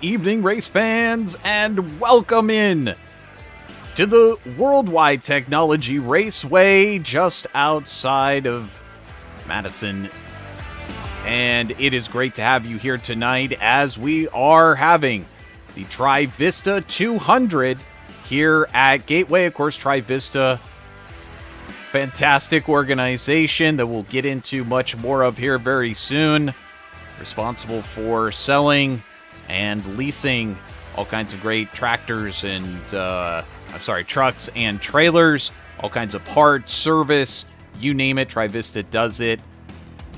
evening, race fans, and welcome in to the Worldwide Technology Raceway just outside of Madison. And it is great to have you here tonight as we are having the Trivista 200 here at Gateway. Of course, Trivista, fantastic organization that we'll get into much more of here very soon. Responsible for selling and leasing all kinds of great tractors and, trucks and trailers, all kinds of parts, service, you name it, Trivista does it.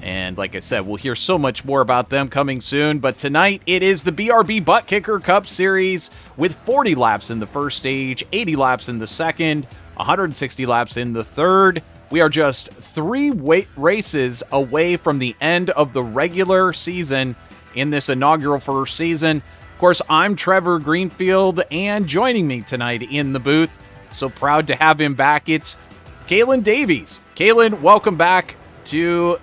And like I said, we'll hear so much more about them coming soon. But tonight, it is the BRB Buttkicker Cup Series with 40 laps in the first stage, 80 laps in the second, 160 laps in the third. We are just 3 races away from the end of the regular season in this inaugural first season. Of course, I'm Trevor Greenfield, and joining me tonight in the booth, so proud to have him back, it's Kalen Davies. Kalen, welcome back to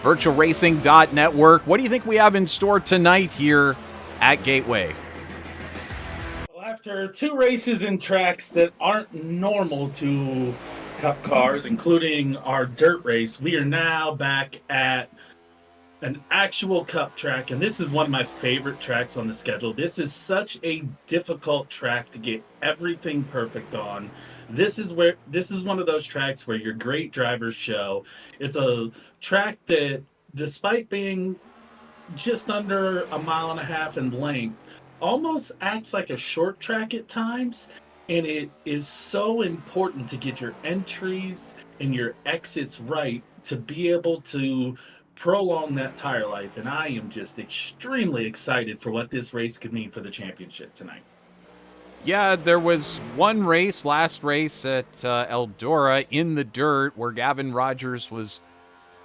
VirtualRacing.Network. What do you think we have in store tonight here at Gateway? Well, after 2 races in tracks that aren't normal to Cup cars, including our dirt race, we are now back at an actual Cup track, and this is one of my favorite tracks on the schedule. This is such a difficult track to get everything perfect on. This is one of those tracks where your great drivers show. It's a track that, despite being just under a mile and a half in length, almost acts like a short track at times. And it is so important to get your entries and your exits right to be able to prolong that tire life. And I am just extremely excited for what this race could mean for the championship tonight. Yeah, there was one race, last race at Eldora in the dirt, where Gavin Rogers was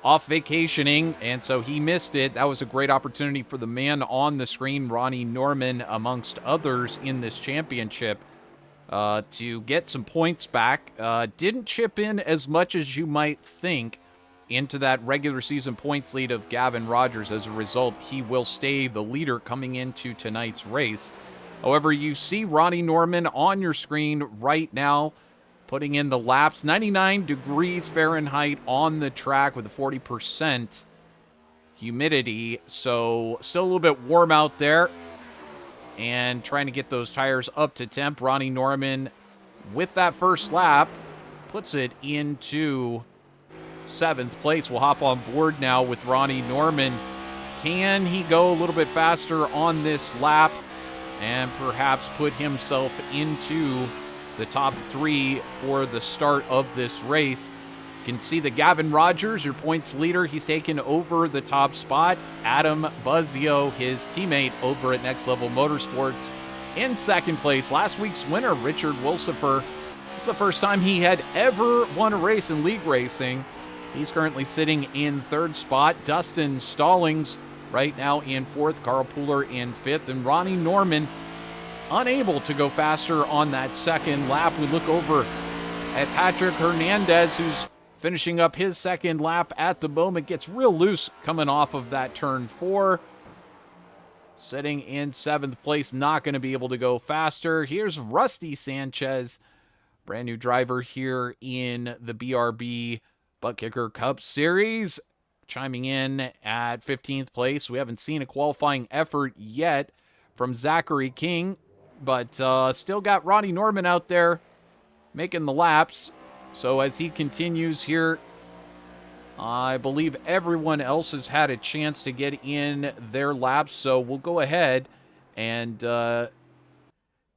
off vacationing, and so he missed it. That was a great opportunity for the man on the screen, Ronnie Norman, amongst others in this championship, to get some points back. Didn't chip in as much as you might think into that regular season points lead of Gavin Rogers. As a result, he will stay the leader coming into tonight's race. However, you see Ronnie Norman on your screen right now, putting in the laps. 99 degrees Fahrenheit on the track with a 40% humidity, so still a little bit warm out there. And trying to get those tires up to temp. Ronnie Norman, with that first lap, puts it into 7th place. We'll hop on board now with Ronnie Norman. Can he go a little bit faster on this lap and perhaps put himself into the top 3 for the start of this race? You can see that Gavin Rogers, your points leader, he's taken over the top spot. Adam Buzzio, his teammate over at Next Level Motorsports, in 2nd place. Last week's winner, Richard Wilsifer. It's the first time he had ever won a race in league racing. He's currently sitting in 3rd spot. Dustin Stallings right now in 4th. Carl Pooler in 5th. And Ronnie Norman unable to go faster on that 2nd lap. We look over at Patrick Hernandez, who's finishing up his 2nd lap at the moment. Gets real loose coming off of that turn 4. Sitting in 7th place, not going to be able to go faster. Here's Rusty Sanchez, brand new driver here in the BRB Buttkicker Cup Series, chiming in at 15th place. We haven't seen a qualifying effort yet from Zachary King, but still got Ronnie Norman out there making the laps. So as he continues here, I believe everyone else has had a chance to get in their laps. So we'll go ahead and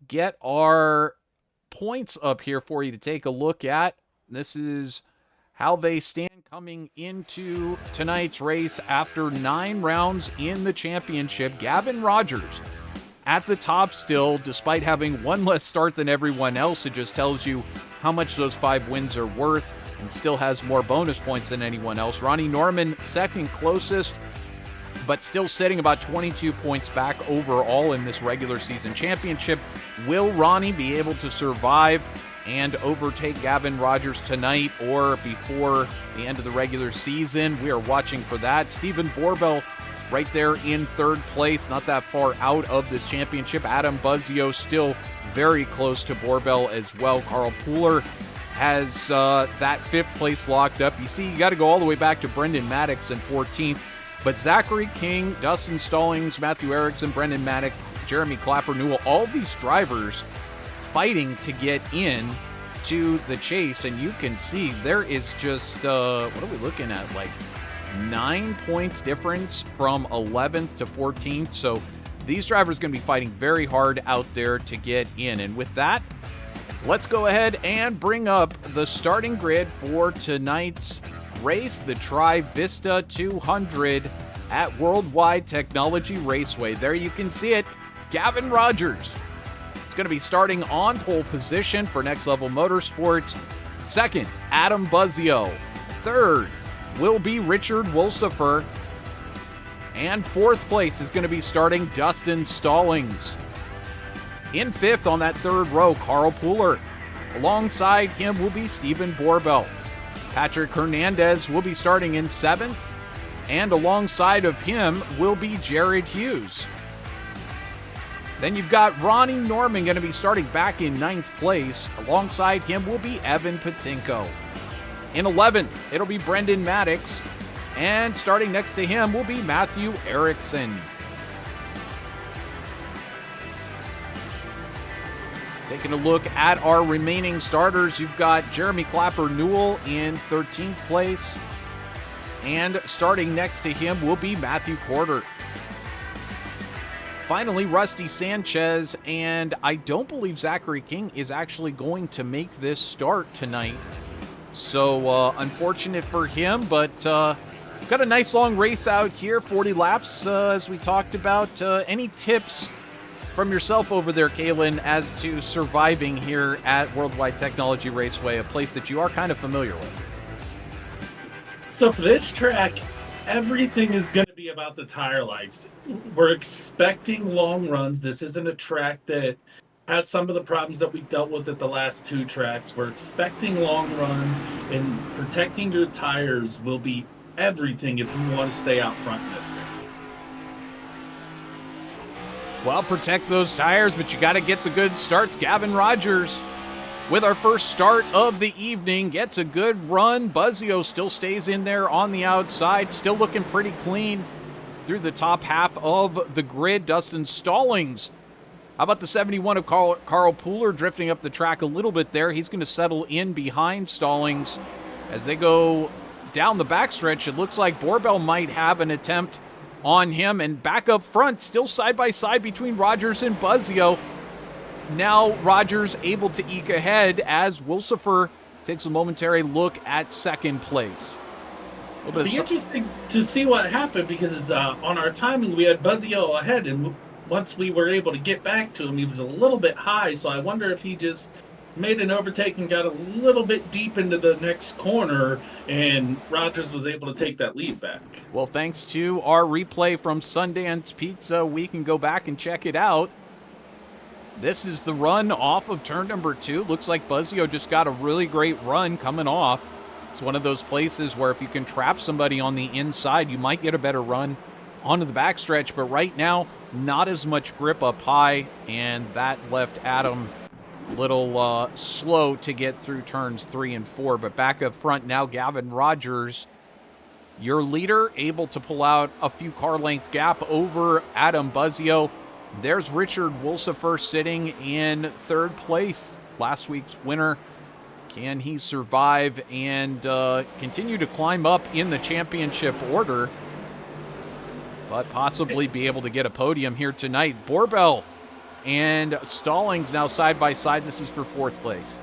get our points up here for you to take a look at. This is how they stand coming into tonight's race after 9 rounds in the championship. Gavin Rogers at the top still, despite having 1 less start than everyone else. It just tells you how much those 5 wins are worth, and still has more bonus points than anyone else. Ronnie Norman, 2nd closest, but still sitting about 22 points back overall in this regular season championship. Will Ronnie be able to survive and overtake Gavin Rogers tonight or before the end of the regular season? We are watching for that. Stephen Borbell right there in third place, not that far out of this championship. Adam Buzzio still very close to Borbell as well. Carl Pooler has that fifth place locked up. You see, you got to go all the way back to Brendan Maddox in 14th. But Zachary King, Dustin Stallings, Matthew Erickson, Brendan Maddox, Jeremy Clapper Newell, all these drivers fighting to get in to the chase. And you can see there is just, what are we looking at? Like 9 points difference from 11th to 14th. So these drivers are going to be fighting very hard out there to get in. And with that, let's go ahead and bring up the starting grid for tonight's race, the Trivista 200 at Worldwide Technology Raceway. There you can see it. Gavin Rogers is going to be starting on pole position for Next Level Motorsports. Second, Adam Buzzio. Third will be Richard Wolsifer. And fourth place is going to be starting Dustin Stallings. In fifth on that third row, Carl Pooler. Alongside him will be Stephen Borbell. Patrick Hernandez will be starting in seventh. And alongside of him will be Jared Hughes. Then you've got Ronnie Norman going to be starting back in ninth place. Alongside him will be Evan Patinko. In 11th, it'll be Brendan Maddox. And starting next to him will be Matthew Erickson. Taking a look at our remaining starters, you've got Jeremy Clapper Newell in 13th place. And starting next to him will be Matthew Porter. Finally, Rusty Sanchez, and I don't believe Zachary King is actually going to make this start tonight. So, unfortunate for him, but got a nice long race out here, 40 laps, as we talked about. Any tips from yourself over there, Kaylin, as to surviving here at Worldwide Technology Raceway, a place that you are kind of familiar with? So for this track, everything is going to be about the tire life. We're expecting long runs. This isn't a track that has some of the problems that we've dealt with at the last two tracks. We're expecting long runs, and protecting your tires will be everything if you want to stay out front in this race. Well, protect those tires, but you got to get the good starts. Gavin Rogers, with our first start of the evening, gets a good run. Buzzio still stays in there on the outside, still looking pretty clean through the top half of the grid. Dustin Stallings, how about the 71 of Carl Pooler drifting up the track a little bit there? He's going to settle in behind Stallings as they go down the backstretch. It looks like Borbell might have an attempt on him, and back up front, still side by side between Rogers and Buzzio. Now Rogers able to eke ahead as Wolsifer takes a momentary look at second place. It'll be interesting to see what happened, because on our timing we had Buzzio ahead, and once we were able to get back to him, he was a little bit high, so I wonder if he just made an overtake and got a little bit deep into the next corner, and Rogers was able to take that lead back. Well, thanks to our replay from Sundance Pizza, we can go back and check it out. This is the run off of turn number 2. Looks like Buzzio just got a really great run coming off. It's one of those places where if you can trap somebody on the inside, you might get a better run onto the backstretch, but right now, not as much grip up high, and that left Adam a little slow to get through turns 3 and 4. But back up front now, Gavin Rogers, your leader, able to pull out a few car length gap over Adam Buzzio. There's Richard Wolsifer sitting in third place, last week's winner. Can he survive and continue to climb up in the championship order, but possibly be able to get a podium here tonight? Borbell and Stallings now side by side. This is for fourth place.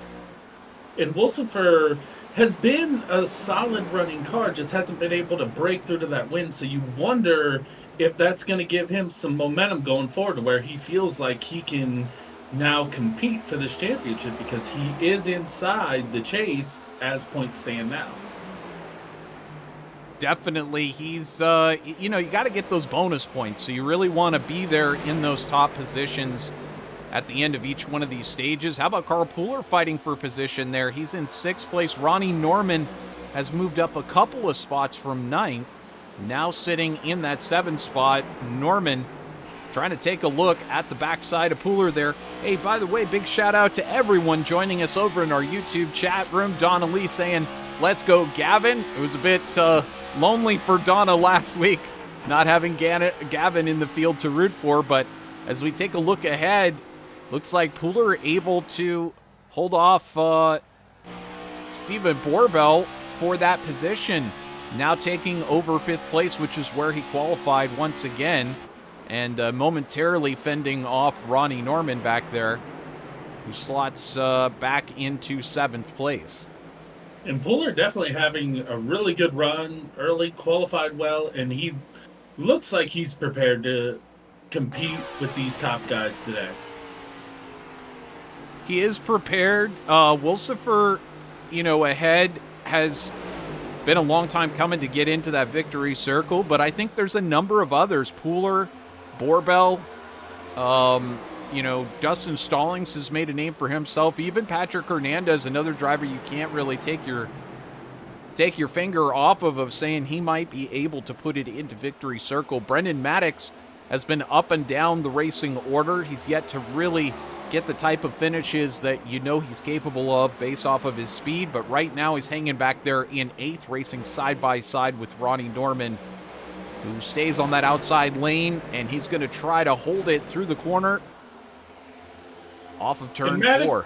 And Wolsifer has been a solid running car, just hasn't been able to break through to that win. So you wonder if that's going to give him some momentum going forward, to where he feels like he can now compete for this championship, because he is inside the chase as points stand now. Definitely. He's, you got to get those bonus points. So you really want to be there in those top positions at the end of each one of these stages. How about Carl Pooler fighting for position there? He's in sixth place. Ronnie Norman has moved up a couple of spots from ninth. now sitting in that 7th spot. Norman trying to take a look at the backside of Pooler there. Hey, by the way, big shout out to everyone joining us over in our YouTube chat room. Donna Lee saying, let's go, Gavin. It was a bit lonely for Donna last week, not having Gavin in the field to root for. But as we take a look ahead, looks like Pooler able to hold off Steven Borbell for that position. Now taking over 5th place, which is where he qualified once again. And momentarily fending off Ronnie Norman back there, who slots back into 7th place. And Pooler definitely having a really good run early, qualified well, and he looks like he's prepared to compete with these top guys today. He is prepared. Wilsifer, ahead, has been a long time coming to get into that victory circle, but I think there's a number of others. Pooler, Borbell, Dustin Stallings has made a name for himself. Even Patrick Hernandez, another driver you can't really take your finger off of saying he might be able to put it into victory circle. Brendan Maddox has been up and down the racing order. He's yet to really get the type of finishes that he's capable of based off of his speed, but right now he's hanging back there in 8th, racing side by side with Ronnie Norman, who stays on that outside lane, and he's going to try to hold it through the corner off of turn 4.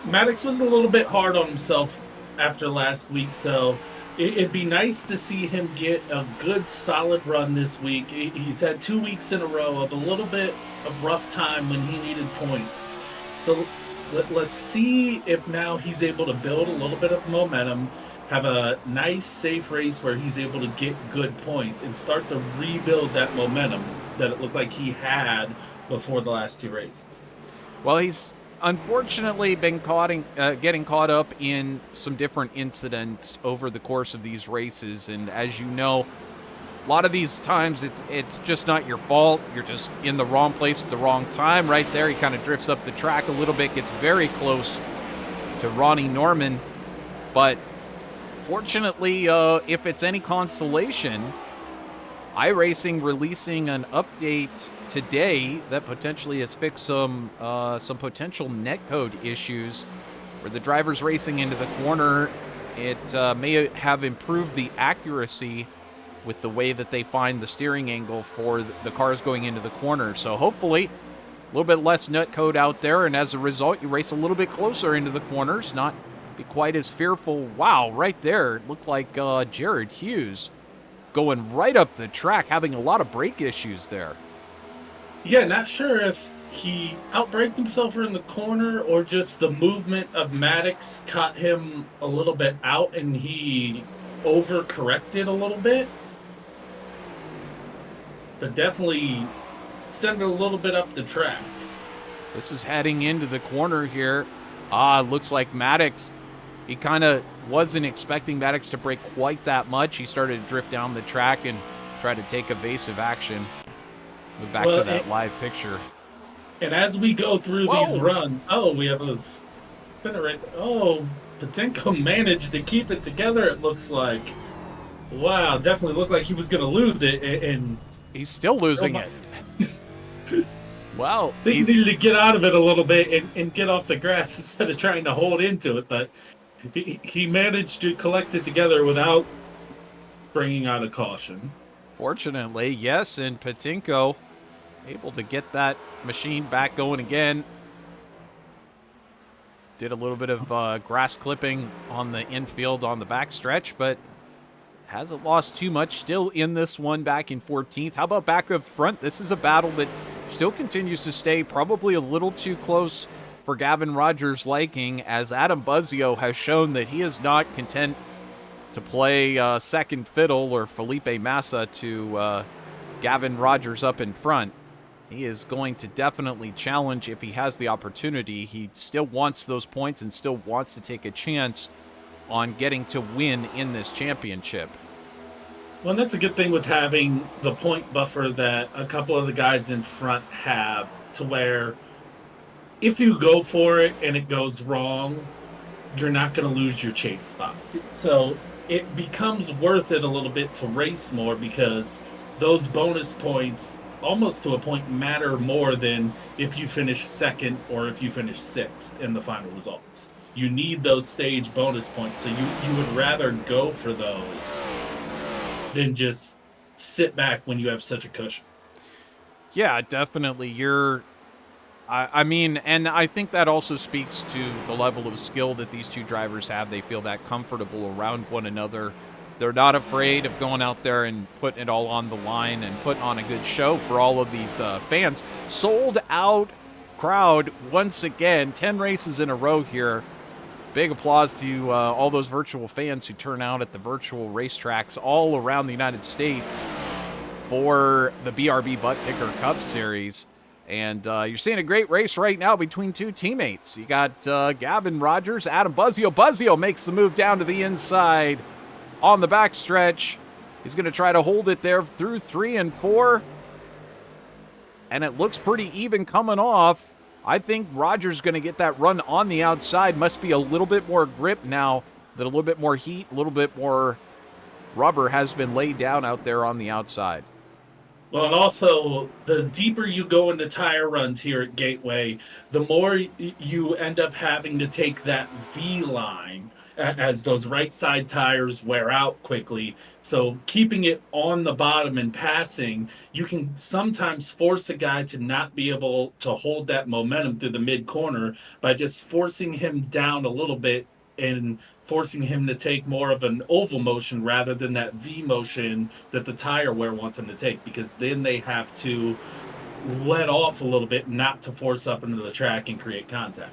Maddox was a little bit hard on himself after last week, so it'd be nice to see him get a good, solid run this week. He's had 2 weeks in a row of a little bit of rough time when he needed points. So let's see if now he's able to build a little bit of momentum, have a nice, safe race where he's able to get good points and start to rebuild that momentum that it looked like he had before the last 2 races. Well, he's unfortunately been getting caught up in some different incidents over the course of these races, and as you know, a lot of these times it's just not your fault. You're just in the wrong place at the wrong time. Right there, he kind of drifts up the track a little bit, gets very close to Ronnie Norman, but fortunately, if it's any consolation, iRacing releasing an update today that potentially has fixed some potential netcode issues where the driver's racing into the corner. It may have improved the accuracy with the way that they find the steering angle for the cars going into the corner. So hopefully a little bit less netcode out there, and as a result, you race a little bit closer into the corners, not be quite as fearful. Wow, right there, it looked like Jared Hughes going right up the track, having a lot of brake issues there. Yeah, not sure if he outbraked himself in the corner or just the movement of Maddox caught him a little bit out and he overcorrected a little bit. But definitely sent it a little bit up the track. This is heading into the corner here. Looks like Maddox, he kind of wasn't expecting Maddox to brake quite that much. He started to drift down the track and try to take evasive action. Move back to that live picture. And as we go through these runs, we have a spinner right there. Patinko managed to keep it together, it looks like. Wow, definitely looked like he was going to lose it, and he's still losing it. Well, he needed to get out of it a little bit and get off the grass instead of trying to hold into it, but he managed to collect it together without bringing out a caution. Fortunately, yes, and Patinko able to get that machine back going again. Did a little bit of grass clipping on the infield on the backstretch, but hasn't lost too much. Still in this one, back in 14th. How about back up front? This is a battle that still continues to stay probably a little too close for Gavin Rogers' liking, as Adam Buzzio has shown that he is not content to play second fiddle or Felipe Massa to Gavin Rogers up in front. He is going to definitely challenge if he has the opportunity. He still wants those points and still wants to take a chance on getting to win in this championship. Well, and that's a good thing with having the point buffer that a couple of the guys in front have, to where if you go for it and it goes wrong, you're not going to lose your chase spot. So it becomes worth it a little bit to race more because those bonus points, almost to a point, matter more than if you finish second or if you finish sixth in the final results. You need those stage bonus points, so you would rather go for those than just sit back when you have such a cushion. Yeah, definitely. I mean, and I think that also speaks to the level of skill that these two drivers have. They feel that comfortable around one another. They're not afraid of going out there and putting it all on the line and putting on a good show for all of these fans. Sold out crowd once again, 10 races in a row here. Big applause to all those virtual fans who turn out at the virtual racetracks all around the United States for the BRB Buttkicker Cup Series. And you're seeing a great race right now between two teammates. You got Gavin Rogers, Adam Buzzio. Buzzio makes the move down to the inside on the backstretch. He's going to try to hold it there through 3 and 4. And it looks pretty even coming off. I think Rogers going to get that run on the outside. Must be a little bit more grip now, that a little bit more heat, a little bit more rubber has been laid down out there on the outside. Well, and also, the deeper you go into tire runs here at Gateway, the more you end up having to take that V line as those right side tires wear out quickly. So keeping it on the bottom and passing, you can sometimes force a guy to not be able to hold that momentum through the mid corner by just forcing him down a little bit and forcing him to take more of an oval motion rather than that V motion that the tire wear wants him to take, because then they have to let off a little bit not to force up into the track and create contact.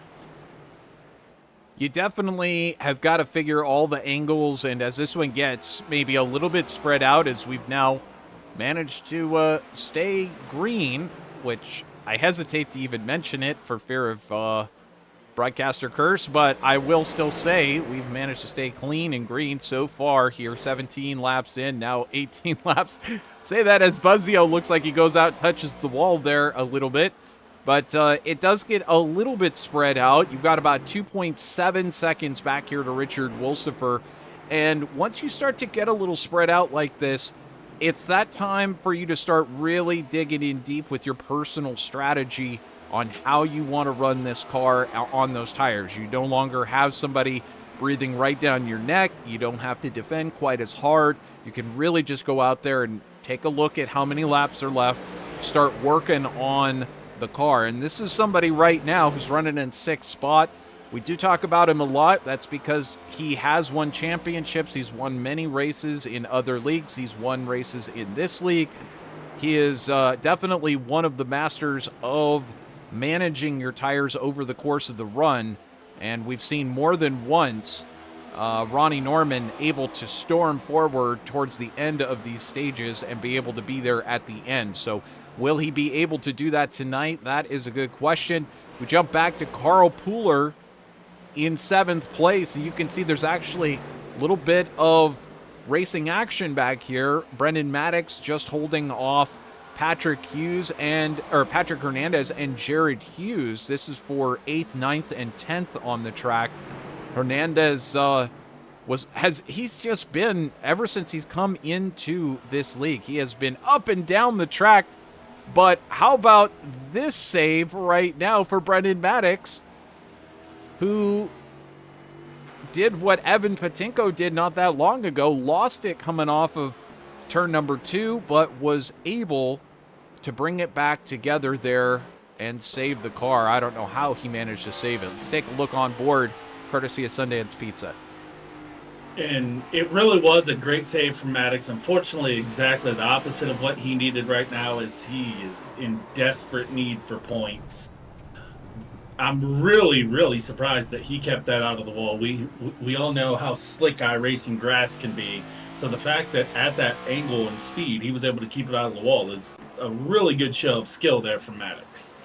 You definitely have got to figure all the angles, and as this one gets maybe a little bit spread out, as we've now managed to stay green, which I hesitate to even mention it for fear of broadcaster curse, but I will still say we've managed to stay clean and green so far here. 17 laps in, now 18 laps. Say that as Buzzio looks like he goes out, touches the wall there a little bit. But it does get a little bit spread out. You've got about 2.7 seconds back here to Richard Wolsifer. And once you start to get a little spread out like this, it's that time for you to start really digging in deep with your personal strategy on how you want to run this car on those tires. You no longer have somebody breathing right down your neck. You don't have to defend quite as hard. You can really just go out there and take a look at how many laps are left, start working on the car. And this is somebody right now who's running in 6th spot. We do talk about him a lot. That's because he has won championships. He's won many races in other leagues. He's won races in this league. He is definitely one of the masters of managing your tires over the course of the run. And we've seen more than once Ronnie Norman able to storm forward towards the end of these stages and be able to be there at the end. So will he be able to do that tonight? That is a good question. We jump back to Carl Pooler in 7th place, and you can see there's actually a little bit of racing action back here. Brendan Maddox just holding off Patrick Hernandez and Jared Hughes. This is for 8th, 9th, and 10th on the track. Hernandez he's just been, ever since he's come into this league, he has been up and down the track. But how about this save right now for Brendan Maddox, who did what Evan Patinko did not that long ago, lost it coming off of turn number 2, but was able to bring it back together there and save the car. I don't know how he managed to save it. Let's take a look on board, courtesy of Sundance Pizza. And it really was a great save from Maddox. Unfortunately, exactly the opposite of what he needed right now, is he is in desperate need for points. I'm really, really surprised that he kept that out of the wall. We all know how slick iRacing grass can be. So the fact that at that angle and speed, he was able to keep it out of the wall is a really good show of skill there from Maddox.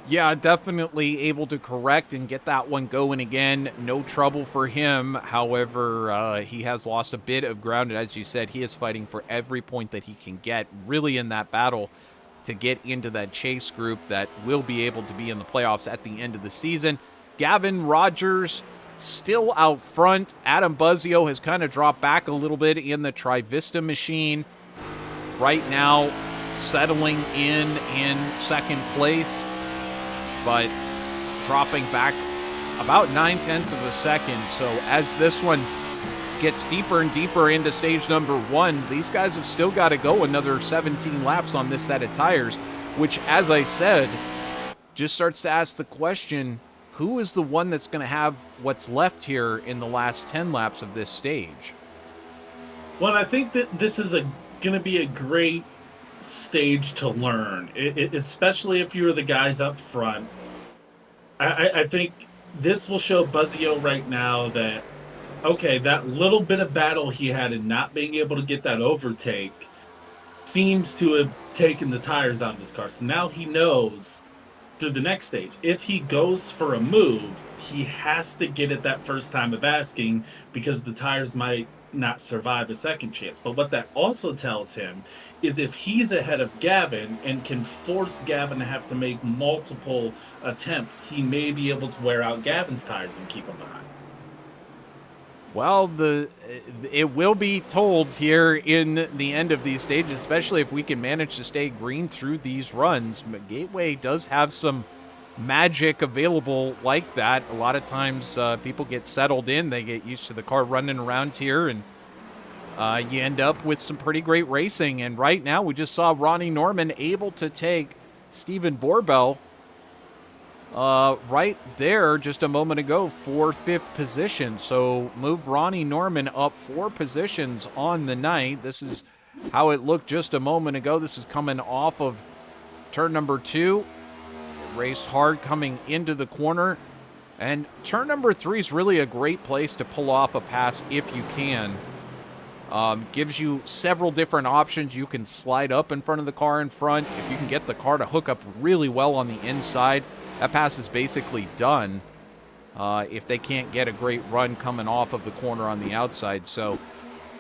Yeah, definitely able to correct and get that one going again. No trouble for him. However, he has lost a bit of ground. And as you said, he is fighting for every point that he can get, really in that battle to get into that chase group that will be able to be in the playoffs at the end of the season. Gavin Rogers still out front. Adam Buzzio has kind of dropped back a little bit in the Trivista machine. Right now, settling in second place, but dropping back about 9/10 of a second. So as this one gets deeper and deeper into stage number 1, these guys have still got to go another 17 laps on this set of tires, which, as I said, just starts to ask the question, who is the one that's going to have what's left here in the last 10 laps of this stage? Well, I think that this is going to be a great stage to learn, especially if you're the guys up front. I think this will show Buzzio right now that, okay, that little bit of battle he had in not being able to get that overtake seems to have taken the tires out of his car. So now he knows through the next stage, if he goes for a move, he has to get it that first time of asking, because the tires might not survive a second chance. But what that also tells him is if he's ahead of Gavin and can force Gavin to have to make multiple attempts, he may be able to wear out Gavin's tires and keep him behind. Well, it will be told here in the end of these stages, especially if we can manage to stay green through these runs. Gateway does have some magic available like that. A lot of times people get settled in, they get used to the car running around here, and you end up with some pretty great racing. And right now we just saw Ronnie Norman able to take Stephen Borbell right there just a moment ago for 5th position. So move Ronnie Norman up 4 positions on the night. This is how it looked just a moment ago. This is coming off of turn number 2. Raced hard coming into the corner. And turn number 3 is really a great place to pull off a pass if you can. Gives you several different options. You can slide up in front of the car in front. If you can get the car to hook up really well on the inside, that pass is basically done if they can't get a great run coming off of the corner on the outside. So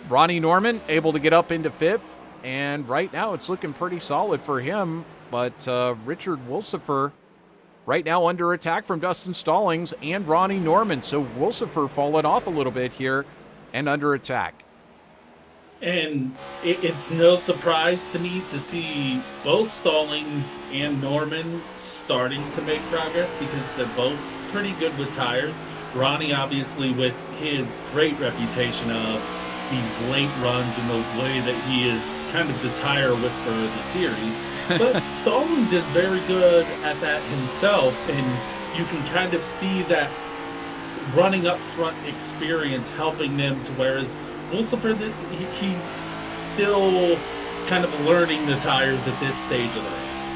Ronnie Norman able to get up into 5th, and right now it's looking pretty solid for him. But Richard Wilsifer right now under attack from Dustin Stallings and Ronnie Norman. So Wilsifer falling off a little bit here and under attack. And it's no surprise to me to see both Stallings and Norman starting to make progress, because they're both pretty good with tires. Ronnie, obviously, with his great reputation of these late runs and the way that he is kind of the tire whisperer of the series. But Stallings is very good at that himself, and you can kind of see that running up front experience helping them, to whereas Wilsifer, he's still kind of learning the tires at this stage of the race.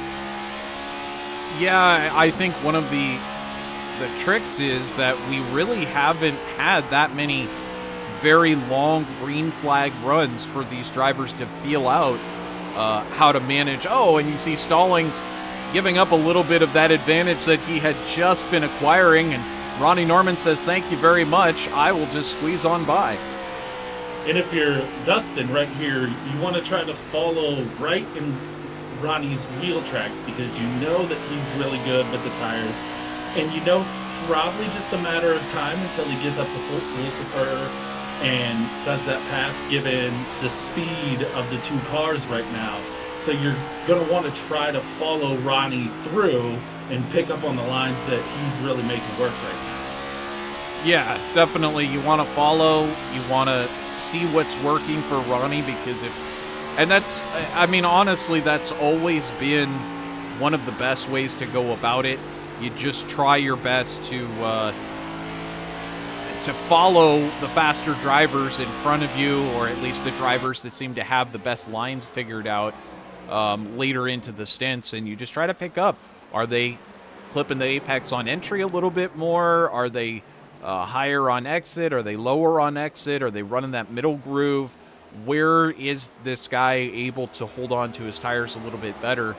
Yeah, I think one of the tricks is that we really haven't had that many very long green flag runs for these drivers to feel out how to manage. Oh, and you see Stallings giving up a little bit of that advantage that he had just been acquiring, and Ronnie Norman says, "Thank you very much, I will just squeeze on by." And if you're Dustin right here, you want to try to follow right in Ronnie's wheel tracks, because you know that he's really good with the tires. And you know it's probably just a matter of time until he gets up to Wilsifer and does that pass, given the speed of the 2 cars right now. So you're going to want to try to follow Ronnie through and pick up on the lines that he's really making work right now. Yeah, definitely. You want to follow. You want to see what's working for Ronnie, because honestly, that's always been one of the best ways to go about it. You just try your best to follow the faster drivers in front of you, or at least the drivers that seem to have the best lines figured out later into the stints, and you just try to pick up. Are they clipping the apex on entry a little bit more? Are they higher on exit? Are they lower on exit? Are they running that middle groove? Where is this guy able to hold on to his tires a little bit better?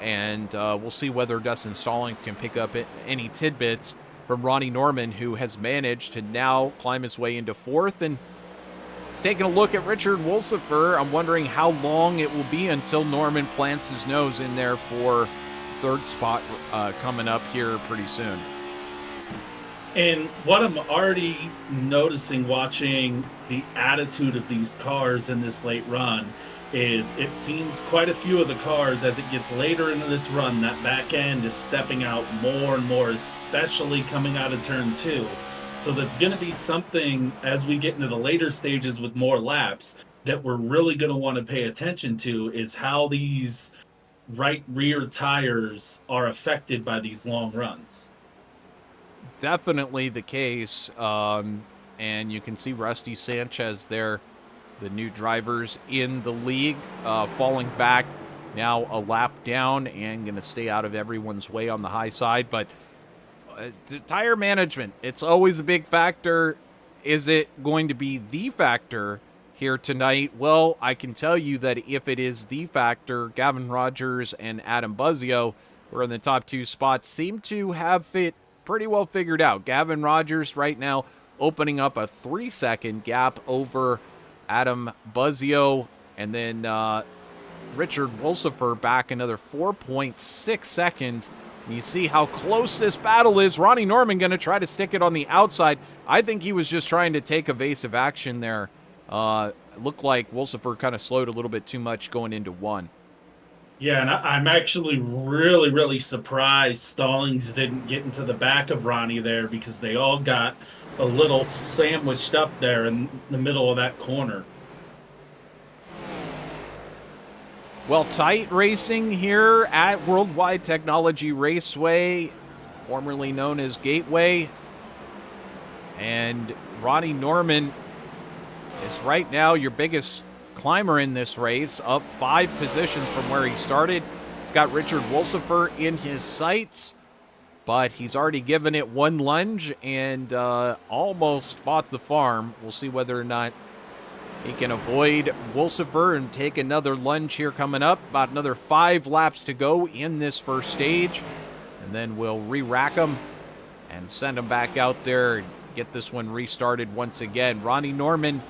And we'll see whether Dustin Stallings can pick up any tidbits from Ronnie Norman, who has managed to now climb his way into 4th. And it's taking a look at Richard Wilsifer. I'm wondering how long it will be until Norman plants his nose in there for 3rd spot coming up here pretty soon. And what I'm already noticing watching the attitude of these cars in this late run is it seems quite a few of the cars as it gets later into this run, that back end is stepping out more and more, especially coming out of turn 2. So that's going to be something as we get into the later stages with more laps that we're really going to want to pay attention to is how these right rear tires are affected by these long runs. Definitely the case. And you can see Rusty Sanchez there, the new drivers in the league, falling back now a lap down and going to stay out of everyone's way on the high side. But the tire management, it's always a big factor. Is it going to be the factor here tonight? Well, I can tell you that if it is the factor, Gavin Rogers and Adam Buzzio, who are in the top 2 spots, seem to have it pretty well figured out. Gavin Rogers right now opening up a 3-second gap over Adam Buzzio, and then Richard Wolsifer back another 4.6 seconds. And you see how close this battle is. Ronnie Norman going to try to stick it on the outside. I think he was just trying to take evasive action there. It looked like Wolsifer kind of slowed a little bit too much going into 1. Yeah, and I'm actually really, really surprised Stallings didn't get into the back of Ronnie there because they all got a little sandwiched up there in the middle of that corner. Well, tight racing here at Worldwide Technology Raceway, formerly known as Gateway. And Ronnie Norman is right now your biggest climber in this race, up 5 positions from where he started. He's got Richard Wolsifer in his sights, but he's already given it 1 lunge and almost bought the farm. We'll see whether or not he can avoid Wolsifer and take another lunge here coming up. About another 5 laps to go in this first stage, and then we'll re-rack him and send him back out there and get this one restarted once again. Ronnie Norman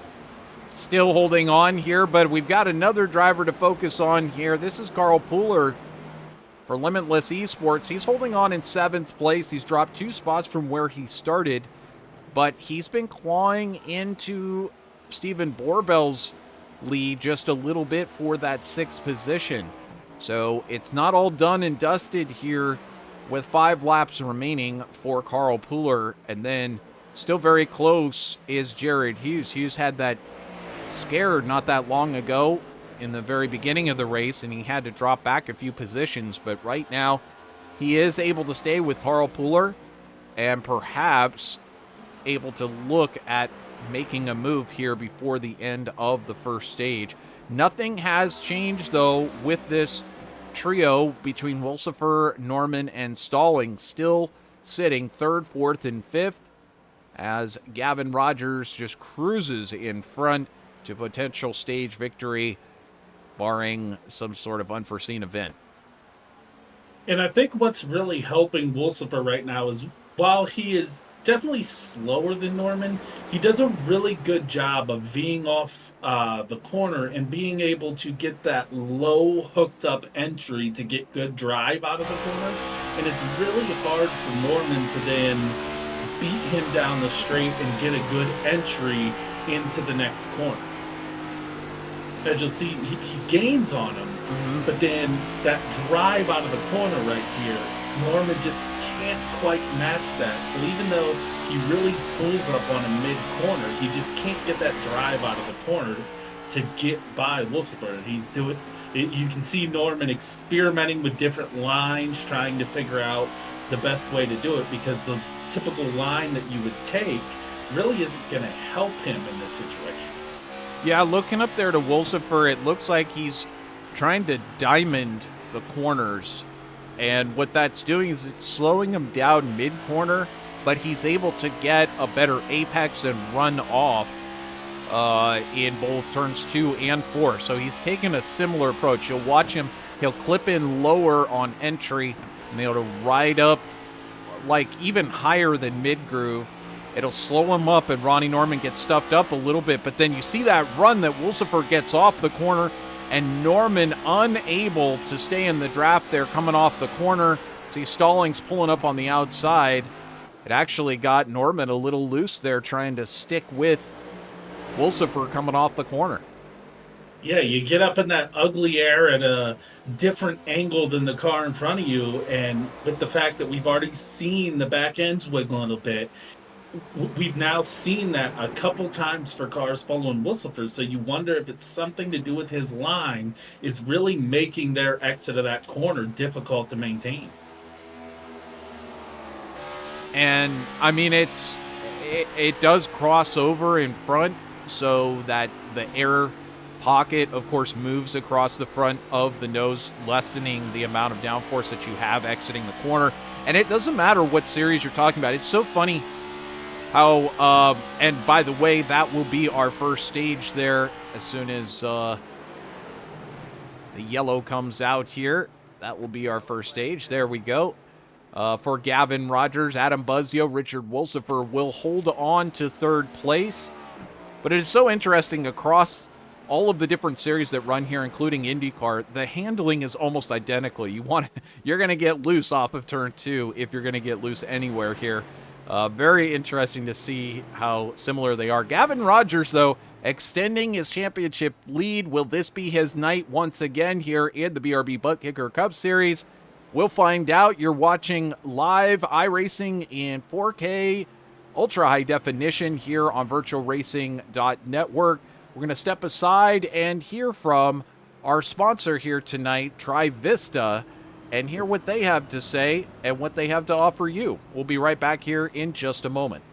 still holding on here, but we've got another driver to focus on here. This is Carl Pooler for Limitless Esports. He's holding on in 7th place. He's dropped 2 spots from where he started, but he's been clawing into Stephen Borbell's lead just a little bit for that 6th position. So it's not all done and dusted here with 5 laps remaining for Carl Pooler. And then still very close is Jared Hughes. Hughes had that scared not that long ago in the very beginning of the race, and he had to drop back a few positions. But right now, he is able to stay with Carl Pooler and perhaps able to look at making a move here before the end of the first stage. Nothing has changed, though, with this trio between Wolsifer, Norman, and Stallings, still sitting 3rd, 4th, and 5th, as Gavin Rogers just cruises in front to potential stage victory, barring some sort of unforeseen event. And I think what's really helping Wolsifer right now is while he is definitely slower than Norman, he does a really good job of V'ing off the corner and being able to get that low hooked up entry to get good drive out of the corners. And it's really hard for Norman to then beat him down the straight and get a good entry into the next corner. As you'll see, he gains on him, but then that drive out of the corner right here, Norman just can't quite match that. So even though he really pulls up on a mid-corner, he just can't get that drive out of the corner to get by Wolsifer. He's doing it. You can see Norman experimenting with different lines, trying to figure out the best way to do it, because the typical line that you would take really isn't going to help him in this situation. Yeah, looking up there to Wolsifer, it looks like he's trying to diamond the corners. And what that's doing is it's slowing him down mid-corner, but he's able to get a better apex and run off in both turns 2 and 4. So he's taken a similar approach. You'll watch him, he'll clip in lower on entry and be able to ride up like even higher than mid-groove. It'll slow him up, and Ronnie Norman gets stuffed up a little bit. But then you see that run that Wolsifer gets off the corner, and Norman unable to stay in the draft there coming off the corner. See Stallings pulling up on the outside. It actually got Norman a little loose there trying to stick with Wolsifer coming off the corner. Yeah, you get up in that ugly air at a different angle than the car in front of you, and with the fact that we've already seen the back ends wiggle a little bit, we've now seen that a couple times for cars following Wussifer, so you wonder if it's something to do with his line is really making their exit of that corner difficult to maintain. And I mean, it does cross over in front so that the air pocket, of course, moves across the front of the nose, lessening the amount of downforce that you have exiting the corner. And it doesn't matter what series you're talking about. It's so funny how, and by the way, that will be our first stage there as soon as the yellow comes out here. That will be our first stage. There we go. For Gavin Rogers, Adam Buzzio, Richard Wolsifer will hold on to third place. But it is so interesting across all of the different series that run here, including IndyCar, the handling is almost identical. You're going to get loose off of turn 2 if you're going to get loose anywhere here. Very interesting to see how similar they are. Gavin Rogers, though, extending his championship lead. Will this be his night once again here in the BRB Buttkicker Cup Series? We'll find out. You're watching live iRacing in 4K ultra high definition here on VirtualRacing.Network. We're going to step aside and hear from our sponsor here tonight, Trivista, and hear what they have to say and what they have to offer you. We'll be right back here in just a moment.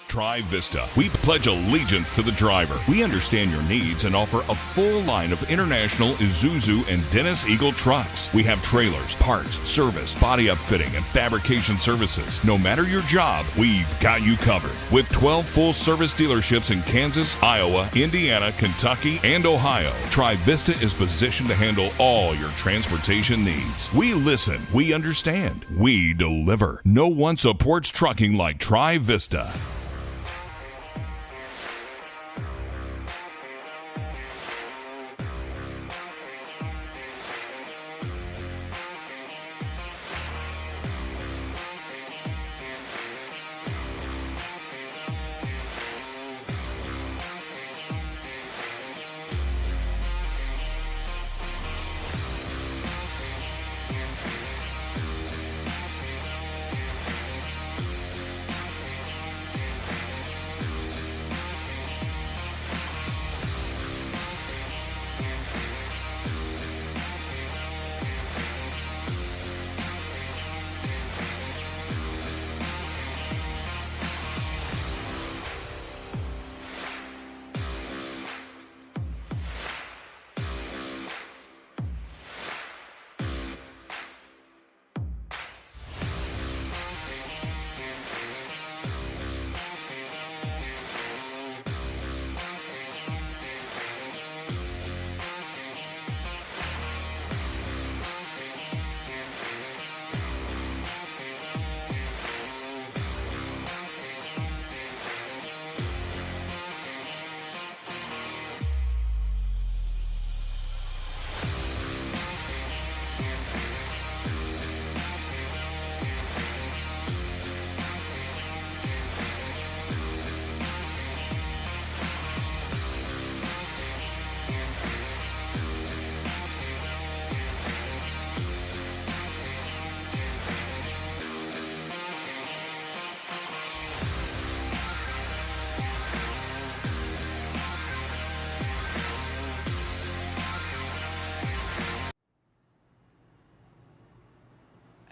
Trivista. We pledge allegiance to the driver. We understand your needs and offer a full line of international Isuzu and Dennis Eagle trucks. We have trailers, parts, service, body upfitting, and fabrication services. No matter your job, we've got you covered. With 12 full-service dealerships in Kansas, Iowa, Indiana, Kentucky, and Ohio, Trivista is positioned to handle all your transportation needs. We listen, we understand, we deliver. No one supports trucking like Trivista.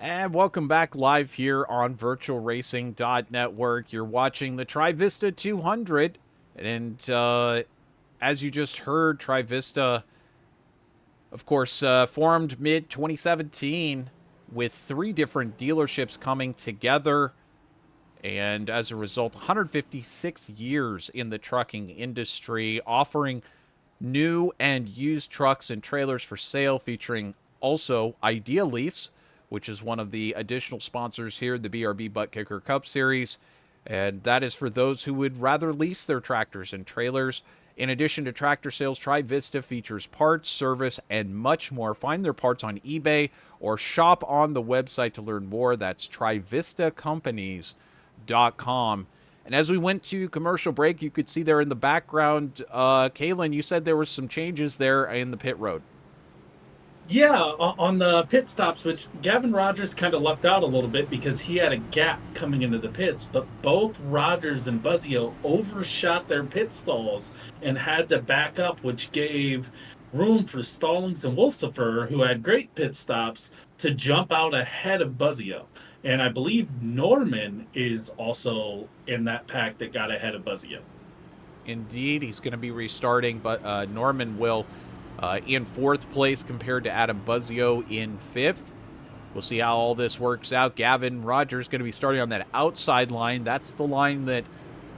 And welcome back live here on VirtualRacing.Network. You're watching the Trivista 200. And as you just heard, Trivista, of course, formed mid-2017 with 3 different dealerships coming together. And as a result, 156 years in the trucking industry, offering new and used trucks and trailers for sale, featuring also Idea Lease, which is one of the additional sponsors here, the BRB Buttkicker Cup Series. And that is for those who would rather lease their tractors and trailers In addition to tractor sales, Trivista features parts, service, and much more. Find their parts on eBay or shop on the website to learn more. That's trivistacompanies.com. And as we went to commercial break, you could see there in the background, Kaylin, you said there were some changes there in the pit road. Yeah, on the pit stops, which Gavin Rogers kind of lucked out a little bit because he had a gap coming into the pits, but both Rogers and Buzzio overshot their pit stalls and had to back up, which gave room for Stallings and Wolsifer, who had great pit stops, to jump out ahead of Buzzio. And I believe Norman is also in that pack that got ahead of Buzzio. Indeed, he's going to be restarting, but Norman will in 4th place compared to Adam Buzzio in 5th. We'll see how all this works out. Gavin Rogers going to be starting on that outside line. That's the line that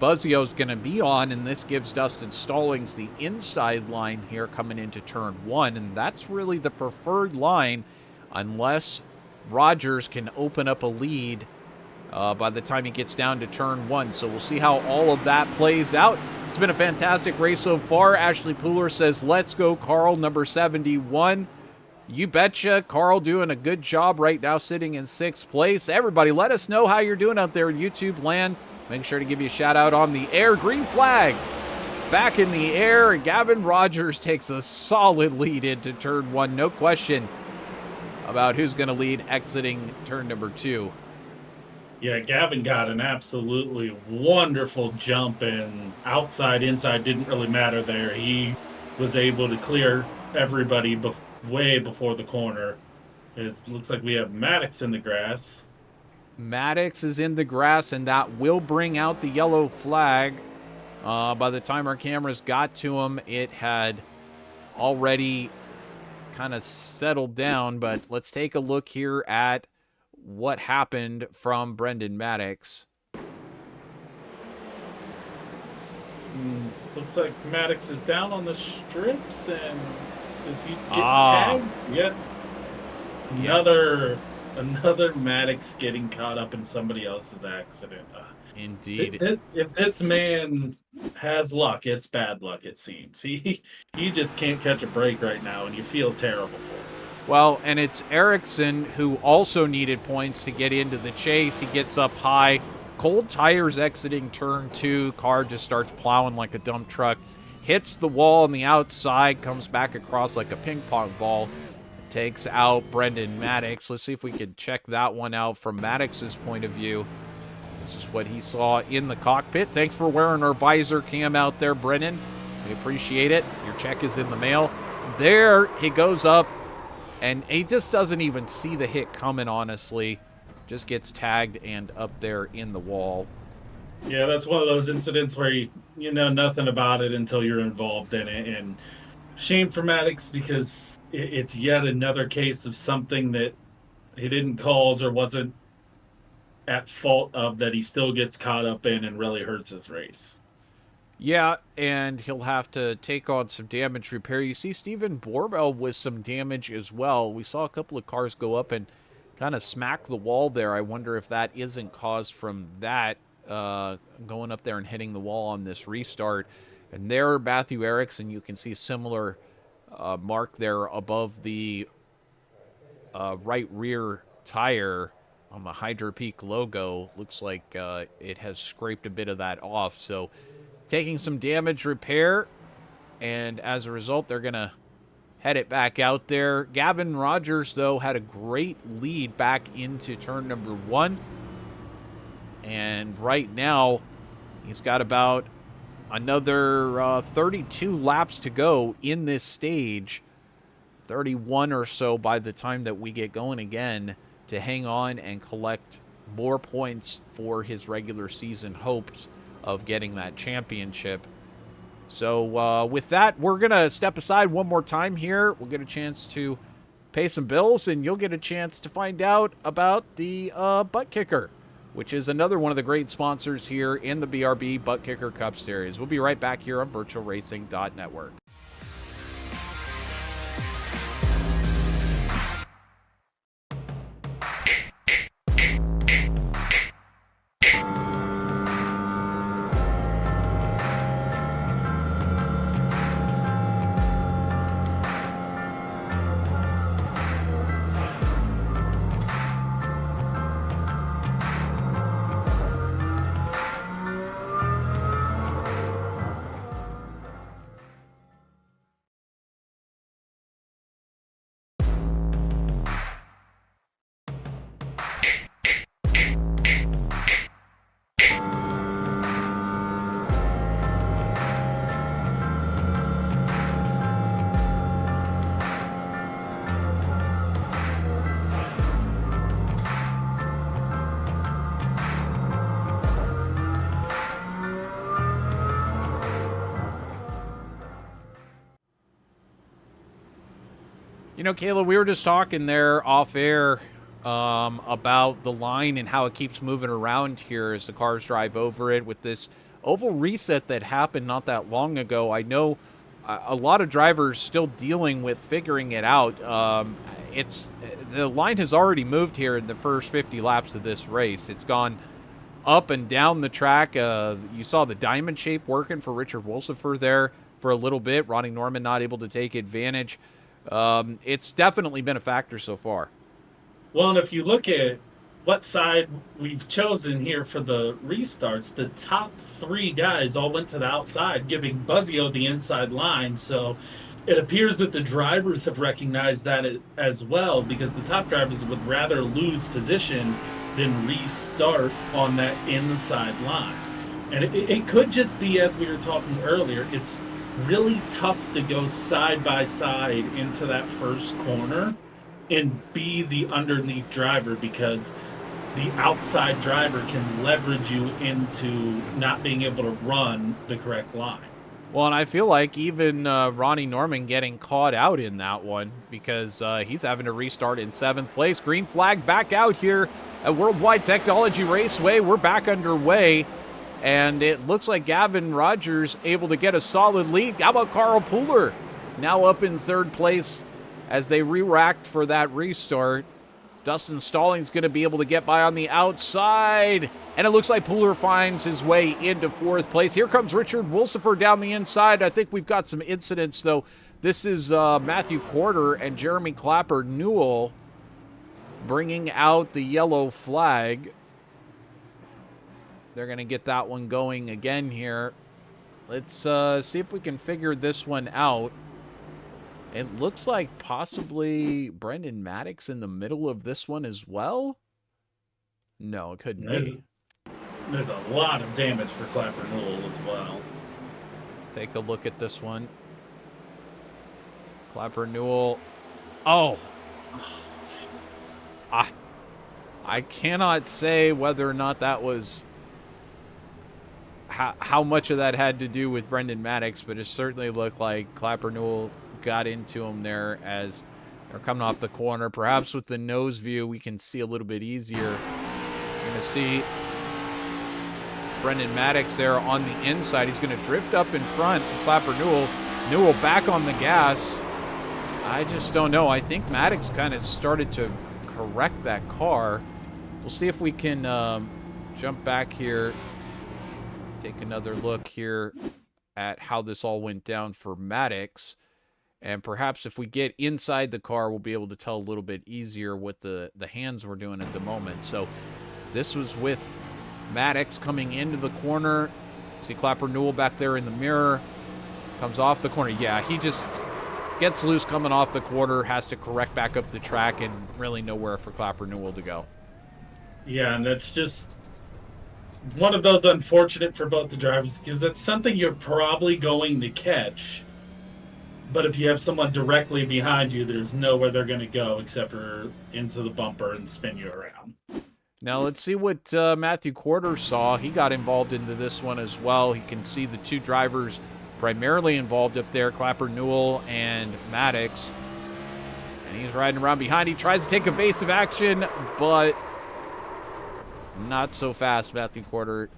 Buzzio's going to be on, and this gives Dustin Stallings the inside line here coming into turn 1, and that's really the preferred line unless Rogers can open up a lead by the time he gets down to turn 1. So we'll see how all of that plays out. It's been a fantastic race so far. Ashley Pooler says, let's go, Carl, number 71. You betcha. Carl doing a good job right now, sitting in 6th place. Everybody, let us know how you're doing out there in YouTube land. Make sure to give you a shout out on the air. Green flag back in the air. Gavin Rogers takes a solid lead into turn 1. No question about who's going to lead exiting turn number 2. Yeah, Gavin got an absolutely wonderful jump, and outside, inside didn't really matter there. He was able to clear everybody way before the corner. It looks like we have Maddox in the grass. Maddox is in the grass, and that will bring out the yellow flag. By the time our cameras got to him, it had already kind of settled down, but let's take a look here at what happened from Brendan Maddox. Looks like Maddox is down on the strips, and does he get tagged? Yep. Another Maddox getting caught up in somebody else's accident. Indeed. If this man has luck, it's bad luck, it seems. He just can't catch a break right now, and you feel terrible for him. Well, and it's Erickson who also needed points to get into the chase. He gets up high. Cold tires exiting turn 2. Car just starts plowing like a dump truck. Hits the wall on the outside. Comes back across like a ping pong ball. Takes out Brendan Maddox. Let's see if we can check that one out from Maddox's point of view. This is what he saw in the cockpit. Thanks for wearing our visor cam out there, Brendan. We appreciate it. Your check is in the mail. There he goes up. And he just doesn't even see the hit coming, honestly. Just gets tagged and up there in the wall. Yeah, that's one of those incidents where you know nothing about it until you're involved in it. And shame for Maddox, because it's yet another case of something that he didn't cause or wasn't at fault of, that he still gets caught up in and really hurts his race. Yeah, and he'll have to take on some damage repair. You see Stephen Borbell with some damage as well. We saw a couple of cars go up and kind of smack the wall there. I wonder if that isn't caused from that going up there and hitting the wall on this restart. And there, Matthew Erickson, you can see a similar mark there above the right rear tire on the Hydro Peak logo. Looks like it has scraped a bit of that off. So taking some damage repair, and as a result, they're going to head it back out there. Gavin Rogers, though, had a great lead back into turn number 1. And right now, he's got about another 32 laps to go in this stage. 31 or so by the time that we get going again, to hang on and collect more points for his regular season hopes of getting that championship. So with that, we're going to step aside one more time here. We'll get a chance to pay some bills, and you'll get a chance to find out about the Butt Kicker, which is another one of the great sponsors here in the BRB Buttkicker Cup Series. We'll be right back here on VirtualRacing.Network. Kayla, we were just talking there off air about the line and how it keeps moving around here as the cars drive over it with this oval reset that happened not that long ago. I know a lot of drivers still dealing with figuring it out. The line has already moved here in the first 50 laps of this race. It's gone up and down the track. You saw the diamond shape working for Richard Wolsifer there for a little bit. Ronnie Norman not able to take advantage. It's definitely been a factor so far. Well, and if you look at what side we've chosen here for the restarts, the top 3 guys all went to the outside, giving Buzzio the inside line. So it appears that the drivers have recognized that as well, because the top drivers would rather lose position than restart on that inside line. And it could just be, as we were talking earlier, it's really tough to go side by side into that first corner and be the underneath driver, because the outside driver can leverage you into not being able to run the correct line. Well, and I feel like even Ronnie Norman getting caught out in that one, because he's having to restart in 7th place. Green flag back out here at Worldwide Technology Raceway. We're back underway, and it looks like Gavin Rogers able to get a solid lead. How about Carl Pooler now up in 3rd place as they re-racked for that restart? Dustin Stallings going to be able to get by on the outside, and it looks like Pooler finds his way into 4th place. Here comes Richard Wolsifer down the inside. I think we've got some incidents, though. This is Matthew Porter and Jeremy Clapper Newell bringing out the yellow flag. They're going to get that one going again here. Let's see if we can figure this one out. It looks like possibly Brendan Maddox in the middle of this one as well. No, it couldn't be. There's a lot of damage for Clapper Newell as well. Let's take a look at this one. Clapper Newell. Oh. I cannot say whether or not that was how much of that had to do with Brendan Maddox, but it certainly looked like Clapper Newell got into him there as they're coming off the corner. Perhaps with the nose view, we can see a little bit easier. You're going to see Brendan Maddox there on the inside. He's going to drift up in front of Clapper Newell. Newell back on the gas. I just don't know. I think Maddox kind of started to correct that car. We'll see if we can jump back here, take another look here at how this all went down for Maddox. And perhaps if we get inside the car, we'll be able to tell a little bit easier what the hands were doing at the moment. So this was with Maddox coming into the corner. See Clapper Newell back there in the mirror. Comes off the corner. Yeah, he just gets loose coming off the corner, has to correct back up the track, and really nowhere for Clapper Newell to go. Yeah, and that's just one of those unfortunate for both the drivers, because that's something you're probably going to catch. But if you have someone directly behind you, there's nowhere they're going to go except for into the bumper and spin you around. Now let's see what Matthew Corder saw. He got involved into this one as well. He can see the 2 drivers primarily involved up there, Clapper Newell and Maddox. And he's riding around behind. He tries to take evasive action, but not so fast, Matthew Corder.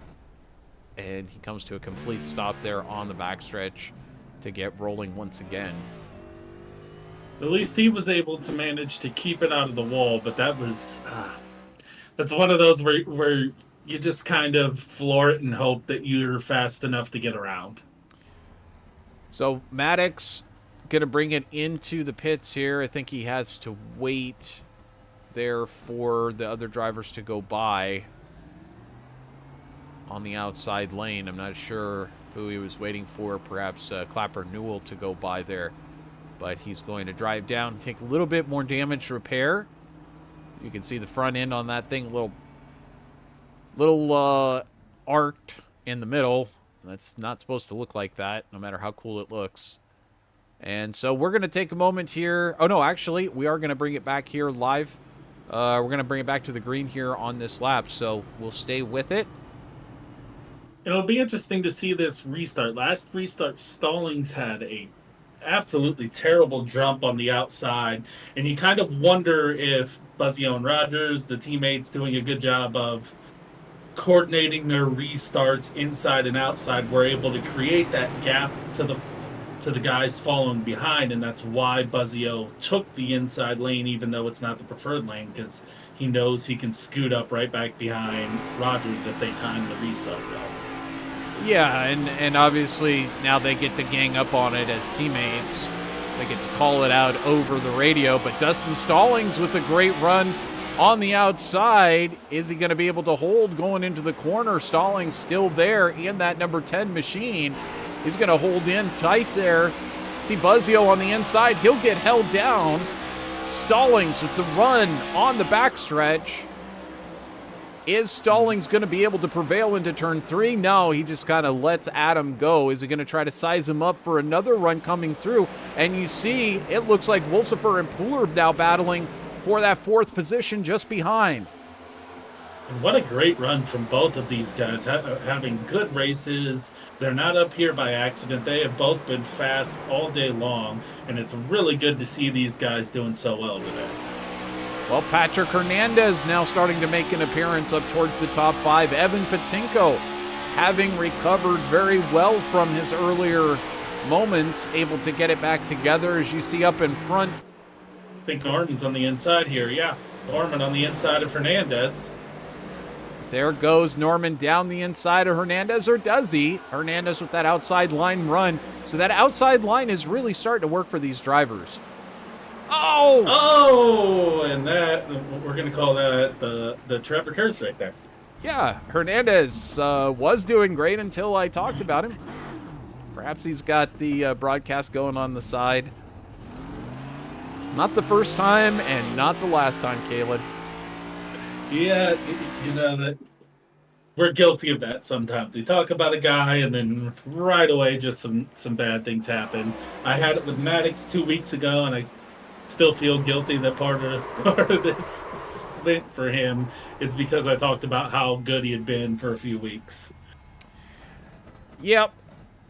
And he comes to a complete stop there on the backstretch to get rolling once again. At least he was able to manage to keep it out of the wall, but that was that's one of those where you just kind of floor it and hope that you're fast enough to get around. So Maddox going to bring it into the pits here. I think he has to wait there for the other drivers to go by on the outside lane. I'm not sure who he was waiting for, perhaps Clapper Newell to go by there. But he's going to drive down, take a little bit more damage to repair. You can see the front end on that thing, a little arced in the middle. That's not supposed to look like that, no matter how cool it looks. And so we're going to take a moment here. Oh, no, actually, we are going to bring it back here live. We're going to bring it back to the green here on this lap, so we'll stay with it. It'll be interesting to see this restart. Last restart, Stallings had a absolutely terrible jump on the outside, and you kind of wonder if Buzzio and Rogers, the teammates, doing a good job of coordinating their restarts inside and outside, were able to create that gap to the guys following behind, and that's why Buzzio took the inside lane, even though it's not the preferred lane, because he knows he can scoot up right back behind Rogers if they time the restart well. Yeah, and obviously now they get to gang up on it as teammates. They get to call it out over the radio, but Dustin Stallings with a great run on the outside. Is he going to be able to hold going into the corner? Stallings still there in that number 10 machine. He's going to hold in tight there. See Buzzio on the inside. He'll get held down. Stallings with the run on the backstretch. Is Stallings going to be able to prevail into turn 3? No, he just kind of lets Adam go. Is he going to try to size him up for another run coming through? And you see, it looks like Wolsifer and Pooler now battling for that 4th position just behind. And what a great run from both of these guys, having good races. They're not up here by accident. They have both been fast all day long, and it's really good to see these guys doing so well today. Well, Patrick Hernandez now starting to make an appearance up towards the top 5. Evan Patinko, having recovered very well from his earlier moments, able to get it back together, as you see up in front. I think Norman's on the inside here, yeah. Norman on the inside of Hernandez. There goes Norman down the inside of Hernandez, or does he? Hernandez with that outside line run. So that outside line is really starting to work for these drivers. Oh, and that, we're going to call that the Trevor Curse right there. Yeah, Hernandez was doing great until I talked about him. Perhaps he's got the broadcast going on the side. Not the first time and not the last time, Caleb. Yeah, you know that we're guilty of that sometimes. We talk about a guy and then right away just some bad things happen. I had it with Maddox 2 weeks ago, and I still feel guilty that part of this stint for him is because I talked about how good he had been for a few weeks. Yep,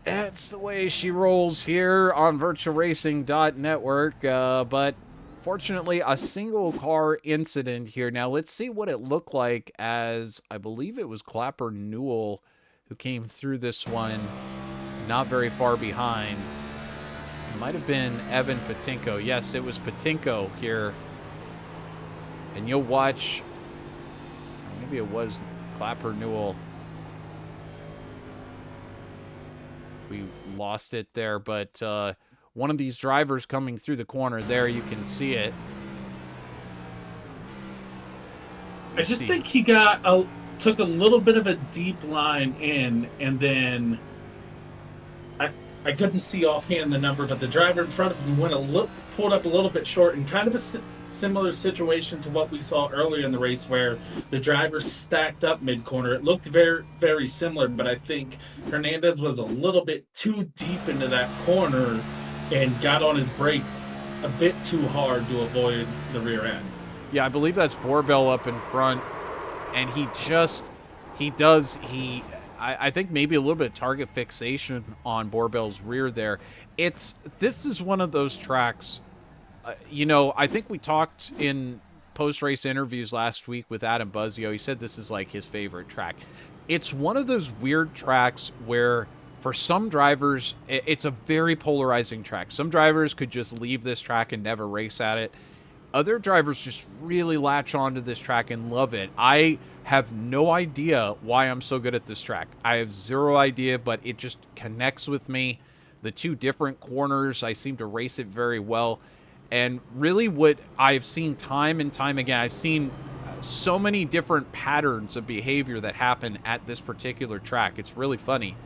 that's the way she rolls here on VirtualRacing.Network, but fortunately a single car incident here. Now let's see what it looked like, as I believe it was Clapper Newell who came through this one not very far behind. It might have been Evan Patinko. Yes, it was Patinko here. And you'll watch, maybe it was Clapper Newell. We lost it there, but one of these drivers coming through the corner there, you can see it. I just think he took a little bit of a deep line in, and then I couldn't see offhand the number, but the driver in front of him pulled up a little bit short, in kind of a similar situation to what we saw earlier in the race where the drivers stacked up mid-corner. It looked very, very similar, but I think Hernandez was a little bit too deep into that corner and got on his brakes a bit too hard to avoid the rear end. Yeah, I believe that's Borbell up in front, and I think maybe a little bit of target fixation on Borbell's rear there. This is one of those tracks, I think we talked in post-race interviews last week with Adam Buzzio. He said this is like his favorite track. It's one of those weird tracks where for some drivers, it's a very polarizing track. Some drivers could just leave this track and never race at it. Other drivers just really latch onto this track and love it. I have no idea why I'm so good at this track. I have zero idea, but it just connects with me. The two different corners, I seem to race it very well. And really what I've seen time and time again, I've seen so many different patterns of behavior that happen at this particular track. It's really funny.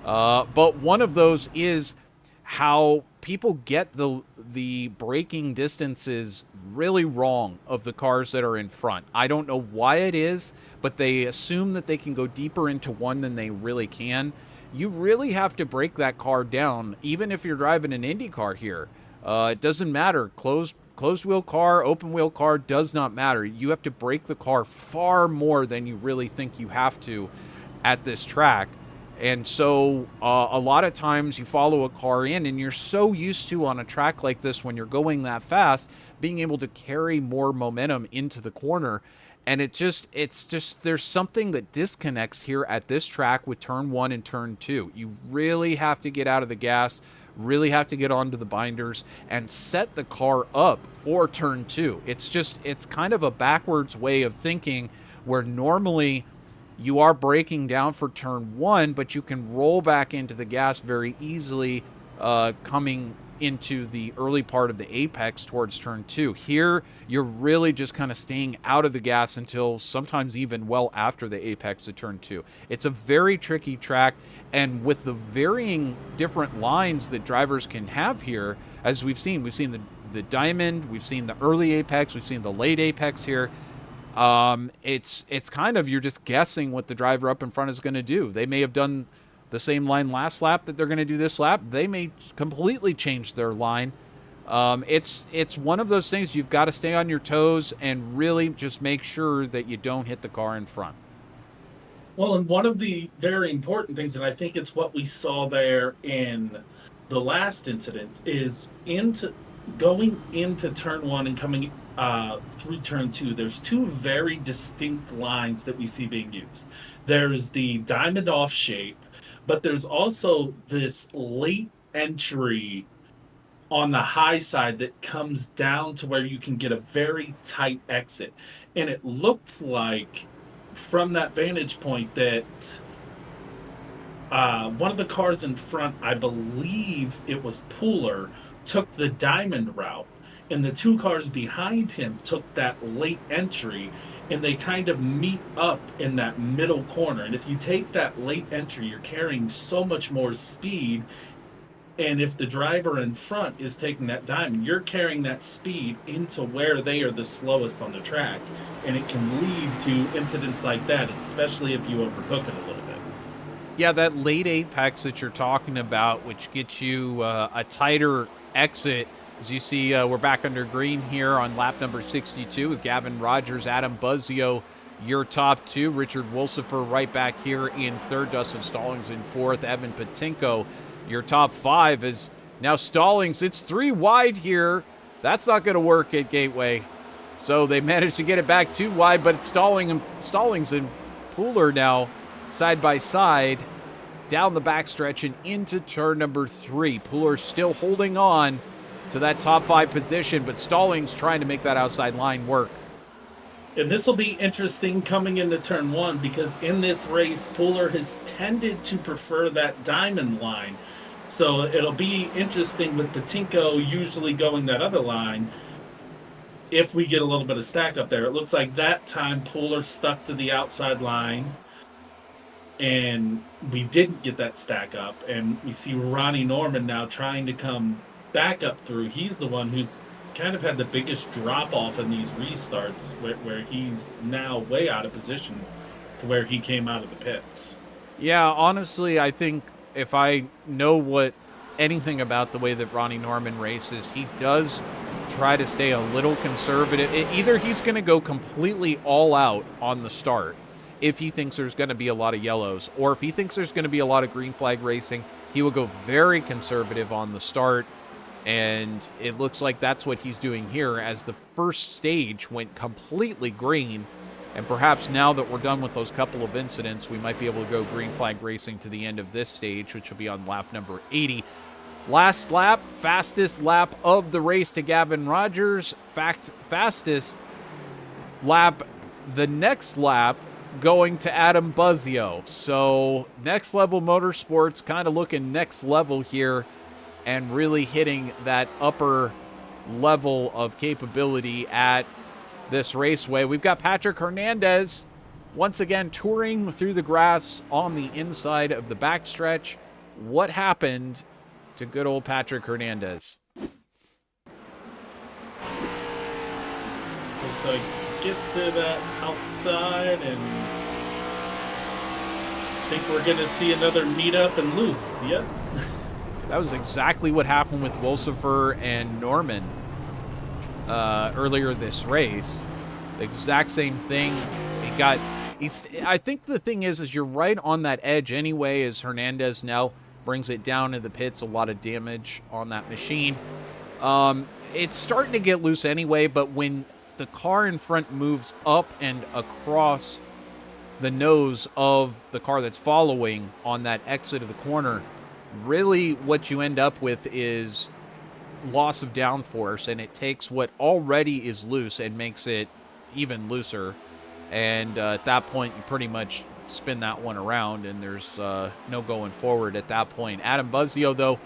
But one of those is how people get the braking distances really wrong of the cars that are in front. I don't know why it is, but they assume that they can go deeper into one than they really can. You really have to break that car down, even if you're driving an Indy car here. It doesn't matter. Closed wheel car, open wheel car, does not matter. You have to break the car far more than you really think you have to at this track. And so a lot of times you follow a car in and you're so used to on a track like this when you're going that fast, being able to carry more momentum into the corner. And it's just there's something that disconnects here at this track with turn 1 and turn 2. You really have to get out of the gas, really have to get onto the binders and set the car up for turn 2. It's kind of a backwards way of thinking where normally you are braking down for turn 1, but you can roll back into the gas very easily coming into the early part of the apex towards turn 2. Here, you're really just kind of staying out of the gas until sometimes even well after the apex of turn 2. It's a very tricky track, and with the varying different lines that drivers can have here, as we've seen the diamond, we've seen the early apex, we've seen the late apex here. It's kind of, you're just guessing what the driver up in front is going to do. They may have done the same line last lap that they're going to do this lap. They may completely change their line. It's one of those things you've got to stay on your toes and really just make sure that you don't hit the car in front. Well, and one of the very important things, and I think it's what we saw there in the last incident, is going into turn 1 and coming through turn 2, there's two very distinct lines that we see being used. There's the diamond off shape, but there's also this late entry on the high side that comes down to where you can get a very tight exit. And it looks like from that vantage point that one of the cars in front, I believe it was Pooler, took the diamond route, and the two cars behind him took that late entry, and they kind of meet up in that middle corner. And if you take that late entry, you're carrying so much more speed, and if the driver in front is taking that diamond, you're carrying that speed into where they are the slowest on the track, and it can lead to incidents like that, especially if you overcook it a little bit. Yeah, that late apex that you're talking about, which gets you a tighter exit. As you see, we're back under green here on lap number 62 with Gavin Rogers, Adam Buzzio, your top 2. Richard Wolsifer right back here in 3rd. Dustin Stallings in 4th. Evan Patinko, your top 5. Is now Stallings. It's 3 wide here. That's not going to work at Gateway. So they managed to get it back 2 wide, but it's Stallings and Pooler now side by side down the backstretch and into turn number 3. Pooler still holding on to that top 5 position, but Stallings trying to make that outside line work. And this will be interesting coming into turn 1, because in this race, Pooler has tended to prefer that diamond line. So it'll be interesting with Patinko usually going that other line. If we get a little bit of stack up there, it looks like that time Pooler stuck to the outside line, and we didn't get that stack up. And we see Ronnie Norman now trying to come back up through. He's the one who's kind of had the biggest drop off in these restarts, where he's now way out of position to where he came out of the pits. Yeah, honestly, I think if I know anything about the way that Ronnie Norman races, he does try to stay a little conservative. Either he's going to go completely all out on the start if he thinks there's going to be a lot of yellows, or if he thinks there's going to be a lot of green flag racing, he will go very conservative on the start. And it looks like that's what he's doing here, as the first stage went completely green. And perhaps now that we're done with those couple of incidents, we might be able to go green flag racing to the end of this stage, which will be on lap number 80. Last lap, fastest lap of the race to Gavin Rogers. Fastest lap, the next lap, going to Adam Buzzio. So Next Level Motorsports kind of looking next level here, and really hitting that upper level of capability at this raceway. We've got Patrick Hernandez once again touring through the grass on the inside of the backstretch. What happened to good old Patrick Hernandez? Looks like gets to that outside, and I think we're going to see another meetup and loose. Yep. That was exactly what happened with Wolsifer and Norman earlier this race. The exact same thing. He got I think the thing is you're right on that edge anyway, as Hernandez now brings it down in the pits. A lot of damage on that machine. It's starting to get loose anyway, but when the car in front moves up and across the nose of the car that's following on that exit of the corner, really what you end up with is loss of downforce, and it takes what already is loose and makes it even looser. And at that point, you pretty much spin that one around, and there's no going forward at that point. Adam Buzzio, though,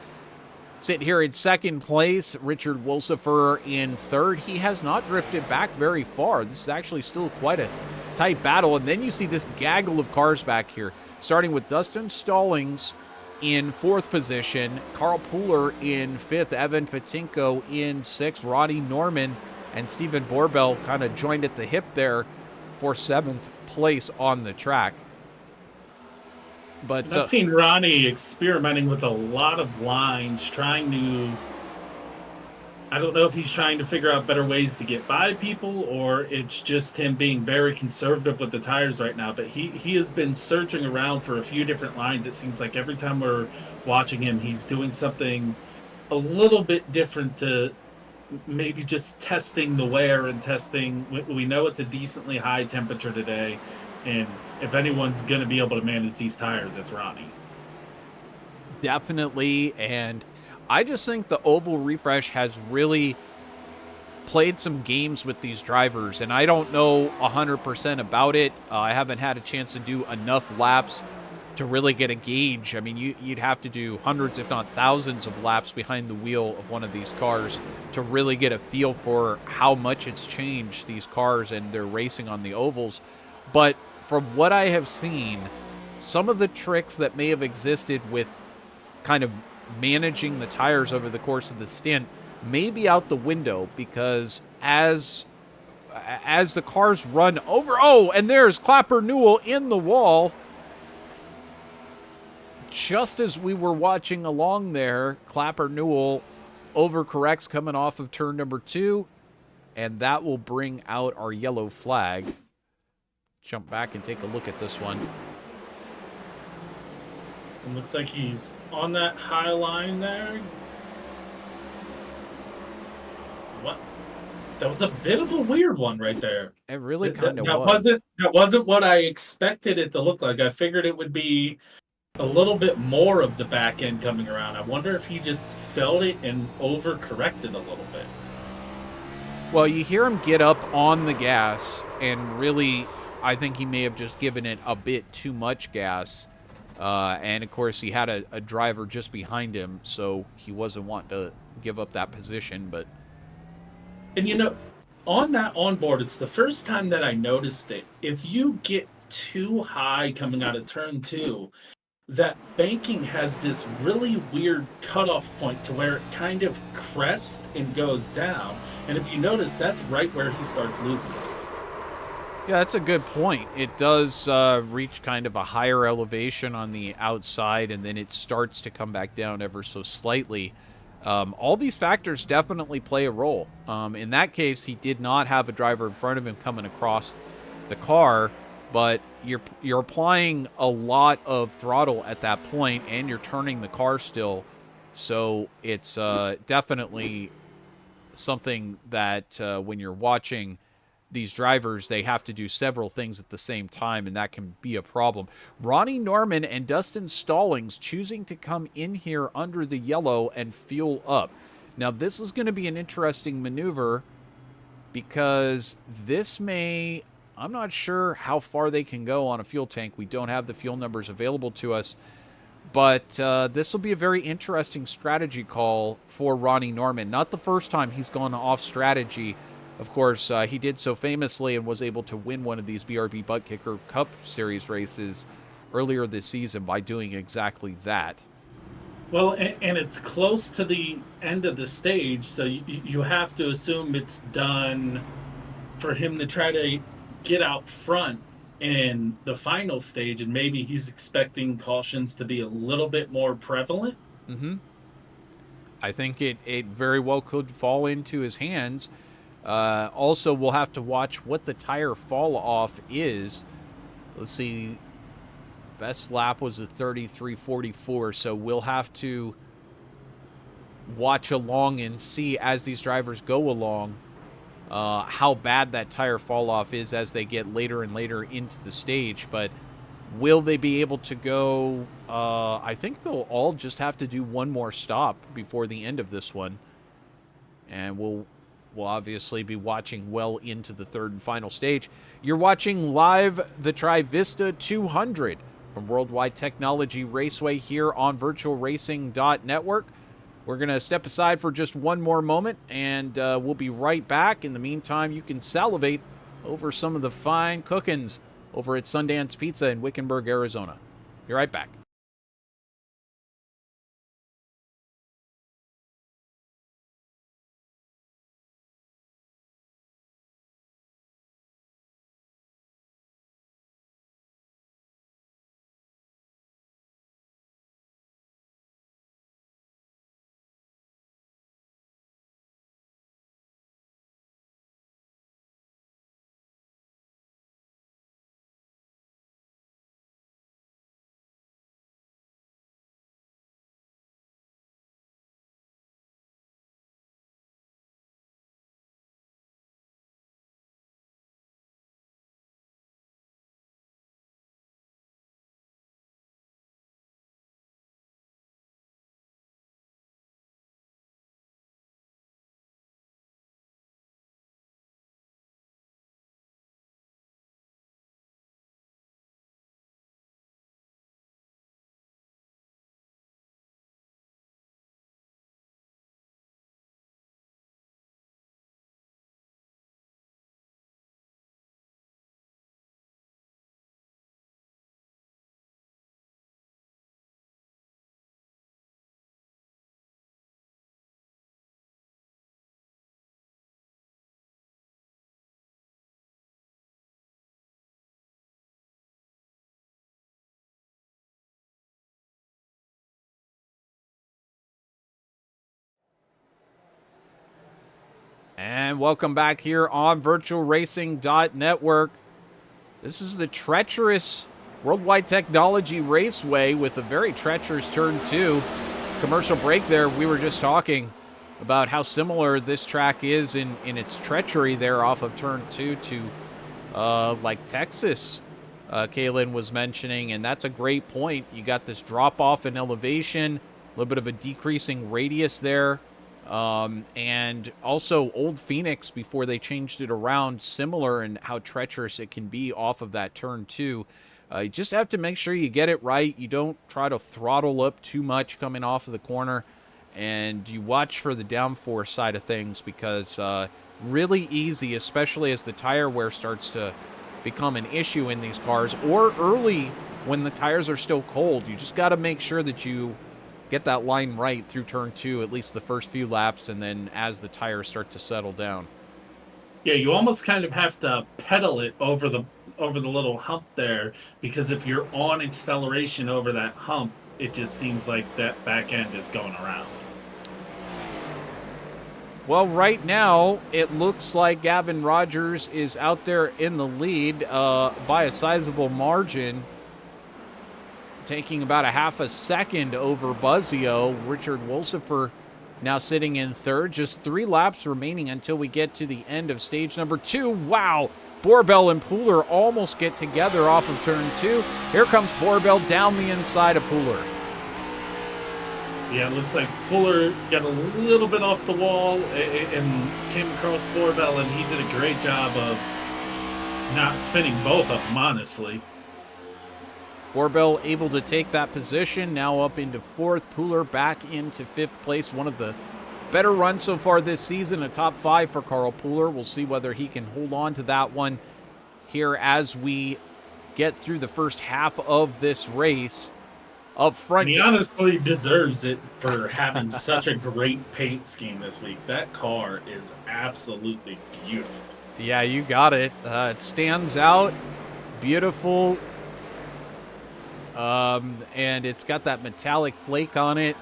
sitting here in second place. Richard Wolsifer in third. He has not drifted back very far. This is actually still quite a tight battle. And then you see this gaggle of cars back here, starting with Dustin Stallings in fourth position, Carl Pooler in fifth, Evan Patinko in sixth, Roddy Norman and Stephen Borbell kind of joined at the hip there for seventh place on the track. But I've seen Ronnie experimenting with a lot of lines, trying to, I don't know if he's trying to figure out better ways to get by people, or it's just him being very conservative with the tires right now. But he has been searching around for a few different lines. It seems like every time we're watching him, he's doing something a little bit different, to maybe just testing the wear and testing. We know it's a decently high temperature today, and if anyone's going to be able to manage these tires, it's Ronnie. Definitely, and I just think the Oval Refresh has really played some games with these drivers, and I don't know 100% about it. I haven't had a chance to do enough laps to really get a gauge. I mean, you'd have to do hundreds, if not thousands, of laps behind the wheel of one of these cars to really get a feel for how much it's changed these cars and their racing on the ovals. But from what I have seen, some of the tricks that may have existed with kind of managing the tires over the course of the stint may be out the window, because as the cars run over, and there's Clapper Newell in the wall. Just as we were watching along there, Clapper Newell overcorrects coming off of turn number 2, and that will bring out our yellow flag. Jump back and take a look at this one. It looks like he's on that high line there. What? That was a bit of a weird one right there. It really kind of was. That wasn't what I expected it to look like. I figured it would be a little bit more of the back end coming around. I wonder if he just felt it and overcorrected a little bit. Well, you hear him get up on the gas, and really, I think he may have just given it a bit too much gas. And, of course, he had a driver just behind him, so he wasn't wanting to give up that position. But and, you know, on that onboard, it's the first time that I noticed it. If you get too high coming out of turn 2, that banking has this really weird cutoff point to where it kind of crests and goes down. And if you notice, that's right where he starts losing it. Yeah, that's a good point. It does reach kind of a higher elevation on the outside, and then it starts to come back down ever so slightly. All these factors definitely play a role. In that case, he did not have a driver in front of him coming across the car, but you're applying a lot of throttle at that point, and you're turning the car still. So it's definitely something that when you're watching these drivers, they have to do several things at the same time, and that can be a problem. Ronnie Norman and Dustin Stallings choosing to come in here under the yellow and fuel up. Now, this is going to be an interesting maneuver, because this may... I'm not sure how far they can go on a fuel tank. We don't have the fuel numbers available to us, but this will be a very interesting strategy call for Ronnie Norman. Not the first time he's gone off strategy. Of course, he did so famously and was able to win one of these BRB Buttkicker Cup Series races earlier this season by doing exactly that. Well, and it's close to the end of the stage, so you have to assume it's done for him to try to get out front in the final stage, and maybe he's expecting cautions to be a little bit more prevalent. Mm-hmm. I think it very well could fall into his hands. Also, we'll have to watch what the tire fall off is. Let's see. Best lap was a 33:44, so we'll have to watch along and see as these drivers go along how bad that tire fall off is as they get later and later into the stage. But will they be able to go? I think they'll all just have to do one more stop before the end of this one, and we'll obviously be watching well into the third and final stage. You're watching live the Trivista 200 from Worldwide Technology Raceway here on VirtualRacing.Network. We're going to step aside for just one more moment, and we'll be right back. In the meantime, you can salivate over some of the fine cookings over at Sundance Pizza in Wickenburg, Arizona. Be right back. And welcome back here on VirtualRacing.Network. This is the treacherous Worldwide Technology Raceway with a very treacherous turn 2. Commercial break there, we were just talking about how similar this track is in its treachery there off of turn 2 to like Texas, Kaylin was mentioning, and that's a great point. You got this drop-off in elevation, a little bit of a decreasing radius there. And also Old Phoenix, before they changed it around, similar in how treacherous it can be off of that turn 2. You just have to make sure you get it right. You don't try to throttle up too much coming off of the corner, and you watch for the downforce side of things, because really easy, especially as the tire wear starts to become an issue in these cars, or early when the tires are still cold. You just got to make sure that you get that line right through turn 2, at least the first few laps, and then as the tires start to settle down. Yeah, you almost kind of have to pedal it over the little hump there, because if you're on acceleration over that hump, it just seems like that back end is going around. Well, right now, it looks like Gavin Rogers is out there in the lead by a sizable margin, taking about a half a second over Buzzio. Richard Wolsifer now sitting in third. Just 3 laps remaining until we get to the end of stage number 2. Wow! Borbell and Pooler almost get together off of turn 2. Here comes Borbell down the inside of Pooler. Yeah, it looks like Pooler got a little bit off the wall and came across Borbell, and he did a great job of not spinning both of them, honestly. Borbell able to take that position, now up into 4th. Pooler back into 5th place. One of the better runs so far this season, a top 5 for Carl Pooler. We'll see whether he can hold on to that one here as we get through the first half of this race. Up front, he honestly deserves it for having such a great paint scheme this week. That car is absolutely beautiful. Yeah, you got it. It stands out. Beautiful. And it's got that metallic flake on it.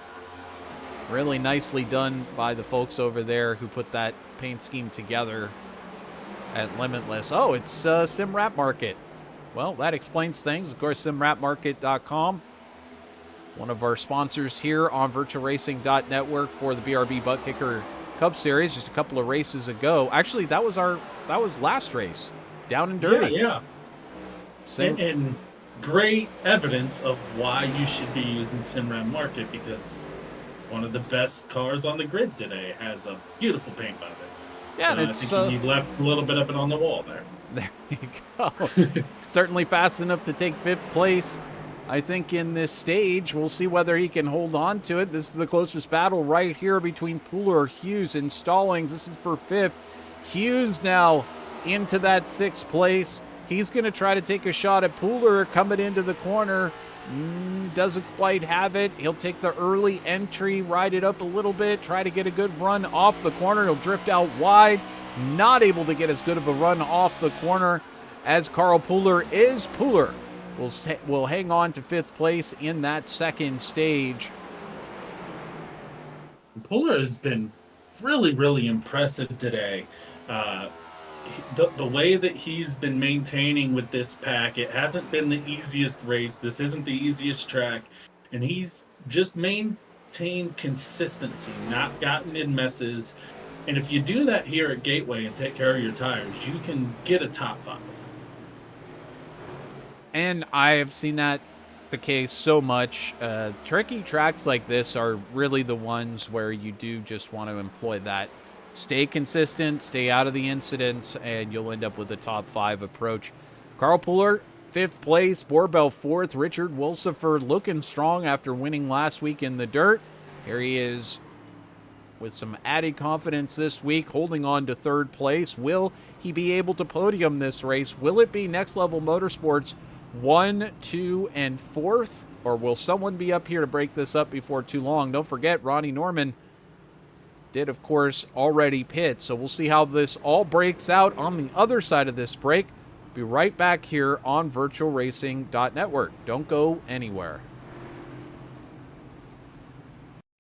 Really nicely done by the folks over there who put that paint scheme together at Limitless. Oh, it's Sim Wrap Market. Well, that explains things. Of course, simwrapmarket.com, one of our sponsors here on VirtualRacing.Network for the BRB Buttkicker Cup Series just a couple of races ago. Actually, that was last race, down and dirty. Yeah. Same. And great evidence of why you should be using Simram Market, because one of the best cars on the grid today has a beautiful paint by it. Yeah, and I it's think he left a little bit of it on the wall there. there you go. Certainly fast enough to take 5th place. I think in this stage, we'll see whether he can hold on to it. This is the closest battle right here between Pooler, Hughes, and Stallings. This is for 5th. Hughes now into that 6th place. He's going to try to take a shot at Pooler coming into the corner. Doesn't quite have it. He'll take the early entry, ride it up a little bit, try to get a good run off the corner. He'll drift out wide. Not able to get as good of a run off the corner as Carl Pooler is. Pooler will hang on to 5th place in that second stage. Pooler has been really, really impressive today. The way that he's been maintaining with this pack, it hasn't been the easiest race. This isn't the easiest track. And he's just maintained consistency, not gotten in messes. And if you do that here at Gateway and take care of your tires, you can get a top 5. And I have seen that the case so much. Tricky tracks like this are really the ones where you do just want to employ that. Stay consistent, stay out of the incidents, and you'll end up with a top 5 approach. Carl Pooler, 5th place. Borbell, 4th. Richard Wilsifer looking strong after winning last week in the dirt. Here he is with some added confidence this week, holding on to 3rd place. Will he be able to podium this race? Will it be Next Level Motorsports 1, 2, and 4th? Or will someone be up here to break this up before too long? Don't forget, Ronnie Norman did, of course, already pit. So we'll see how this all breaks out on the other side of this break. Be right back here on VirtualRacing.Network. Don't go anywhere.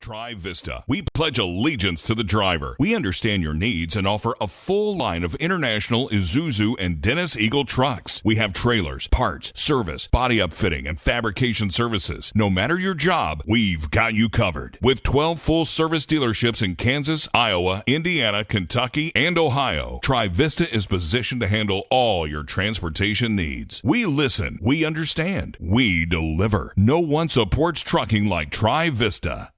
Trivista. We pledge allegiance to the driver. We understand your needs and offer a full line of international Isuzu and Dennis Eagle trucks. We have trailers, parts, service, body upfitting, and fabrication services. No matter your job, we've got you covered. With 12 full service dealerships in Kansas, Iowa, Indiana, Kentucky, and Ohio, Trivista is positioned to handle all your transportation needs. We listen, we understand, we deliver. No one supports trucking like Trivista.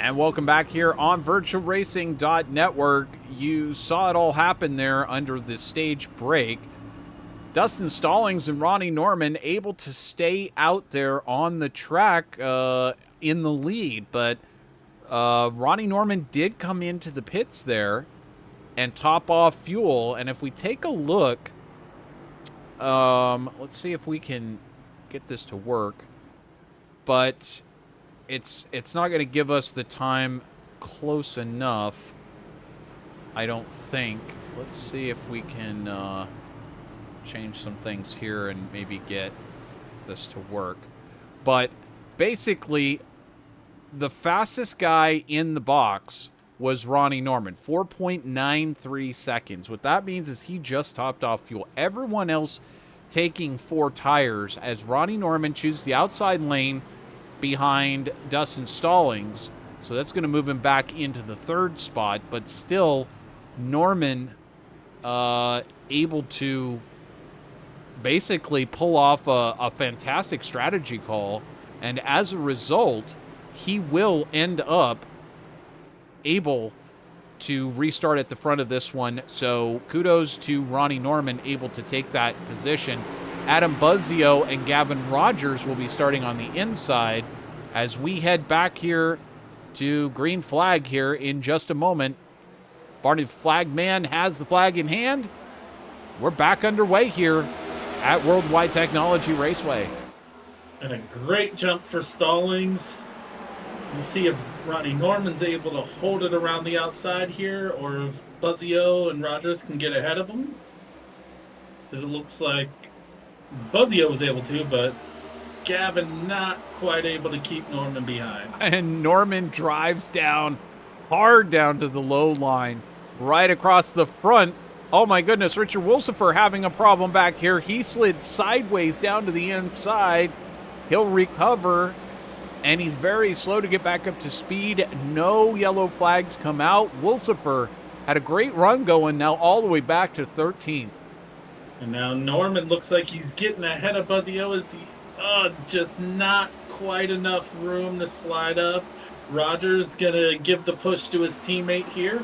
And welcome back here on VirtualRacing.Network. You saw it all happen there under the stage break. Dustin Stallings and Ronnie Norman able to stay out there on the track in the lead, but Ronnie Norman did come into the pits there and top off fuel. And if we take a look, let's see if we can get this to work, but it's not going to give us the time close enough, I don't think. Let's see if we can change some things here and maybe get this to work. But basically, the fastest guy in the box was Ronnie Norman, 4.93 seconds. What that means is he just topped off fuel. Everyone else taking 4 tires as Ronnie Norman chooses the outside lane behind Dustin Stallings. So that's going to move him back into the 3rd spot, but still Norman able to basically pull off a fantastic strategy call, and as a result, he will end up able to restart at the front of this one. So kudos to Ronnie Norman, able to take that position. Adam Buzzio and Gavin Rogers will be starting on the inside as we head back here to green flag here in just a moment. Barney Flagman has the flag in hand. We're back underway here at Worldwide Technology Raceway. And a great jump for Stallings. We'll see if Ronnie Norman's able to hold it around the outside here, or if Buzzio and Rogers can get ahead of him. Because it looks like Buzzio was able to, but Gavin not quite able to keep Norman behind. And Norman drives down, hard down to the low line, right across the front. Oh my goodness, Richard Wilsifer having a problem back here. He slid sideways down to the inside. He'll recover, and he's very slow to get back up to speed. No yellow flags come out. Wilsifer had a great run going, now all the way back to 13th. And now Norman looks like he's getting ahead of Buzzio as he just not quite enough room to slide up. Rogers gonna give the push to his teammate here.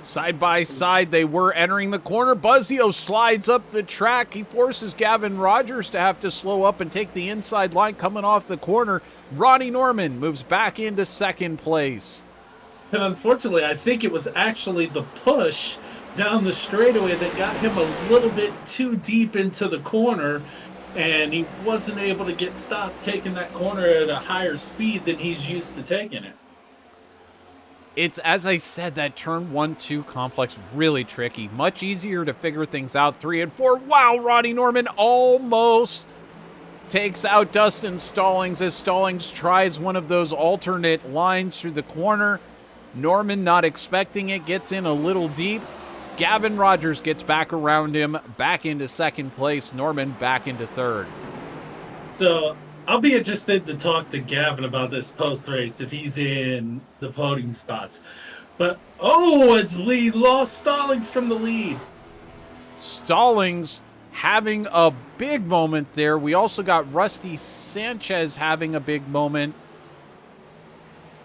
Side by side, they were entering the corner. Buzzio slides up the track. He forces Gavin Rogers to have to slow up and take the inside line coming off the corner. Ronnie Norman moves back into 2nd place. And unfortunately, I think it was actually the push down the straightaway that got him a little bit too deep into the corner, and he wasn't able to get stopped taking that corner at a higher speed than he's used to taking it. It's, as I said, that turn 1-2 complex, really tricky. Much easier to figure things out 3 and 4. Wow, Ronnie Norman almost takes out Dustin Stallings as Stallings tries one of those alternate lines through the corner. Norman, not expecting it, gets in a little deep. Gavin Rogers gets back around him, back into 2nd place. Norman back into 3rd. So I'll be interested to talk to Gavin about this post-race if he's in the podium spots. But, as we lost Stallings from the lead. Stallings having a big moment there. We also got Rusty Sanchez having a big moment.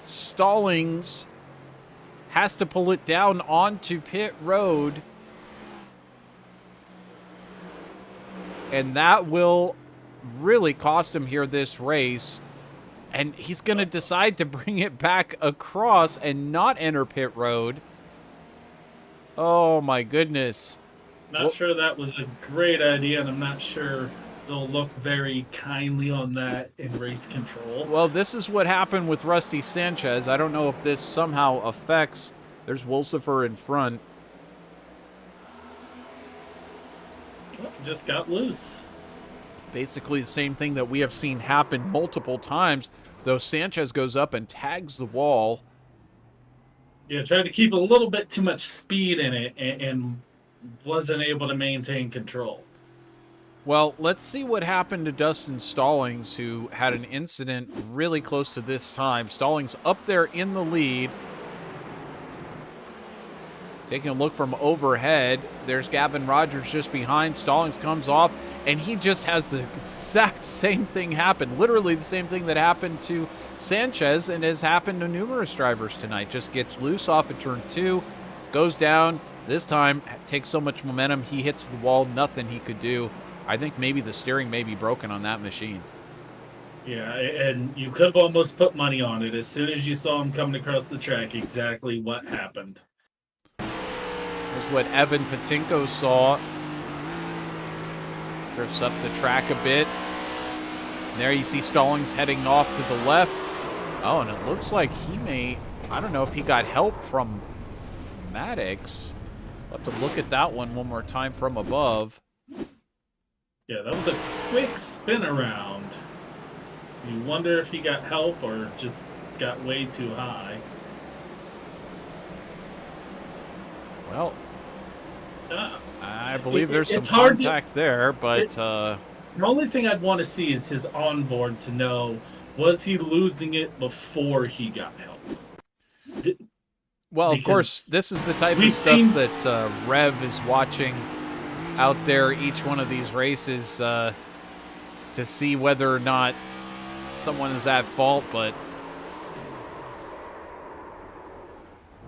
Stallings has to pull it down onto pit road. And that will really cost him here this race. And he's going to decide to bring it back across and not enter pit road. Oh my goodness. Not sure that was a great idea, and I'm not sure they'll look very kindly on that in race control. Well, this is what happened with Rusty Sanchez. I don't know if this somehow affects. There's Wilsifer in front. Just got loose. Basically the same thing that we have seen happen multiple times, though Sanchez goes up and tags the wall. Yeah, tried to keep a little bit too much speed in it and wasn't able to maintain control. Well, let's see what happened to Dustin Stallings, who had an incident really close to this time. Stallings up there in the lead. Taking a look from overhead, there's Gavin Rogers just behind. Stallings comes off, and he just has the exact same thing happen. Literally the same thing that happened to Sanchez and has happened to numerous drivers tonight. Just gets loose off of turn 2, goes down. This time, takes so much momentum, he hits the wall. Nothing he could do. I think maybe the steering may be broken on that machine. Yeah, and you could have almost put money on it as soon as you saw him coming across the track, exactly what happened. Here's what Evan Patinko saw. Drifts up the track a bit. And there you see Stallings heading off to the left. Oh, and it looks like he may, I don't know if he got help from Maddox. We'll have to look at that one more time from above. Yeah, that was a quick spin around. You wonder if he got help or just got way too high. Well, I believe there's some hard contact there, but... the only thing I'd want to see is his onboard to know, was he losing it before he got help? Well, of course, this is the type of stuff that Rev is watching out there each one of these races to see whether or not someone is at fault, but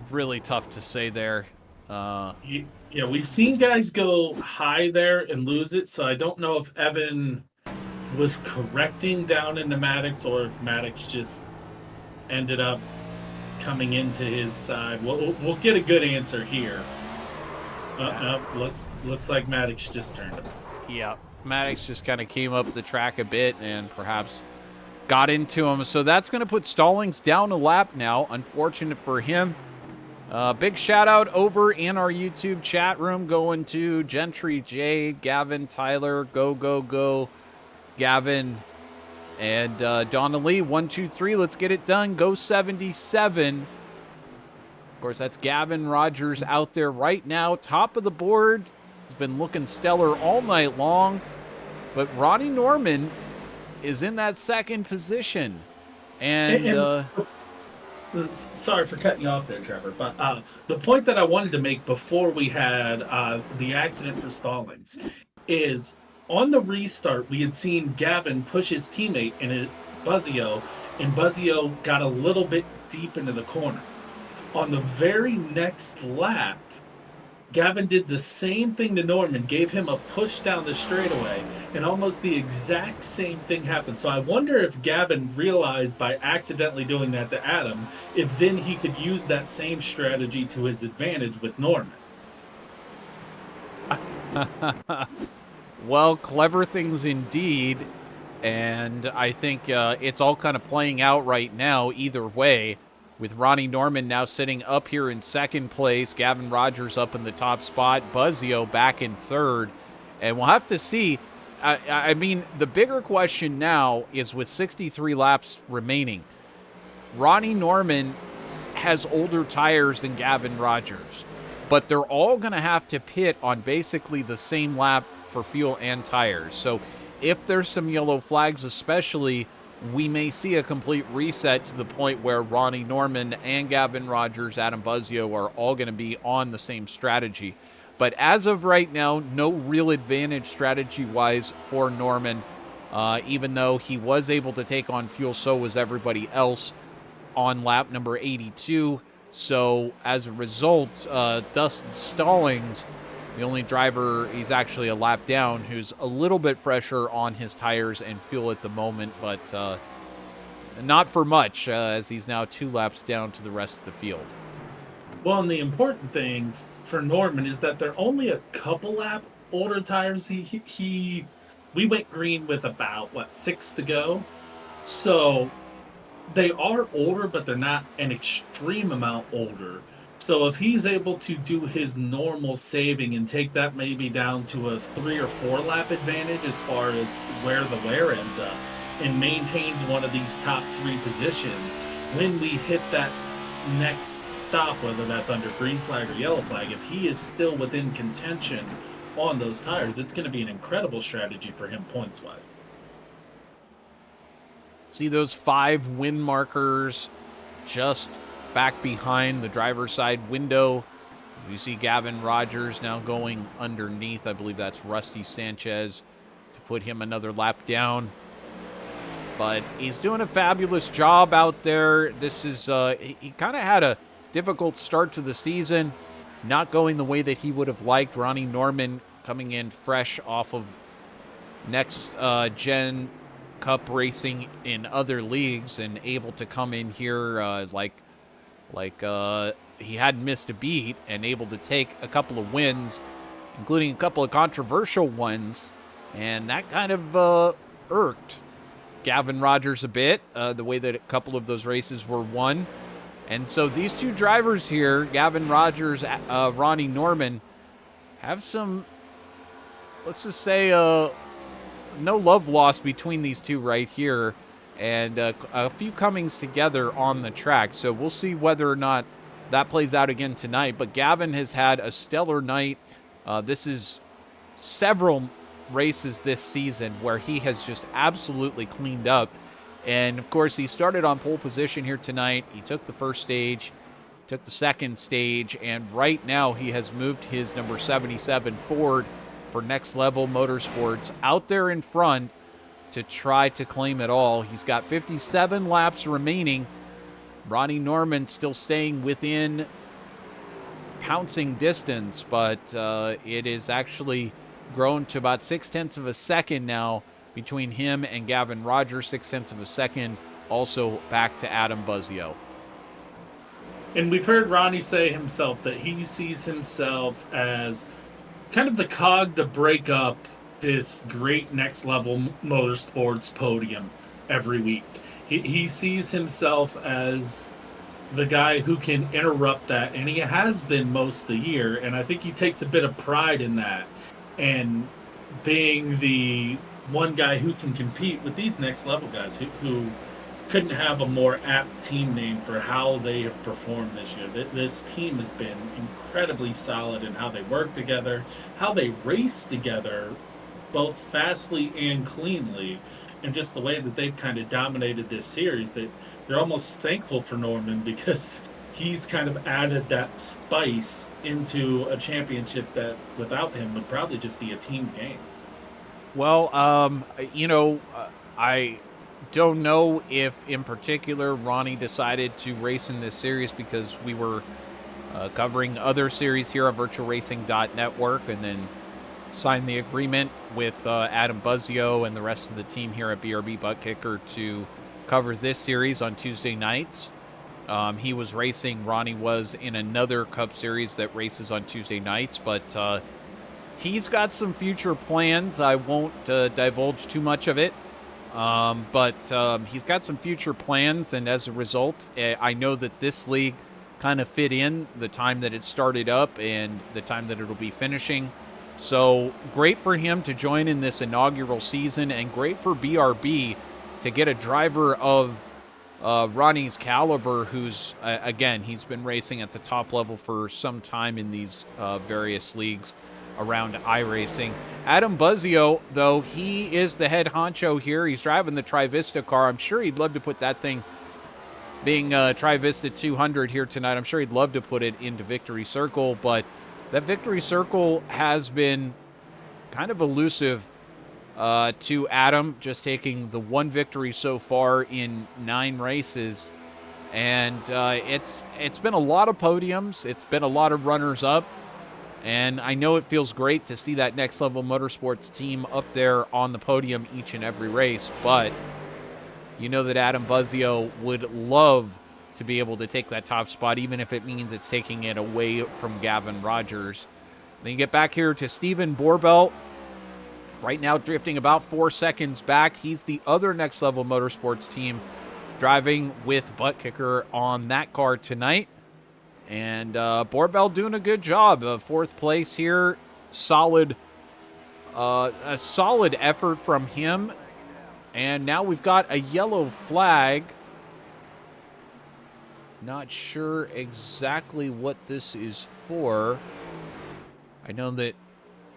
really tough to say there. Yeah, we've seen guys go high there and lose it, so I don't know if Evan was correcting down into Maddox or if Maddox just ended up coming into his side. We'll get a good answer here. Looks like Maddox just turned him. Yeah, Maddox just kind of came up the track a bit and perhaps got into him. So that's going to put Stallings down a lap now. Unfortunate for him. Big shout out over in our YouTube chat room going to Gentry J, Gavin, Tyler, go, Gavin, and Donna Lee, 1, 2, 3. Let's get it done. Go 77. Of course, that's Gavin Rogers out there right now, top of the board. He's been looking stellar all night long. But Ronnie Norman is in that second position. And sorry for cutting you off there, Trevor, but the point that I wanted to make before we had the accident for Stallings is on the restart, we had seen Gavin push his teammate in Buzzio, and Buzzio got a little bit deep into the corner. On the very next lap, Gavin did the same thing to Norman, gave him a push down the straightaway, and almost the exact same thing happened. So I wonder if Gavin realized by accidentally doing that to Adam, if then he could use that same strategy to his advantage with Norman. Well, clever things indeed. And I think it's all kind of playing out right now either way, with Ronnie Norman now sitting up here in second place, Gavin Rogers up in the top spot, Buzzio back in third. And we'll have to see. I mean, the bigger question now is with 63 laps remaining, Ronnie Norman has older tires than Gavin Rogers, but they're all going to have to pit on basically the same lap for fuel and tires. So if there's some yellow flags especially, we may see a complete reset to the point where Ronnie Norman and Gavin Rogers, Adam Buzzio are all going to be on the same strategy. But as of right now, no real advantage strategy-wise for Norman, even though he was able to take on fuel, so was everybody else on lap number 82. So as a result, Dustin Stallings, the only driver, he's actually a lap down, who's a little bit fresher on his tires and fuel at the moment, but not for much, as he's now 2 laps down to the rest of the field. Well, and the important thing for Norman is that they're only a couple lap older tires. We went green with about, 6 to go? So they are older, but they're not an extreme amount older. So if he's able to do his normal saving and take that maybe down to a 3 or 4 lap advantage as far as where the wear ends up, and maintains one of these top 3 positions, when we hit that next stop, whether that's under green flag or yellow flag, if he is still within contention on those tires, it's going to be an incredible strategy for him points-wise. See those 5 win markers just back behind the driver's side window You see Gavin Rogers now going underneath. I believe that's Rusty Sanchez to put him another lap down. But he's doing a fabulous job out there. This is, he kind of had a difficult start to the season, not going the way that he would have liked. Ronnie Norman coming in fresh off of next gen cup racing in other leagues and able to come in here like he hadn't missed a beat and able to take a couple of wins, including a couple of controversial ones, and that kind of irked Gavin Rogers a bit, the way that a couple of those races were won. And so these two drivers here, Gavin Rogers, Ronnie Norman, have some, let's just say, no love lost between these two right here, and a few comings together on the track. So we'll see whether or not that plays out again tonight. But Gavin has had a stellar night. This is several races this season where he has just absolutely cleaned up. And of course, he started on pole position here tonight. He took the first stage, took the second stage, and right now he has moved his number 77 Ford for Next Level Motorsports out there in front to try to claim it all. He's got 57 laps remaining. Ronnie Norman still staying within pouncing distance, but it is actually grown to about 0.6 of a second now between him and Gavin Rogers. 0.6 of a second also back to Adam Buzzio. And we've heard Ronnie say himself that he sees himself as kind of the cog to break up this great Next Level Motorsports podium every week. He sees himself as the guy who can interrupt that, and he has been most of the year, and I think he takes a bit of pride in that, and being the one guy who can compete with these Next Level guys who couldn't have a more apt team name for how they have performed this year. This team has been incredibly solid in how they work together, how they race together, both fastly and cleanly, and just the way that they've kind of dominated this series, that you're almost thankful for Norman because he's kind of added that spice into a championship that without him would probably just be a team game. Well, I don't know if in particular Ronnie decided to race in this series because we were covering other series here on VirtualRacing.Network and then signed the agreement with Adam Buzzio and the rest of the team here at BRB Buttkicker to cover this series on Tuesday nights. He was racing, Ronnie was in another Cup Series that races on Tuesday nights, but he's got some future plans. I won't divulge too much of it, but he's got some future plans, and as a result, I know that this league kind of fit in the time that it started up and the time that it'll be finishing. So great for him to join in this inaugural season, and great for BRB to get a driver of Ronnie's caliber who's, again, he's been racing at the top level for some time in these various leagues around iRacing. Adam Buzzio, though, he is the head honcho here. He's driving the Trivista car. I'm sure he'd love to put that thing, being Trivista 200 here tonight, I'm sure he'd love to put it into Victory Circle, but that Victory Circle has been kind of elusive to Adam, just taking the one victory so far in 9 races. And it's been a lot of podiums. It's been a lot of runners-up. And I know it feels great to see that Next Level Motorsports team up there on the podium each and every race. But you know that Adam Buzzio would love to be able to take that top spot, even if it means it's taking it away from Gavin Rogers. Then you get back here to Steven Borbelt. Right now drifting about 4 seconds back. He's the other Next Level Motorsports team driving with Buttkicker on that car tonight. And Borbelt doing a good job. 4th place here. Solid, a solid effort from him. And now we've got a yellow flag. Not sure exactly what this is for. I know that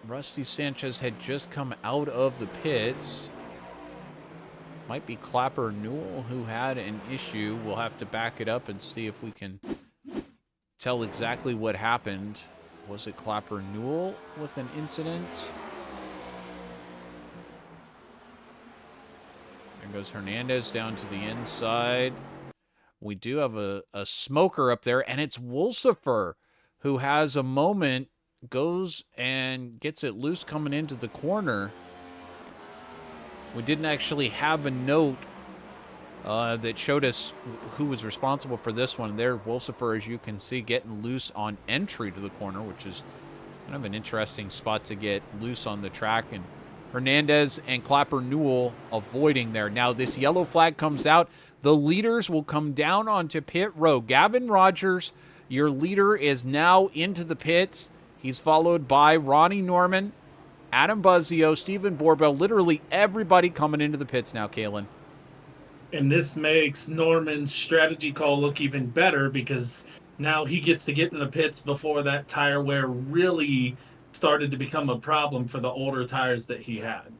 Rusty Sanchez had just come out of the pits. Might be Clapper Newell who had an issue. We'll have to back it up and see if we can tell exactly what happened. Was it Clapper Newell with an incident? There goes Hernandez down to the inside. We do have a smoker up there, and it's Wolsifer who has a moment, goes and gets it loose coming into the corner. We didn't actually have a note that showed us who was responsible for this one. There, Wolsifer, as you can see, getting loose on entry to the corner, which is kind of an interesting spot to get loose on the track. And Hernandez and Clapper Newell avoiding there. Now, this yellow flag comes out. The leaders will come down onto pit road. Gavin Rogers, your leader, is now into the pits. He's followed by Ronnie Norman, Adam Buzzio, Stephen Borbell, literally everybody coming into the pits now, Kalen. And this makes Norman's strategy call look even better because now he gets to get in the pits before that tire wear really started to become a problem for the older tires that he had.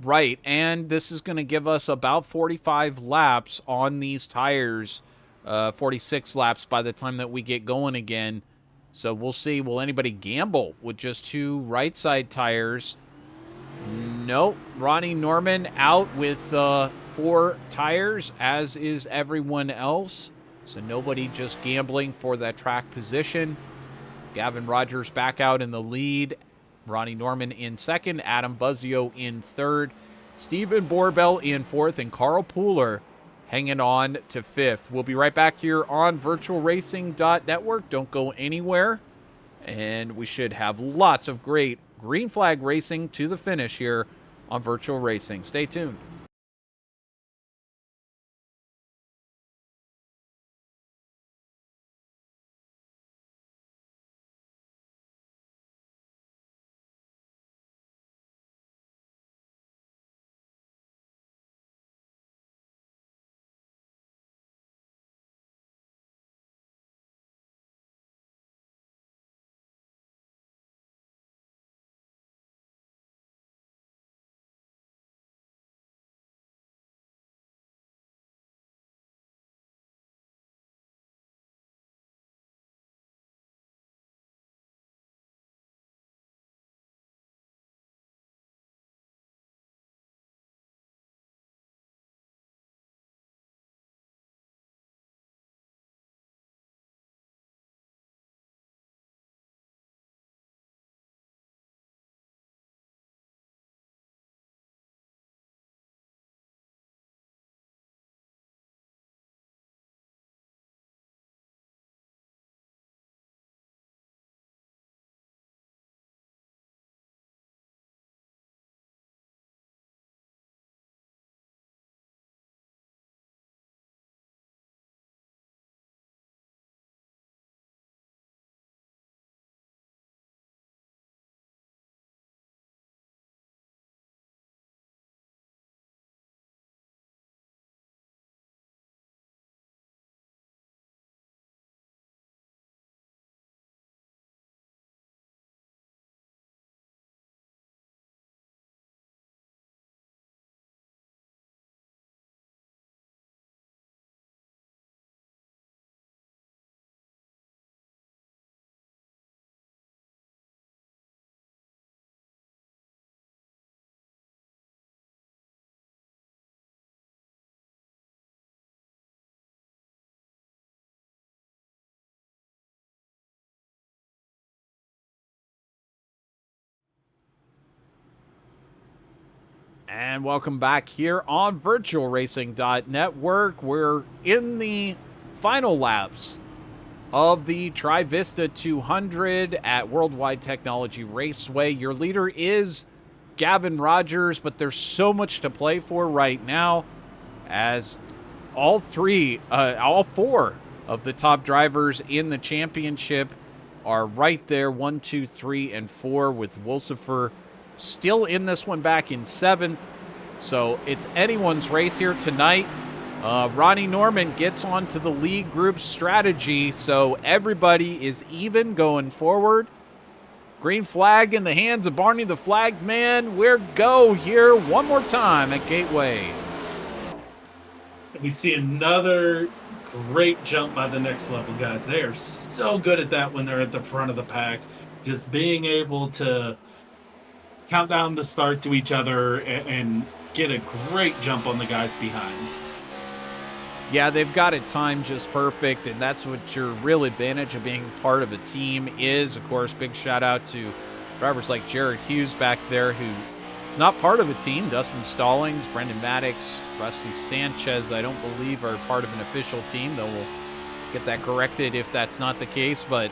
Right, and this is going to give us about 45 laps on these tires, 46 laps by the time that we get going again. So we'll see, will anybody gamble with just 2 right side tires? Nope, Ronnie Norman out with 4 tires, as is everyone else. So nobody just gambling for that track position. Gavin Rogers back out in the lead. Ronnie Norman in second. Adam Buzzio in third. Stephen Borbell in fourth. And Carl Pooler hanging on to fifth. We'll be right back here on VirtualRacing.Network. Don't go anywhere. And we should have lots of great green flag racing to the finish here on Virtual Racing. Stay tuned. And welcome back here on VirtualRacing.Network. We're in the final laps of the Trivista 200 at Worldwide Technology Raceway. Your leader is Gavin Rogers, but there's so much to play for right now as all four of the top drivers in the championship are right there, 1, 2, 3, and 4, with Wolsifer still in this one back in 7th. So it's anyone's race here tonight. Ronnie Norman gets onto the lead group strategy, so everybody is even going forward. Green flag in the hands of Barney the Flag Man. We're go here one more time at Gateway. We see another great jump by the next level guys. They are so good at that when they're at the front of the pack. Just being able to count down the start to each other and get a great jump on the guys behind. Yeah, they've got it timed just perfect, and that's what your real advantage of being part of a team is. Of course, big shout out to drivers like Jared Hughes back there, who is not part of a team. Dustin Stallings, Brendan Maddox, Rusty Sanchez, I don't believe are part of an official team, though we'll get that corrected if that's not the case. But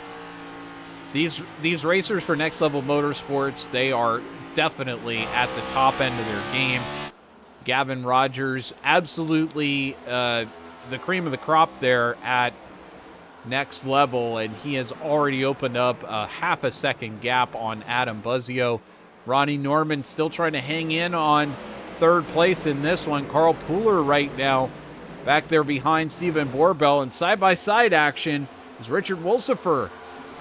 these racers for Next Level Motorsports, they are definitely at the top end of their game. Gavin Rogers, absolutely the cream of the crop there at Next Level, and he has already opened up a half a second gap on Adam Buzzio. Ronnie Norman still trying to hang in on third place in this one. Carl Pooler right now back there behind Stephen Borbell, and side-by-side action is Richard Wolsifer.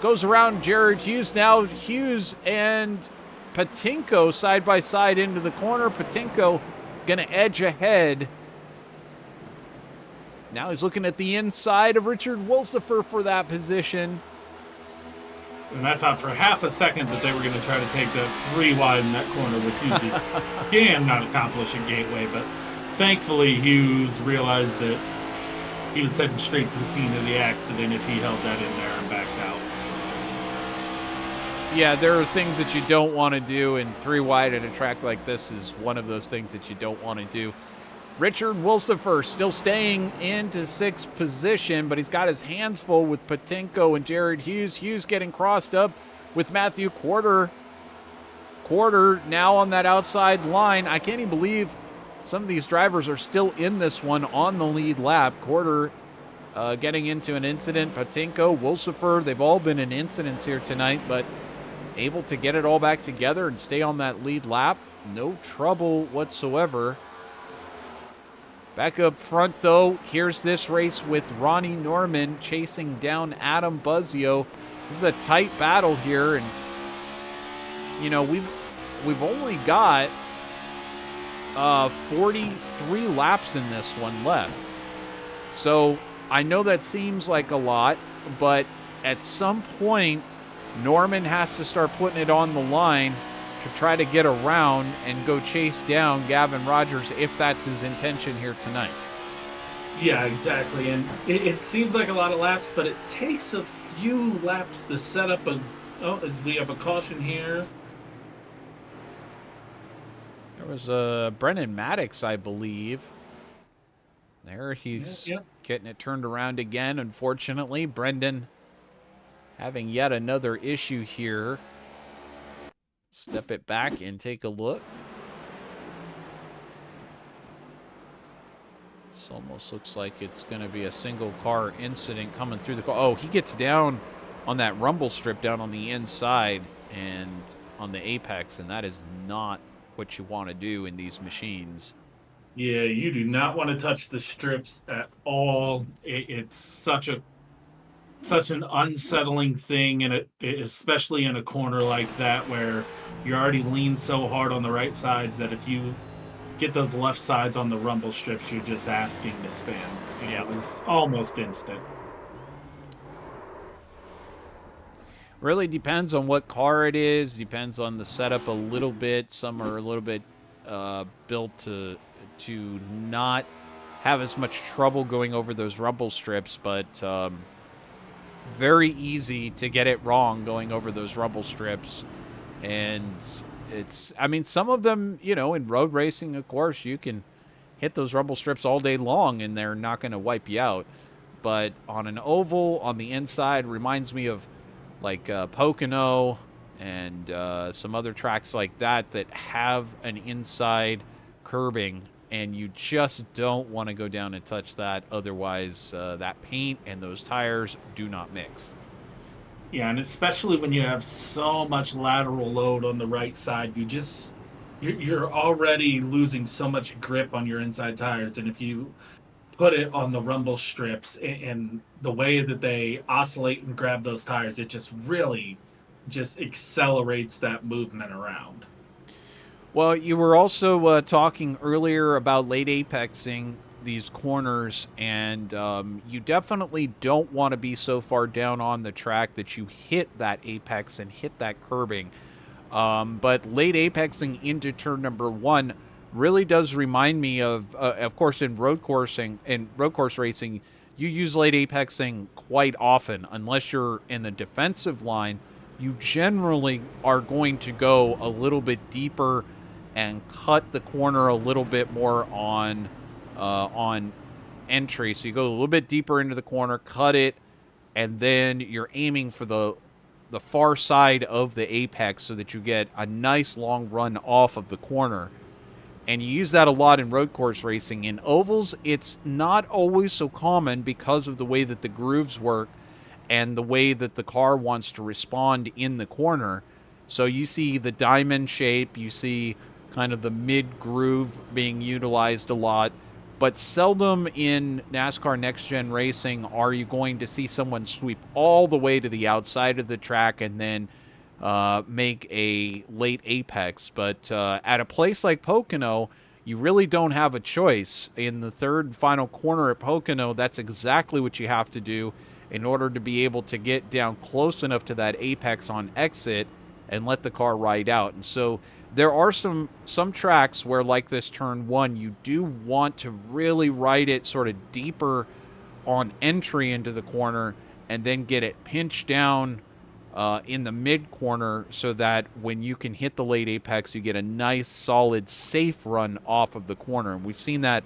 Goes around Jared Hughes now. Hughes and Patinko side-by-side into the corner. Patinko going to edge ahead. Now he's looking at the inside of Richard Wolsifer for that position. And I thought for half a second that they were going to try to take that 3 wide in that corner, which you just can not accomplish at Gateway. But thankfully, Hughes realized that he was heading straight to the scene of the accident if he held that in there and backed out. Yeah, there are things that you don't want to do, and 3 wide at a track like this is one of those things that you don't want to do. Richard Wolsifer still staying into 6th position, but he's got his hands full with Patinko and Jared Hughes. Hughes getting crossed up with Matthew Quarter. Quarter now on that outside line. I can't even believe some of these drivers are still in this one on the lead lap. Quarter getting into an incident. Patinko, Wolsifer, they've all been in incidents here tonight, but able to get it all back together and stay on that lead lap. No trouble whatsoever. Back up front, though, here's this race with Ronnie Norman chasing down Adam Buzzio. This is a tight battle here, and you know we've only got 43 laps in this one left. So I know that seems like a lot, but at some point Norman has to start putting it on the line to try to get around and go chase down Gavin Rogers if that's his intention here tonight. Yeah, exactly. And it seems like a lot of laps, but it takes a few laps to set up a... Oh, we have a caution here. There was a Brendan Maddox, I believe. There he's getting it turned around again. Unfortunately, Brendan having yet another issue here. Step it back and take a look. This almost looks like it's going to be a single car incident coming through the car. Oh, he gets down on that rumble strip down on the inside and on the apex, and that is not what you want to do in these machines. Yeah, you do not want to touch the strips at all. It's such an unsettling thing, and especially in a corner like that where you're already leaned so hard on the right sides that if you get those left sides on the rumble strips, you're just asking to spin. Yeah, it was almost instant. Really depends on what car it is. Depends on the setup a little bit. Some are a little bit built to not have as much trouble going over those rumble strips, but very easy to get it wrong going over those rumble strips. And I mean, some of them, you know, in road racing, of course, you can hit those rumble strips all day long and they're not going to wipe you out. But on an oval, on the inside, reminds me of like Pocono and some other tracks like that have an inside curbing, and you just don't want to go down and touch that. Otherwise, that paint and those tires do not mix. Yeah, and especially when you have so much lateral load on the right side, you're already losing so much grip on your inside tires, and if you put it on the rumble strips and the way that they oscillate and grab those tires, it just really just accelerates that movement around. Well, you were also talking earlier about late apexing. these corners, and you definitely don't want to be so far down on the track that you hit that apex and hit that curbing. But late apexing into turn number 1 really does remind me of course, in road course racing, you use late apexing quite often. Unless you're in the defensive line, you generally are going to go a little bit deeper and cut the corner a little bit more on entry. So you go a little bit deeper into the corner, cut it, and then you're aiming for the far side of the apex so that you get a nice long run off of the corner. And you use that a lot in road course racing. In ovals, it's not always so common because of the way that the grooves work and the way that the car wants to respond in the corner. So you see the diamond shape, you see kind of the mid groove being utilized a lot, but seldom in NASCAR Next Gen Racing are you going to see someone sweep all the way to the outside of the track and then make a late apex. But at a place like Pocono, you really don't have a choice. In the third and final corner at Pocono, that's exactly what you have to do in order to be able to get down close enough to that apex on exit and let the car ride out. And so there are some tracks where, like this turn 1, you do want to really ride it sort of deeper on entry into the corner and then get it pinched down in the mid corner so that when you can hit the late apex, you get a nice, solid, safe run off of the corner. And we've seen that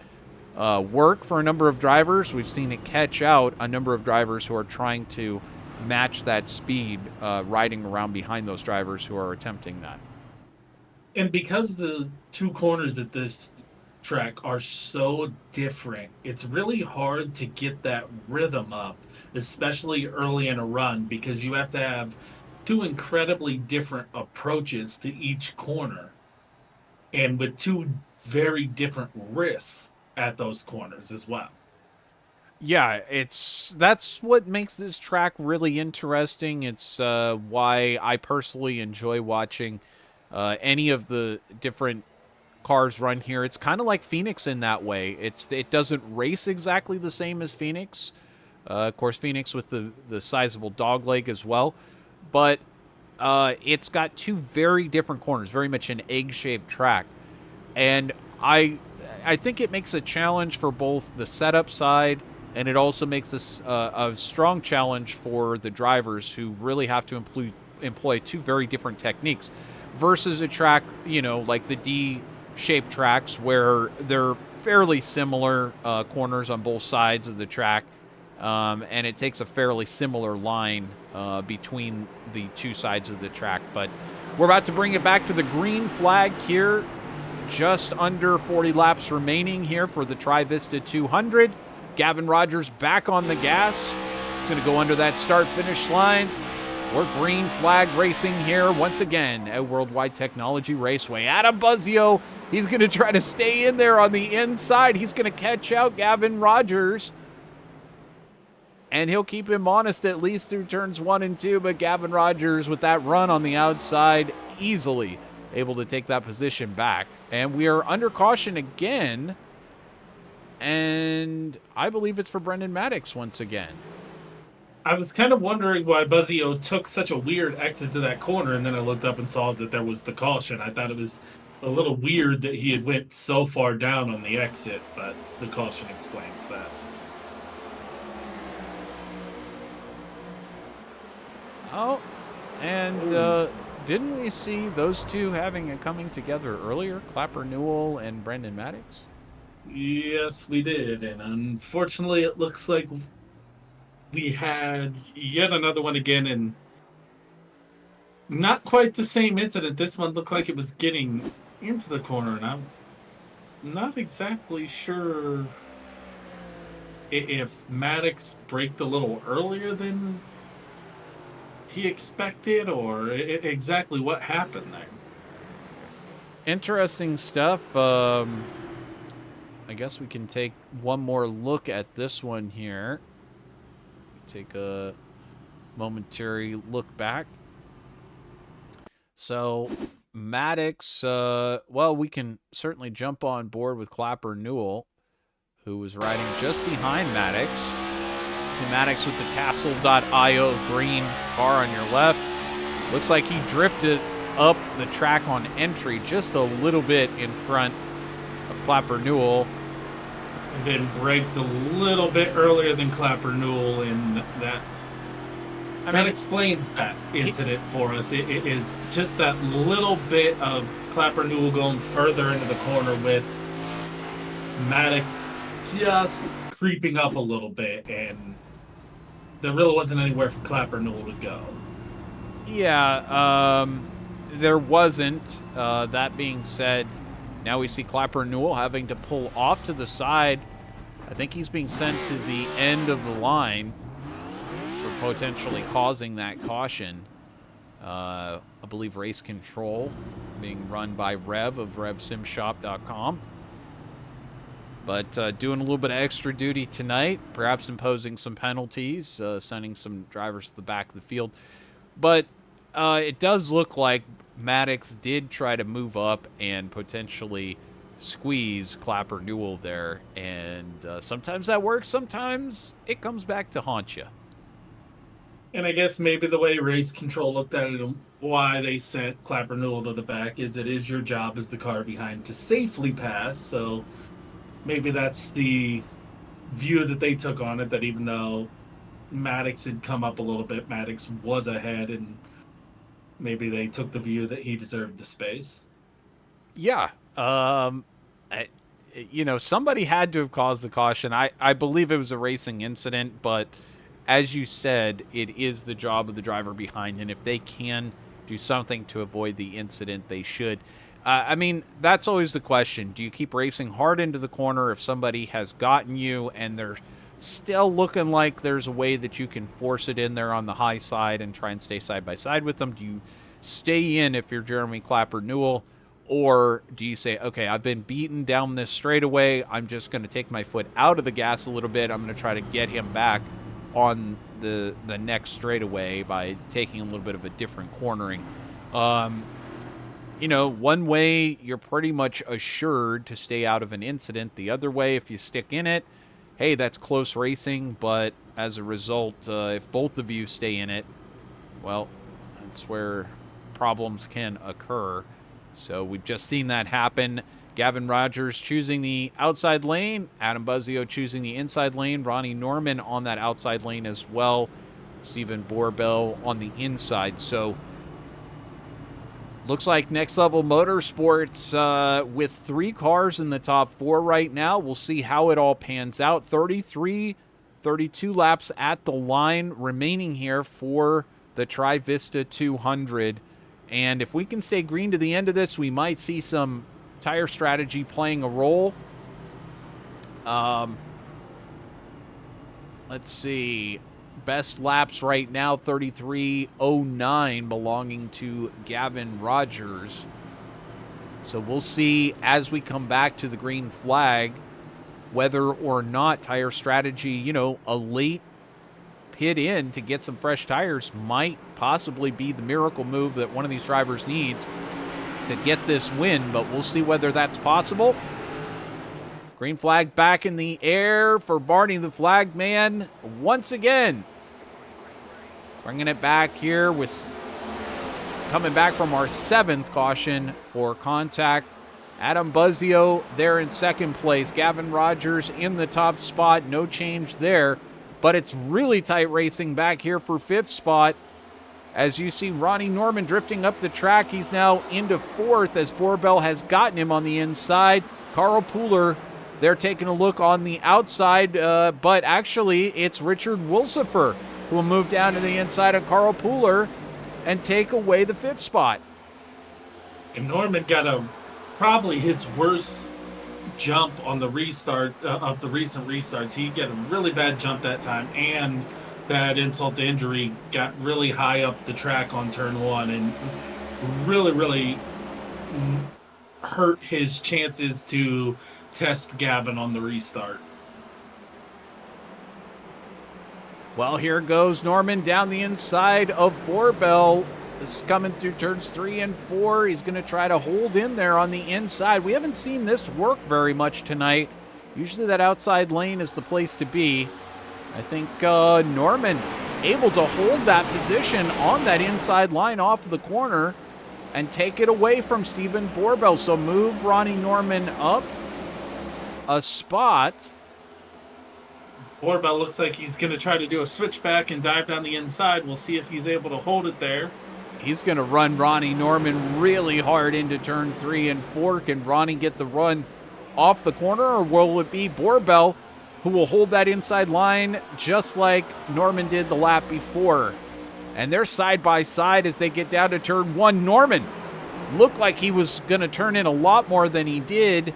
work for a number of drivers. We've seen it catch out a number of drivers who are trying to match that speed, riding around behind those drivers who are attempting that. And because the two corners at this track are so different, it's really hard to get that rhythm up, especially early in a run, because you have to have two incredibly different approaches to each corner and with two very different risks at those corners as well. Yeah, that's what makes this track really interesting. It's why I personally enjoy watching any of the different cars run here. It's kind of like Phoenix in that way. It doesn't race exactly the same as Phoenix. Of course, Phoenix with the sizable dog leg as well, but it's got two very different corners, very much an egg-shaped track, and I think it makes a challenge for both the setup side, and it also makes this a strong challenge for the drivers who really have to employ two very different techniques versus a track, like the D-shaped tracks where they're fairly similar corners on both sides of the track, and it takes a fairly similar line between the two sides of the track. But we're about to bring it back to the green flag here. Just under 40 laps remaining here for the Trivista 200. Gavin Rogers back on the gas. He's going to go under that start-finish line. We're green flag racing here once again at Worldwide Technology Raceway. Adam Buzzio, he's going to try to stay in there on the inside. He's going to catch out Gavin Rogers. And he'll keep him honest at least through turns 1 and 2. But Gavin Rogers, with that run on the outside, easily able to take that position back. And we are under caution again. And I believe it's for Brendan Maddox once again. I was kind of wondering why Buzzio took such a weird exit to that corner, and then I looked up and saw that there was the caution. I thought it was a little weird that he had went so far down on the exit, but the caution explains that. Oh, and didn't we see those two having a coming together earlier? Clapper Newell and Brendan Maddox? Yes, we did, and unfortunately it looks like we had yet another one again, and not quite the same incident. This one looked like it was getting into the corner, and I'm not exactly sure if Maddox braked a little earlier than he expected, or exactly what happened there. Interesting stuff. I guess we can take one more look at this one here. Take a momentary look back. So Maddox, well, we can certainly jump on board with Clapper Newell, who was riding just behind Maddox. See Maddox with the Castle.io green car on your left. Looks like he drifted up the track on entry just a little bit in front of Clapper Newell. And then braked a little bit earlier than Clapper Newell, and that explains that incident for us. It is just that little bit of Clapper Newell going further into the corner with Maddox just creeping up a little bit, and there really wasn't anywhere for Clapper Newell to go. Yeah, there wasn't. That being said, now we see Clapper Newell having to pull off to the side. I think he's being sent to the end of the line for potentially causing that caution. I believe race control being run by Rev of RevSimShop.com. But doing a little bit of extra duty tonight, perhaps imposing some penalties, sending some drivers to the back of the field. But it does look like Maddox did try to move up and potentially squeeze Clapper Newell there. And sometimes that works, sometimes it comes back to haunt you. And I guess maybe the way race control looked at it and why they sent Clapper Newell to the back is it is your job as the car behind to safely pass. So maybe that's the view that they took on it, that even though Maddox had come up a little bit, Maddox was ahead, and maybe they took the view that he deserved the space. Yeah. Somebody had to have caused the caution. I believe it was a racing incident, but as you said, it is the job of the driver behind, and if they can do something to avoid the incident, they should. That's always the question. Do you keep racing hard into the corner if somebody has gotten you and they're still looking like there's a way that you can force it in there on the high side and try and stay side by side with them? Do you stay in if you're Jeremy Clapper Newell? Or do you say, okay, I've been beaten down this straightaway. I'm just going to take my foot out of the gas a little bit. I'm going to try to get him back on the next straightaway by taking a little bit of a different cornering. One way you're pretty much assured to stay out of an incident. The other way, if you stick in it, hey, that's close racing, but as a result, if both of you stay in it, well, that's where problems can occur. So we've just seen that happen. Gavin Rogers choosing the outside lane, Adam Buzzio choosing the inside lane, Ronnie Norman on that outside lane as well, Stephen Borbell on the inside. So looks like Next Level Motorsports with 3 cars in the top 4 right now. We'll see how it all pans out. 32 laps at the line remaining here for the Trivista 200. And if we can stay green to the end of this, we might see some tire strategy playing a role. Let's see. Best laps right now, 33.09, belonging to Gavin Rogers. So we'll see as we come back to the green flag whether or not tire strategy, a late pit in to get some fresh tires might possibly be the miracle move that one of these drivers needs to get this win, but we'll see whether that's possible. Green flag back in the air for Barney the flag man once again. Bringing it back here with coming back from our 7th caution for contact. Adam Buzzio there in 2nd place. Gavin Rogers in the top spot. No change there. But it's really tight racing back here for 5th spot. As you see Ronnie Norman drifting up the track. He's now into 4th as Borbell has gotten him on the inside. Carl Pooler, they're taking a look on the outside. But actually, it's Richard Wilsifer who will move down to the inside of Carl Pooler and take away the 5th spot. And Norman got probably his worst jump on the restart of the recent restarts. He got a really bad jump that time, and that insult to injury got really high up the track on turn 1 and really hurt his chances to test Gavin on the restart. Well, here goes Norman down the inside of Borbell. This is coming through turns 3 and 4. He's going to try to hold in there on the inside. We haven't seen this work very much tonight. Usually that outside lane is the place to be. I think Norman able to hold that position on that inside line off of the corner and take it away from Stephen Borbell. So move Ronnie Norman up a spot. Borbell looks like he's going to try to do a switchback and dive down the inside. We'll see if he's able to hold it there. He's going to run Ronnie Norman really hard into turn 3 and 4. Can Ronnie get the run off the corner, or will it be Borbell who will hold that inside line just like Norman did the lap before? And they're side by side as they get down to turn 1. Norman looked like he was going to turn in a lot more than he did.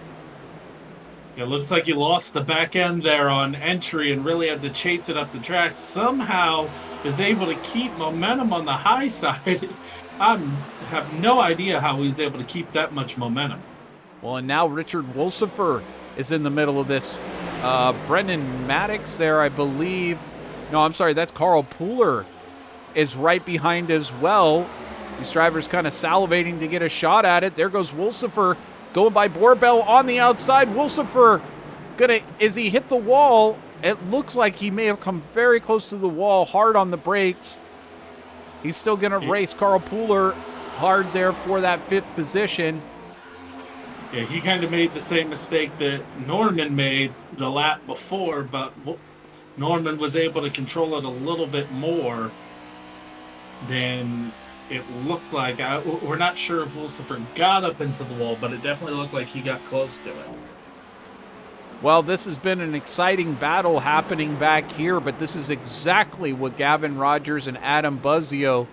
It looks like he lost the back end there on entry and really had to chase it up the track. Somehow is able to keep momentum on the high side. I have no idea how he was able to keep that much momentum. Well, and now Richard Wolsifer is in the middle of this. Brendan Maddox there, I believe. No, I'm sorry, that's Carl Pooler is right behind as well. These drivers kind of salivating to get a shot at it. There goes Wolsifer going by Borbell on the outside. Wolsifer as he hit the wall, it looks like he may have come very close to the wall, hard on the brakes. He's still going to race Carl Pooler hard there for that 5th position. Yeah, he kind of made the same mistake that Norman made the lap before, but Norman was able to control it a little bit more than it looked like. We're not sure if Wolsifer got up into the wall, but it definitely looked like he got close to it. Well, this has been an exciting battle happening back here, but this is exactly what Gavin Rogers and Adam Buzzio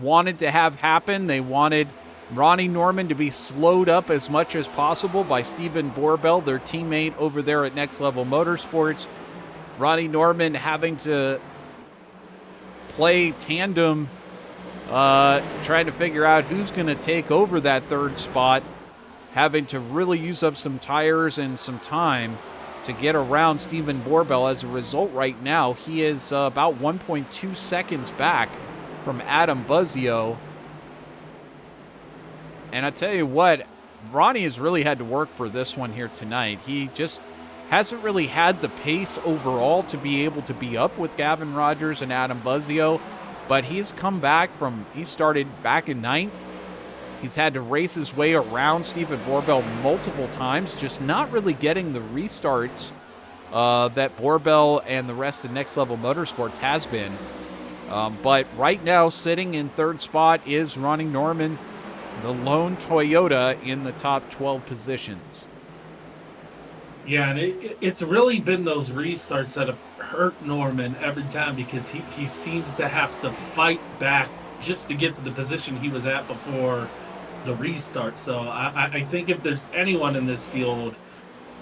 wanted to have happen. They wanted Ronnie Norman to be slowed up as much as possible by Stephen Borbell, their teammate over there at Next Level Motorsports. Ronnie Norman having to play tandem, trying to figure out who's going to take over that 3rd spot, having to really use up some tires and some time to get around Stephen Borbell. As a result, right now, he is about 1.2 seconds back from Adam Buzzio. And I tell you what, Ronnie has really had to work for this one here tonight. He just hasn't really had the pace overall to be able to be up with Gavin Rogers and Adam Buzzio, but he's come back he started back in 9th. He's had to race his way around Stephen Borbell multiple times, just not really getting the restarts that Borbell and the rest of Next Level Motorsports has been. But right now, sitting in 3rd spot is Ronnie Norman, the lone Toyota in the top 12 positions. Yeah, and it's really been those restarts that have hurt Norman every time, because he seems to have to fight back just to get to the position he was at before the restart. So I think if there's anyone in this field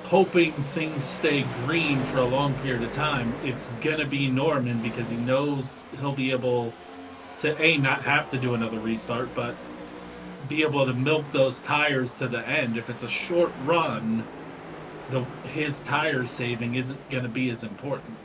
hoping things stay green for a long period of time, it's going to be Norman, because he knows he'll be able to, not have to do another restart, but be able to milk those tires to the end. If it's a short run, his tire saving isn't going to be as important.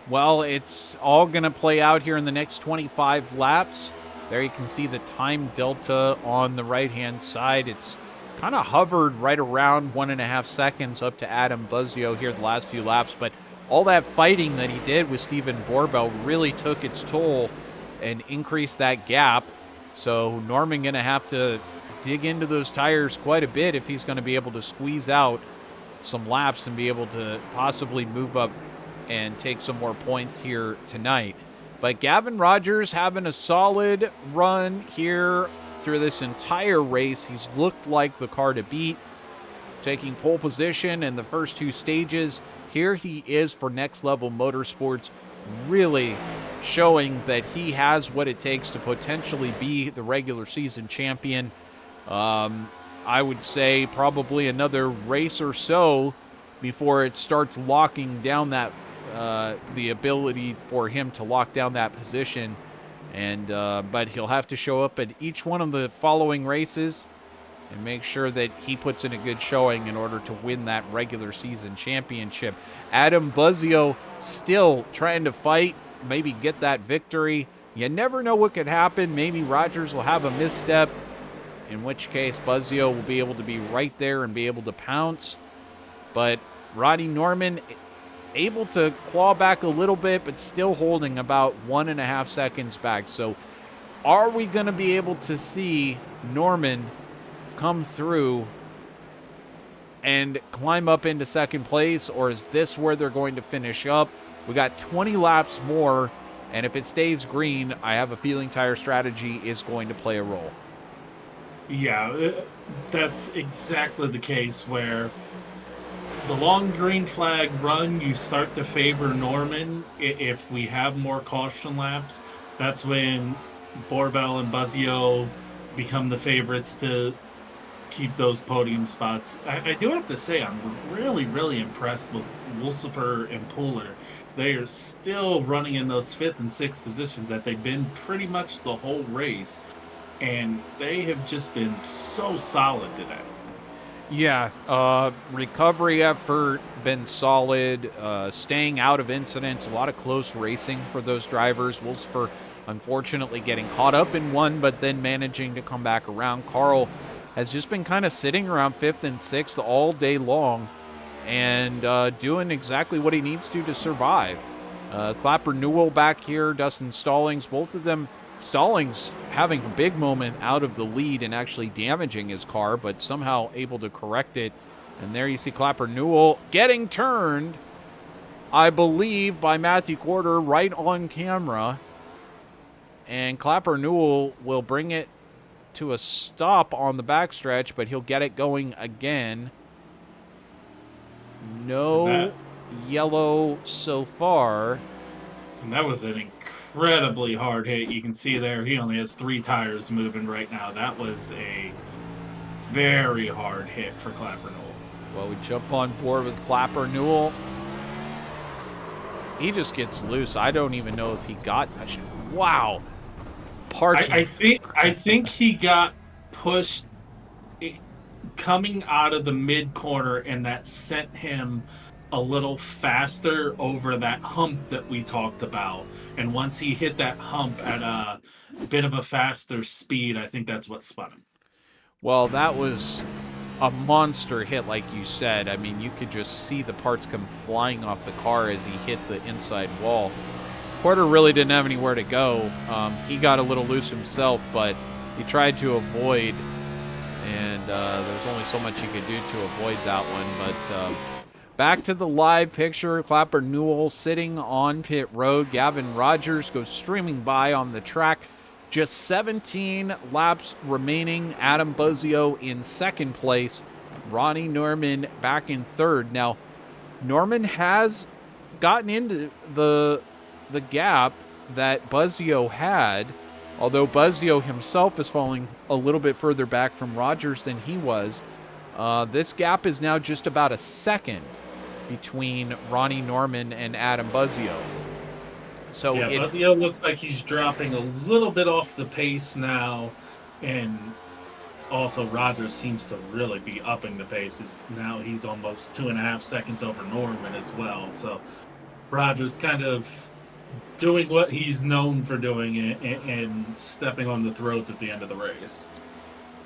Well, it's all going to play out here in the next 25 laps. There you can see the time delta on the right-hand side. It's kind of hovered right around 1.5 seconds up to Adam Buzzio here the last few laps, but all that fighting that he did with Stephen Borbell really took its toll and increased that gap. So Norman going to have to dig into those tires quite a bit if he's going to be able to squeeze out some laps and be able to possibly move up and take some more points here tonight. But Gavin Rogers having a solid run here through this entire race. He's looked like the car to beat, taking pole position in the first 2 stages. Here he is for Next Level Motorsports, really showing that he has what it takes to potentially be the regular season champion. I would say probably another race or so before it starts locking down that the ability for him to lock down that position. And but he'll have to show up at each one of the following races and make sure that he puts in a good showing in order to win that regular season championship. Adam Buzzio still trying to fight, maybe get that victory. You never know what could happen. Maybe Rogers will have a misstep, in which case Buzzio will be able to be right there and be able to pounce. But Roddy Norman able to claw back a little bit, but still holding about 1.5 seconds back. So are we going to be able to see Norman come through and climb up into second place, or is this where they're going to finish up? We got 20 laps more, and if it stays green, I have a feeling tire strategy is going to play a role. Yeah, that's exactly the case where the long green flag run, you start to favor Norman. If we have more caution laps, that's when Borbell and Buzzio become the favorites to keep those podium spots. I do have to say, I'm really, really impressed with Lucifer and Pooler. They are still running in those 5th and 6th positions that they've been pretty much the whole race. And they have just been so solid today. Yeah, recovery effort been solid, staying out of incidents, a lot of close racing for those drivers. Lucifer unfortunately getting caught up in one, but then managing to come back around. Carl has just been kind of sitting around 5th and 6th all day long and doing exactly what he needs to survive. Clapper Newell back here, Dustin Stallings, both of them. Stallings having a big moment out of the lead and actually damaging his car, but somehow able to correct it. And there you see Clapper Newell getting turned, I believe, by Matthew Quarter right on camera. And Clapper Newell will bring it to a stop on the backstretch, but he'll get it going again. No yellow so far. And that was an incredibly hard hit. You can see there he only has 3 tires moving right now. That was a very hard hit for Clapper Newell. Well, we jump on board with Clapper Newell. He just gets loose. I don't even know if he got touched. Wow. I think he got pushed coming out of the mid corner, and that sent him a little faster over that hump that we talked about. And once he hit that hump at a bit of a faster speed, I think that's what spun him. Well, that was a monster hit, like you said. I mean, you could just see the parts come flying off the car as he hit the inside wall. Porter really didn't have anywhere to go. He got a little loose himself, but he tried to avoid, and there's only so much he could do to avoid that one. But back to the live picture, Clapper Newell sitting on pit road. Gavin Rogers goes streaming by on the track. Just 17 laps remaining. Adam Buzzio in second place. Ronnie Norman back in third. Now, Norman has gotten into the gap that Buzzio had, although Buzzio himself is falling a little bit further back from Rogers than he was. This gap is now just about a second between Ronnie Norman and Adam Buzzio. So yeah, Buzzio looks like he's dropping a little bit off the pace now, and also Rogers seems to really be upping the pace. Now he's almost 2.5 seconds over Norman as well. So Rogers kind of doing what he's known for doing and stepping on the throats at the end of the race.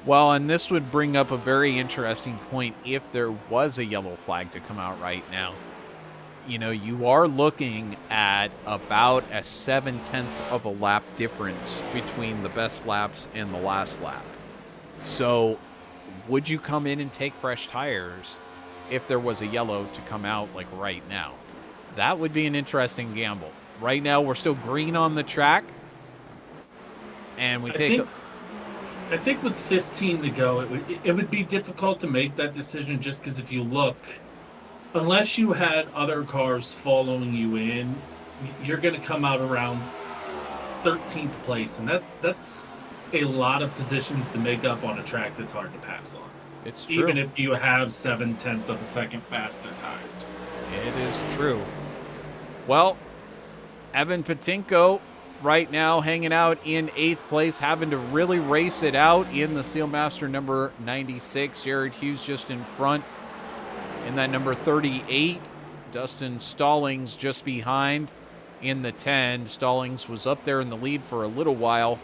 Well, and this would bring up a very interesting point if there was a yellow flag to come out right now. You know, you are looking at about a 0.7 of a lap difference between the best laps and the last lap. So would you come in and take fresh tires if there was a yellow to come out like right now? That would be an interesting gamble. Right now, we're still green on the track, and I think with 15 to go, it would be difficult to make that decision just because if you look, unless you had other cars following you in, you're going to come out around 13th place, and that's a lot of positions to make up on a track that's hard to pass on. It's true. Even if you have 0.7 of a second faster tires. It is true. Well, Evan Patinko right now hanging out in 8th place, having to really race it out in the Sealmaster number 96. Jared Hughes just in front in that number 38. Dustin Stallings just behind in the 10. Stallings was up there in the lead for a little while,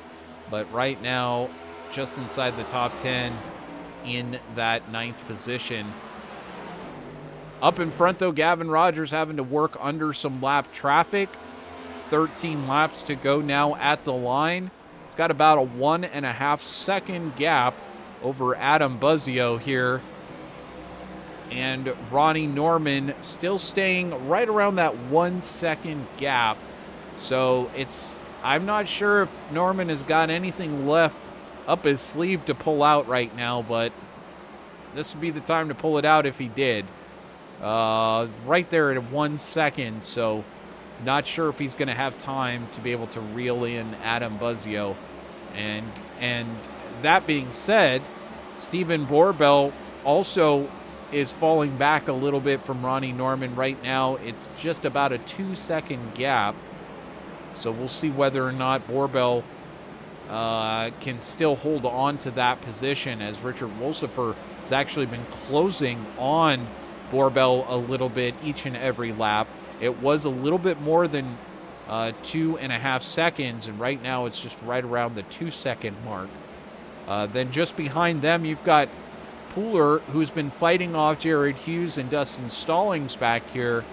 but right now just inside the top 10 in that 9th position. Up in front, though, Gavin Rogers having to work under some lap traffic. 13 laps to go now at the line. He's got about a 1.5 second gap over Adam Buzzio here. And Ronnie Norman still staying right around that 1 second gap. So I'm not sure if Norman has got anything left up his sleeve to pull out right now, but this would be the time to pull it out if he did. Right there at 1 second, so not sure if he's going to have time to be able to reel in Adam Buzzio. And that being said, Stephen Borbell also is falling back a little bit from Ronnie Norman right now. It's just about a 2 second gap. So we'll see whether or not Borbell can still hold on to that position, as Richard Wolsifer has actually been closing on Borbell a little bit each and every lap. It was a little bit more than 2.5 seconds, and right now it's just right around the 2 second mark. Then just behind them, you've got Pooler, who's been fighting off Jared Hughes and Dustin Stallings back here.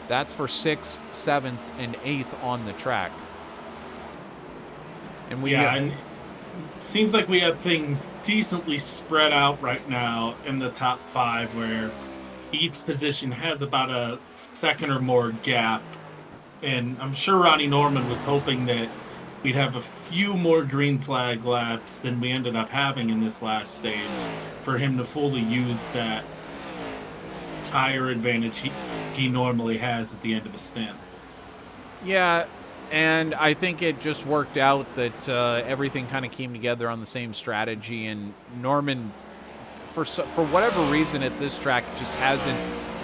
That's for 6th, 7th, and 8th on the track. And and seems like we have things decently spread out right now in the top 5, where each position has about a second or more gap. And I'm sure Ronnie Norman was hoping that we'd have a few more green flag laps than we ended up having in this last stage for him to fully use that tire advantage he normally has at the end of a stint. Yeah, and I think it just worked out that everything kind of came together on the same strategy, and Norman, for whatever reason at this track, just hasn't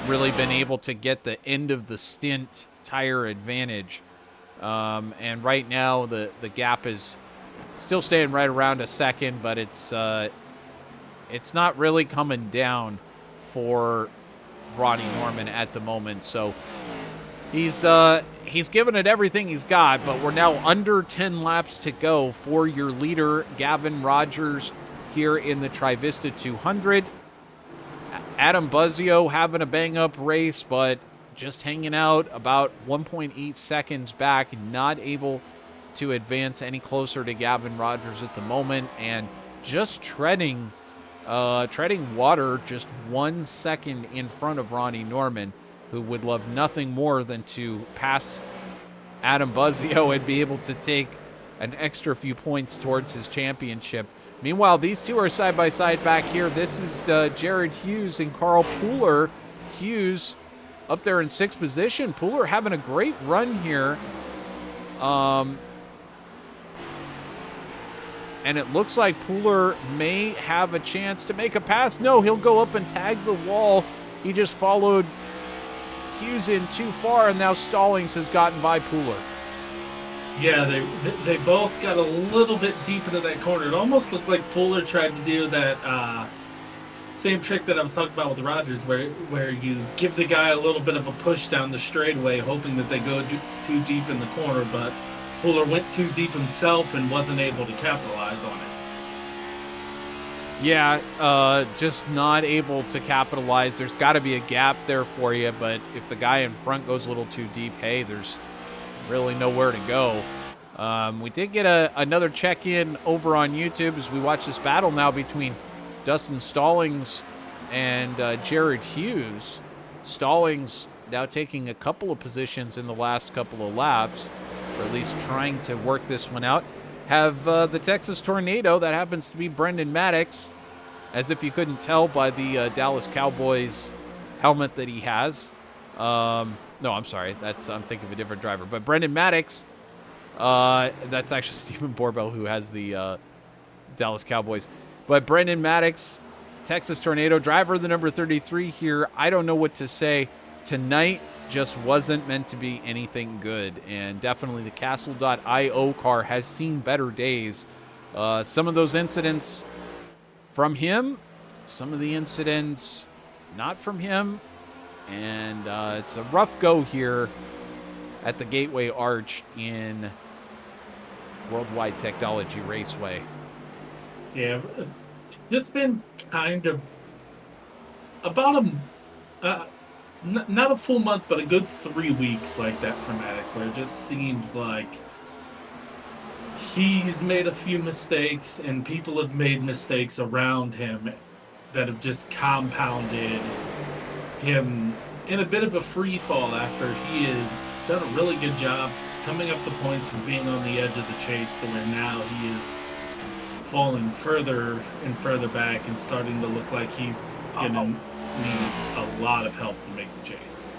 really been able to get the end of the stint tire advantage. And right now the gap is still staying right around a second, but it's not really coming down for Ronnie Norman at the moment. So he's given it everything he's got, but we're now under 10 laps to go for your leader, Gavin Rogers, here in the Trivista 200. Adam Buzzio having a bang-up race, but just hanging out about 1.8 seconds back, not able to advance any closer to Gavin Rogers at the moment, and just treading water just 1 second in front of Ronnie Norman, who would love nothing more than to pass Adam Buzzio and be able to take an extra few points towards his championship. Meanwhile, these two are side by side back here. This is Jared Hughes and Carl Pooler. Hughes up there in 6th position. Pooler having a great run here. And it looks like Pooler may have a chance to make a pass. No, he'll go up and tag the wall. He just followed Hughes in too far, and now Stallings has gotten by Pooler. Yeah, they both got a little bit deep into that corner. It almost looked like Pooler tried to do that same trick that I was talking about with Rogers, where you give the guy a little bit of a push down the straightaway, hoping that they go too deep in the corner, but Pooler went too deep himself and wasn't able to capitalize on it. Yeah, just not able to capitalize. There's got to be a gap there for you, but if the guy in front goes a little too deep, hey, there's really nowhere to go. We did get another check-in over on YouTube as we watch this battle now between Dustin Stallings and Jared Hughes. Stallings now taking a couple of positions in the last couple of laps, or at least trying to work this one out. Have the Texas Tornado, that happens to be Brendan Maddox, as if you couldn't tell by the Dallas Cowboys helmet that he has. No, I'm sorry. I'm thinking of a different driver. But Brendan Maddox, that's actually Stephen Borbell, who has the Dallas Cowboys. But Brendan Maddox, Texas Tornado, driver of the number 33 here. I don't know what to say. Tonight just wasn't meant to be anything good. And definitely the Castle.io car has seen better days. Some of those incidents from him, some of the incidents not from him. And it's a rough go here at the Gateway Arch in Worldwide Technology Raceway. Yeah, just been kind of about not a full month, but a good 3 weeks like that for Maddox, where it just seems like he's made a few mistakes and people have made mistakes around him that have just compounded him in a bit of a free fall after he had done a really good job coming up the points and being on the edge of the chase, to where now he is falling further and further back and starting to look like he's gonna need a lot of help to make the chase.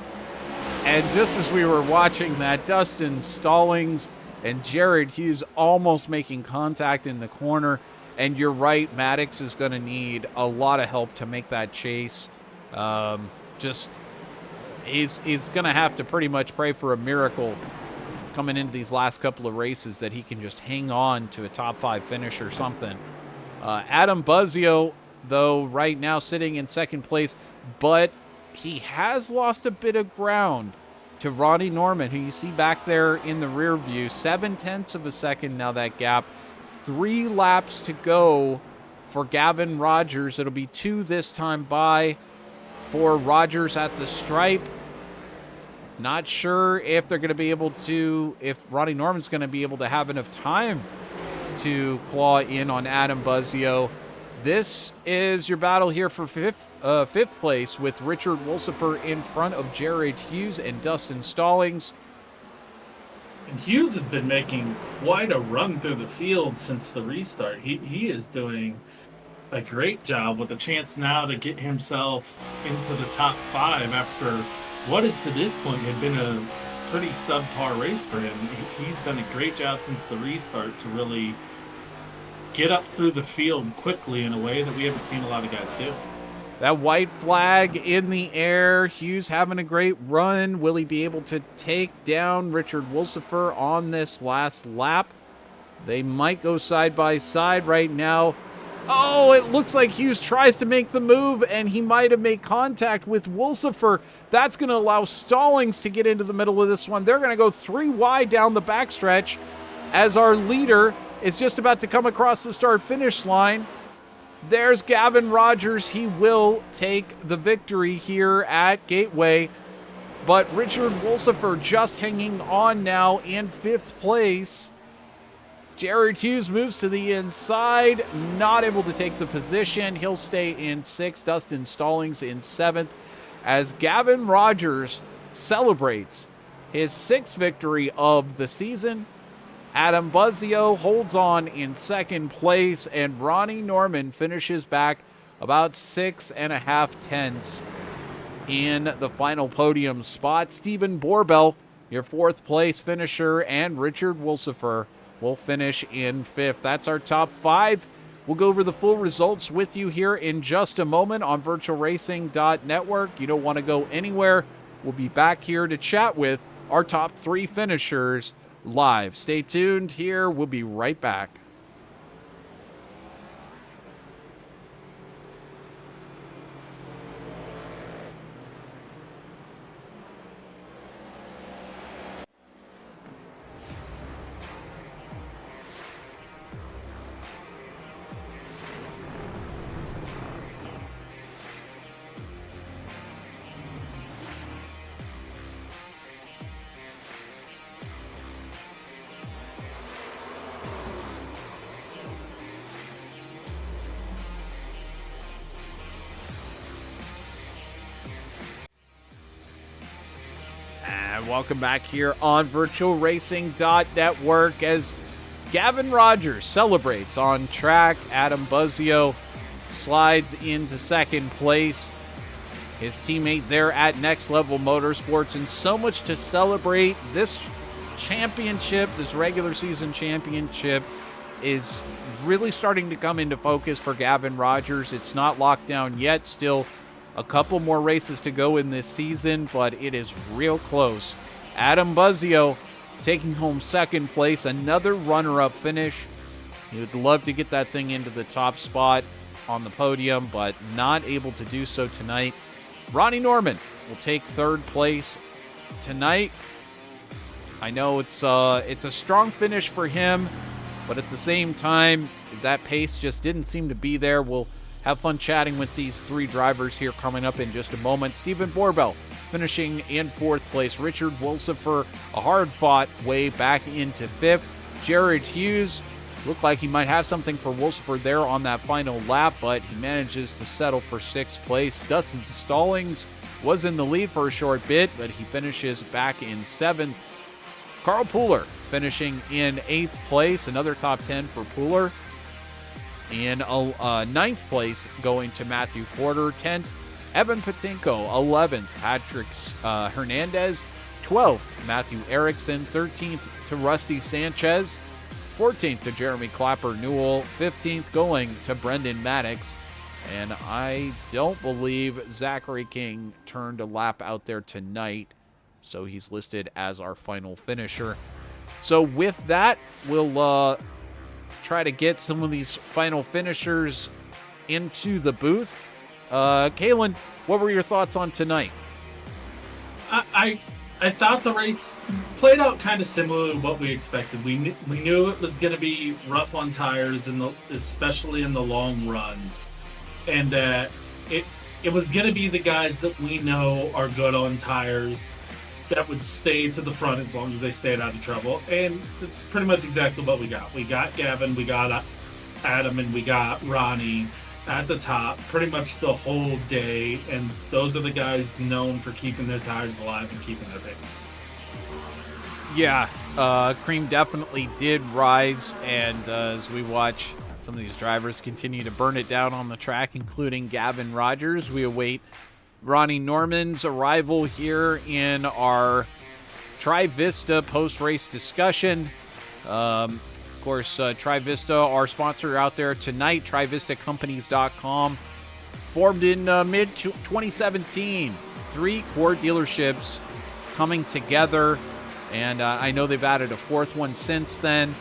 And just as we were watching that, Dustin Stallings and Jared Hughes almost making contact in the corner. And you're right, Maddox is going to need a lot of help to make that chase. He's going to have to pretty much pray for a miracle coming into these last couple of races that he can just hang on to a top 5 finish or something. Adam Buzzio, though, right now sitting in second place, but he has lost a bit of ground to Ronnie Norman, who you see back there in the rear view. 0.7 of a second now, that gap. 3 laps to go for Gavin Rogers. It'll be 2 this time by for Rogers at the stripe. Not sure if they're going to be able to, if Ronnie Norman's going to be able to have enough time to claw in on Adam Buzzio. This is your battle here for fifth place, with Richard Wolsifer in front of Jared Hughes and Dustin Stallings. And Hughes has been making quite a run through the field since the restart. He is doing a great job, with a chance now to get himself into the top 5 after what had to this point had been a pretty subpar race for him. He's done a great job since the restart to really get up through the field quickly in a way that we haven't seen a lot of guys do. That white flag in the air. Hughes having a great run. Will he be able to take down Richard Wolsifer on this last lap? They might go side by side right now. Oh, it looks like Hughes tries to make the move, and he might have made contact with Wolsifer. That's going to allow Stallings to get into the middle of this one. They're going to go 3 wide down the backstretch as our leader is just about to come across the start-finish line. There's Gavin Rogers. He will take the victory here at Gateway. But Richard Wolsifer just hanging on now in 5th place. Jared Hughes moves to the inside, not able to take the position. He'll stay in 6th. Dustin Stallings in 7th. As Gavin Rogers celebrates his 6th victory of the season. Adam Buzzio holds on in 2nd place, and Ronnie Norman finishes back about 6.5 tenths in the final podium spot. Stephen Borbell, your 4th place finisher, and Richard Wolsifer will finish in 5th. That's our top 5. We'll go over the full results with you here in just a moment on VirtualRacing.Network. You don't want to go anywhere. We'll be back here to chat with our top 3 finishers live. Stay tuned here. We'll be right back. And welcome back here on VirtualRacing.Network as Gavin Rogers celebrates on track. Adam Buzzio slides into 2nd place. His teammate there at Next Level Motorsports, and so much to celebrate. This championship, this regular season championship, is really starting to come into focus for Gavin Rogers. It's not locked down yet. Still a couple more races to go in this season, but it is real close. Adam Buzzio taking home 2nd place, another runner-up finish. He would love to get that thing into the top spot on the podium, but not able to do so tonight. Ronnie Norman will take 3rd place tonight. I know it's a strong finish for him, but at the same time, that pace just didn't seem to be there. We'll have fun chatting with these three drivers here coming up in just a moment. Stephen Borbell finishing in 4th place. Richard Wolsifer, a hard-fought way back into 5th. Jared Hughes looked like he might have something for Wolsifer there on that final lap, but he manages to settle for 6th place. Dustin Stallings was in the lead for a short bit, but he finishes back in 7th. Carl Pooler finishing in 8th place, another top 10 for Pooler. In 9th place going to Matthew Porter, 10th. Evan Patinko, 11th. Patrick Hernandez, 12th. Matthew Erickson, 13th to Rusty Sanchez. 14th to Jeremy Clapper Newell. 15th going to Brendan Maddox. And I don't believe Zachary King turned a lap out there tonight, so he's listed as our final finisher. So with that, we'll try to get some of these final finishers into the booth. Kalen, what were your thoughts on tonight? I thought the race played out kind of similar to what we expected. We knew it was going to be rough on tires, especially in the long runs, and that it was going to be the guys that we know are good on tires that would stay to the front as long as they stayed out of trouble. And it's pretty much exactly what we got. We got Gavin, we got Adam, and we got Ronnie at the top pretty much the whole day. And those are the guys known for keeping their tires alive and keeping their pace. Yeah, cream definitely did rise. And as we watch some of these drivers continue to burn it down on the track, including Gavin Rogers, we await Ronnie Norman's arrival here in our Trivista post-race discussion. Of course, Trivista, our sponsor out there tonight, TrivistaCompanies.com, formed in mid-2017. 3 core dealerships coming together, and I know they've added a 4th one since then.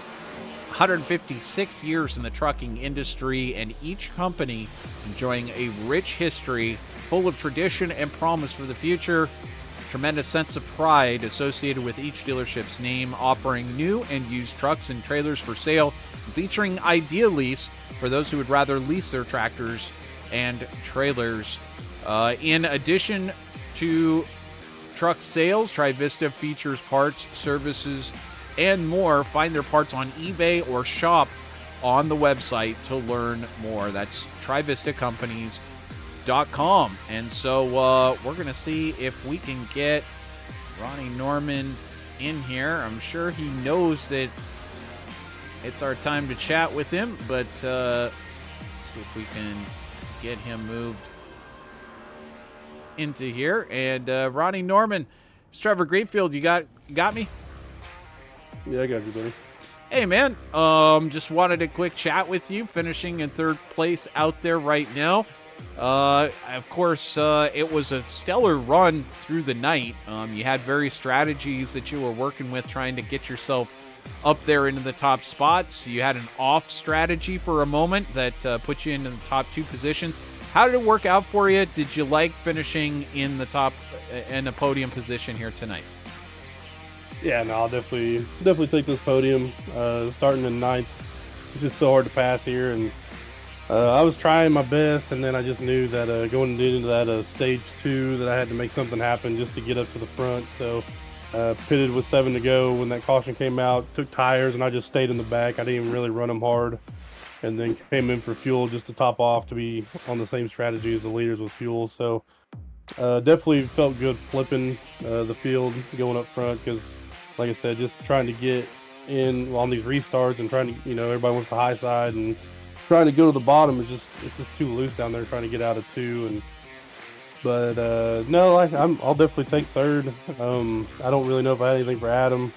156 years in the trucking industry, and each company enjoying a rich history full of tradition and promise for the future. Tremendous sense of pride associated with each dealership's name, offering new and used trucks and trailers for sale, featuring Idea Lease for those who would rather lease their tractors and trailers. In addition to truck sales, Trivista features parts, services, and more. Find their parts on eBay or shop on the website to learn more. That's TrivistaCompanies.com. And so we're going to see if we can get Ronnie Norman in here. I'm sure he knows that it's our time to chat with him, but see if we can get him moved into here. And Ronnie Norman, it's Trevor Greenfield. You got me? Yeah, I got you, buddy. Hey, man. Just wanted a quick chat with you, finishing in 3rd place out there right now. Of course, it was a stellar run through the night. You had various strategies that you were working with trying to get yourself up there into the top spots. You had an off strategy for a moment that put you into the top 2 positions. How did it work out for you? Did you like finishing in the top in a podium position here tonight? Yeah, no, I'll definitely take this podium. Starting in 9th, it's just so hard to pass here, and I was trying my best, and then I just knew that going into that stage 2 that I had to make something happen just to get up to the front. So pitted with 7 to go when that caution came out, took tires, and I just stayed in the back. I didn't even really run them hard, and then came in for fuel just to top off to be on the same strategy as the leaders with fuel. So definitely felt good flipping the field going up front because, like I said, just trying to get in on these restarts and trying to, everybody wants the high side, and trying to go to the bottom it's just too loose down there trying to get out of 2. But no, I'll definitely take 3rd. I don't really know if I had anything for Adam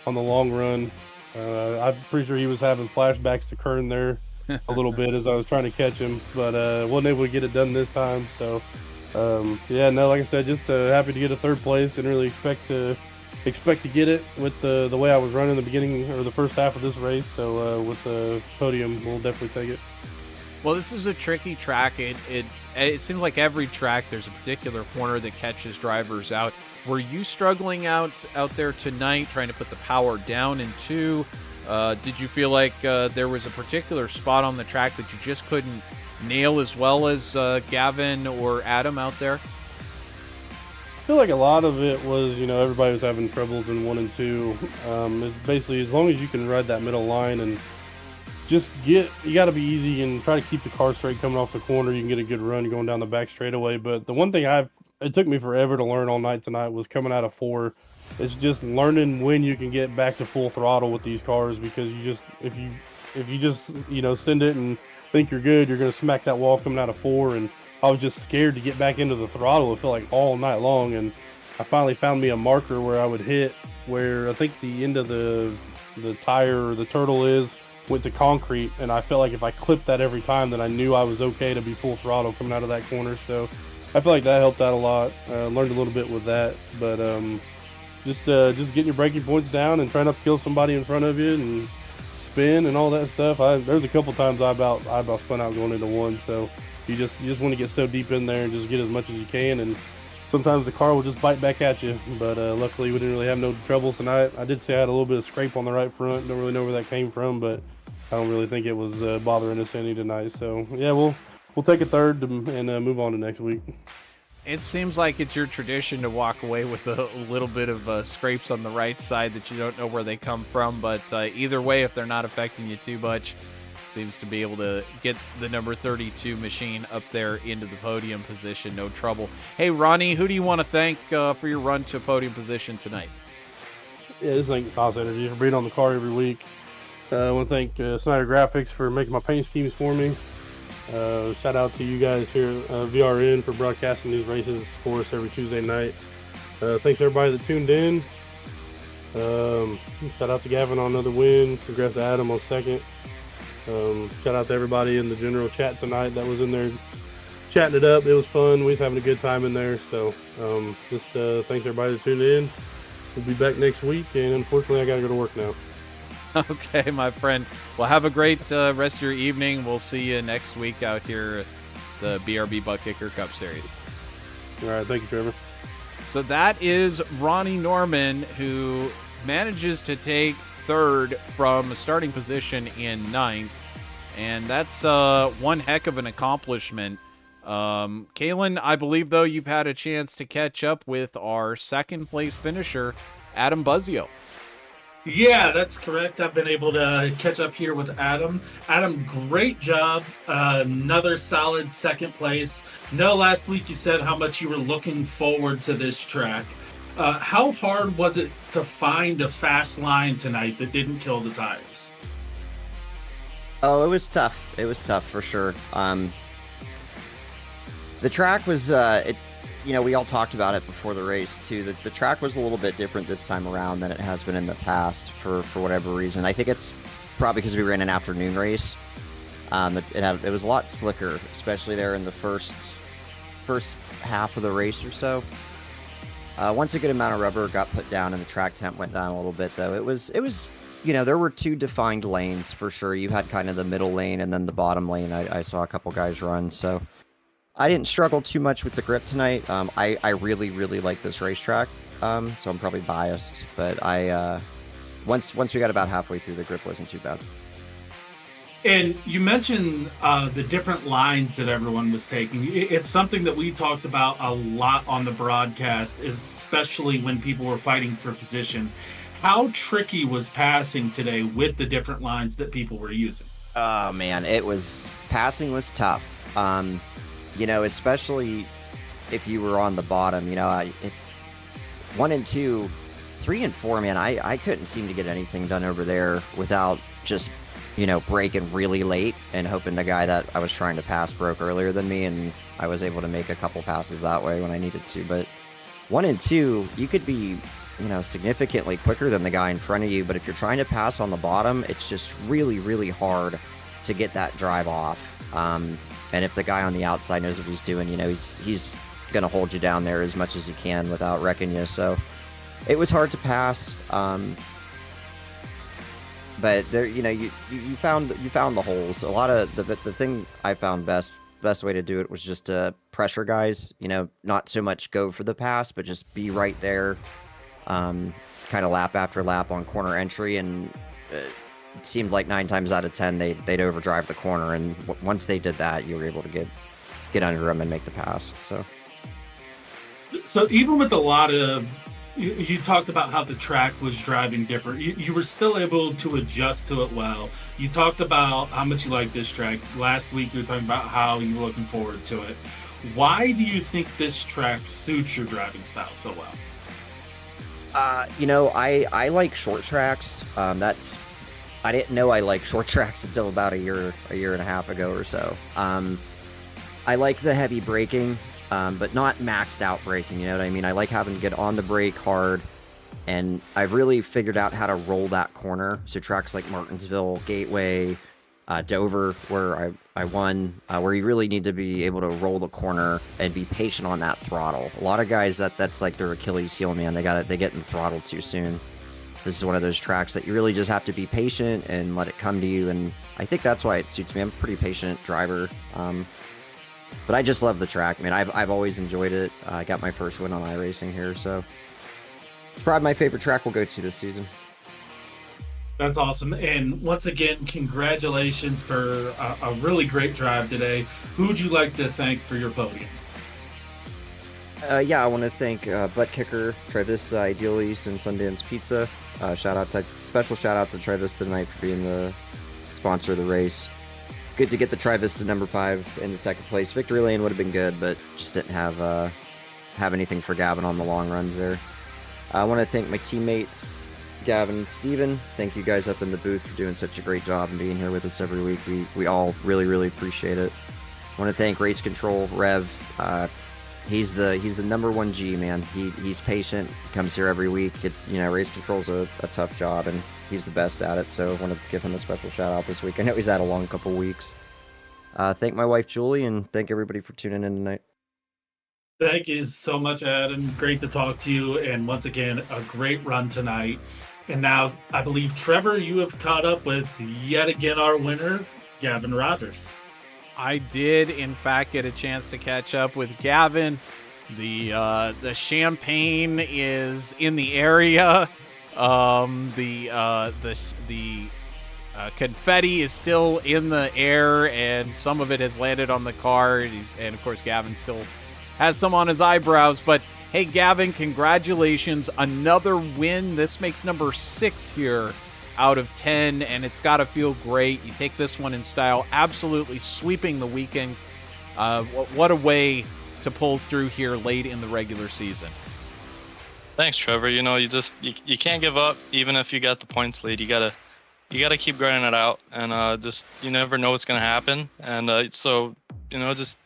on the long run. I'm pretty sure he was having flashbacks to Kern there a little bit as I was trying to catch him, but wasn't able to get it done this time. So yeah, no, like I said, just happy to get a 3rd place. Didn't really expect to get it with the way I was running the beginning or the first half of this race. So with the podium, we'll definitely take it. Well, this is a tricky track. It seems like every track there's a particular corner that catches drivers out. Were you struggling out there tonight, trying to put the power down in 2? Did you feel like there was a particular spot on the track that you just couldn't nail as well as Gavin or Adam out there? I feel like a lot of it was, everybody was having troubles in 1 and 2. It's basically as long as you can ride that middle line and you got to be easy and try to keep the car straight coming off the corner. You can get a good run going down the back straightaway. But the one thing it took me forever to learn all night tonight was coming out of 4. It's just learning when you can get back to full throttle with these cars, because if you just send it and think you're good, you're going to smack that wall coming out of 4. And I was just scared to get back into the throttle. It felt like all night long, and I finally found me a marker where I would hit where I think the end of the tire or the turtle went to concrete, and I felt like if I clipped that every time, then I knew I was okay to be full throttle coming out of that corner. So I feel like that helped out a lot. Learned a little bit with that, but just getting your braking points down and trying not to kill somebody in front of you and spin and all that stuff. There's a couple times I about spun out going into 1. So you just want to get so deep in there and just get as much as you can, and sometimes the car will just bite back at you. But luckily we didn't really have no trouble tonight. I did say I had a little bit of scrape on the right front. Don't really know where that came from, but I don't really think it was bothering us any tonight. So yeah, we'll take a third and move on to next week. It seems like it's your tradition to walk away with a little bit of scrapes on the right side that you don't know where they come from. But either way, if they're not affecting you too much, seems to be able to get the number 32 machine up there into the podium position, no trouble. Hey, Ronnie, who do you want to thank for your run to podium position tonight? Yeah, this is Toss Energy for being on the car every week. I want to thank Snyder Graphics for making my paint schemes for me. Shout out to you guys here at VRN for broadcasting these races for us every Tuesday night. Thanks everybody that tuned in. Shout out to Gavin on another win. Congrats to Adam on second. Shout out to everybody in the general chat tonight that was in there chatting it up. It was fun. We was having a good time in there. So thanks everybody that tuned in. We'll be back next week, and unfortunately I got to go to work now. Okay, my friend. Well, have a great rest of your evening. We'll see you next week out here at the BRB Buttkicker Cup Series. All right, thank you, Trevor. So that is Ronnie Norman, who manages to take third from a starting position in 9th, and that's one heck of an accomplishment. Kalen, I believe, though, you've had a chance to catch up with our second place finisher, Adam Buzzio. Yeah, that's correct. I've been able to catch up here with Adam. Adam, great job. Another solid second place. No, last week you said how much you were looking forward to this track. How hard was it to find a fast line tonight that didn't kill the tires? Oh, it was tough. It was tough for sure. The track was, we all talked about it before the race too. The track was a little bit different this time around than it has been in the past for whatever reason. I think it's probably because we ran an afternoon race. It was a lot slicker, especially there in the first half of the race or so. Once a good amount of rubber got put down and the track temp went down a little bit, though, it was there were 2 defined lanes for sure. You had kind of the middle lane and then the bottom lane. I saw a couple guys run, so I didn't struggle too much with the grip tonight. I really, really like this racetrack, so I'm probably biased. But once we got about halfway through, the grip wasn't too bad. And you mentioned the different lines that everyone was taking. It's something that we talked about a lot on the broadcast, especially when people were fighting for position. How tricky was passing today with the different lines that people were using? Oh, man, passing was tough. Especially if you were on the bottom, 1 and 2, 3 and 4, man, I couldn't seem to get anything done over there without just, braking really late and hoping the guy that I was trying to pass broke earlier than me, and I was able to make a couple passes that way when I needed to. But 1 and 2, you could be, significantly quicker than the guy in front of you, but if you're trying to pass on the bottom, it's just really, really hard to get that drive off. And if the guy on the outside knows what he's doing, he's going to hold you down there as much as he can without wrecking you. So it was hard to pass. But there, you found the holes. A lot of the thing I found best way to do it was just to pressure guys. Not so much go for the pass, but just be right there, kind of lap after lap on corner entry, and it seemed like 9 times out of 10 they'd overdrive the corner, and once they did that, you were able to get under them and make the pass. So even with a lot of, you talked about how the track was driving different. You were still able to adjust to it well. You talked about how much you like this track. Last week you were talking about how you were looking forward to it. Why do you think this track suits your driving style so well? I like short tracks. I didn't know I liked short tracks until about a year and a half ago or so. I like the heavy braking, but not maxed out braking, you know what I mean? I like having to get on the brake hard, and I've really figured out how to roll that corner. So tracks like Martinsville, Gateway, Dover, where I won, where you really need to be able to roll the corner and be patient on that throttle. A lot of guys, that's like their Achilles heel, man. They get in the throttle too soon. This is one of those tracks that you really just have to be patient and let it come to you, and I think that's why it suits me. I'm a pretty patient driver, but I just love the track. I mean, I've always enjoyed it. I got my first win on iRacing here, so it's probably my favorite track we'll go to this season. That's awesome. And once again, congratulations for a really great drive today. Who would you like to thank for your podium? I want to thank Buttkicker, Trivista, Ideal East, and Sundance Pizza. Special shout out to Trivista tonight for being the sponsor of the race. Good to get the Trivista number 5 in the second place. Victory lane would have been good, but just didn't have anything for Gavin on the long runs there. I want to thank my teammates, Gavin and Steven. Thank you guys up in the booth for doing such a great job and being here with us every week. We all really, really appreciate it. I want to thank Race Control, Rev. He's the number 1 G, man. He's patient, comes here every week. Race Control's a tough job, and he's the best at it, so I want to give him a special shout out this week. I know he's had a long couple weeks. Thank my wife Julie, and thank everybody for tuning in tonight. Thank you so much, Adam. Great to talk to you, and once again, a great run tonight. And now, I believe, Trevor, you have caught up with yet again our winner, Gavin Rogers. I did, in fact, get a chance to catch up with Gavin. The champagne is in the area. The confetti is still in the air, and some of it has landed on the car. And of course, Gavin still has some on his eyebrows. But hey, Gavin, congratulations! Another win. This makes number 6 here out of 10, and it's got to feel great. You take this one in style, absolutely sweeping the weekend. What a way to pull through here late in the regular season. Thanks, Trevor. You you can't give up even if you got the points lead. You gotta keep grinding it out, and you never know what's gonna happen. And so just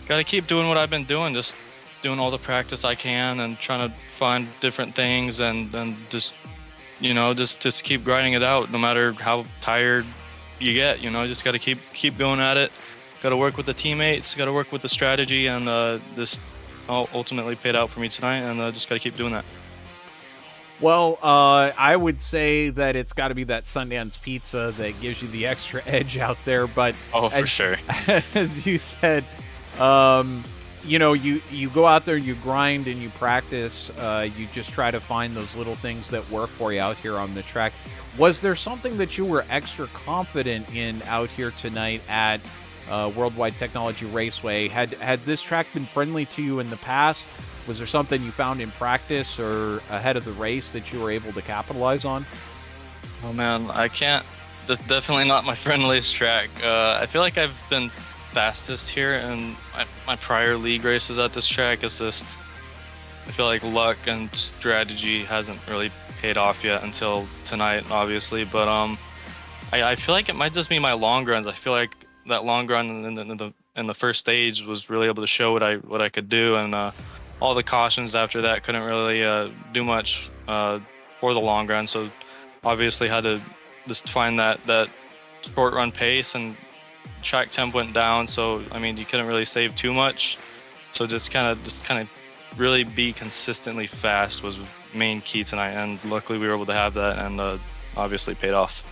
gotta keep doing what I've been doing, just doing all the practice I can and trying to find different things, and just keep grinding it out no matter how tired you get. Just got to keep going at it. Got to work with the teammates, got to work with the strategy, and this ultimately paid out for me tonight, and just got to keep doing that. Well, I would say that it's got to be that Sundance Pizza that gives you the extra edge out there. But for sure. As you said, you go out there, you grind, and you practice. You just try to find those little things that work for you out here on the track. Was there something that you were extra confident in out here tonight at Worldwide Technology Raceway? Had this track been friendly to you in the past? Was there something you found in practice or ahead of the race that you were able to capitalize on? Oh man, I can't. That's definitely not my friendliest track. I feel like I've been fastest here, and my prior league races at this track is just, I feel like luck and strategy hasn't really paid off yet until tonight, obviously. But I feel like it might just be my long runs. I feel like that long run in the first stage was really able to show what I could do, and all the cautions after that couldn't really do much for the long run. So obviously had to just find that short run pace, and track temp went down, so I mean you couldn't really save too much. So just kind of really be consistently fast was main key tonight, and luckily we were able to have that, and obviously paid off.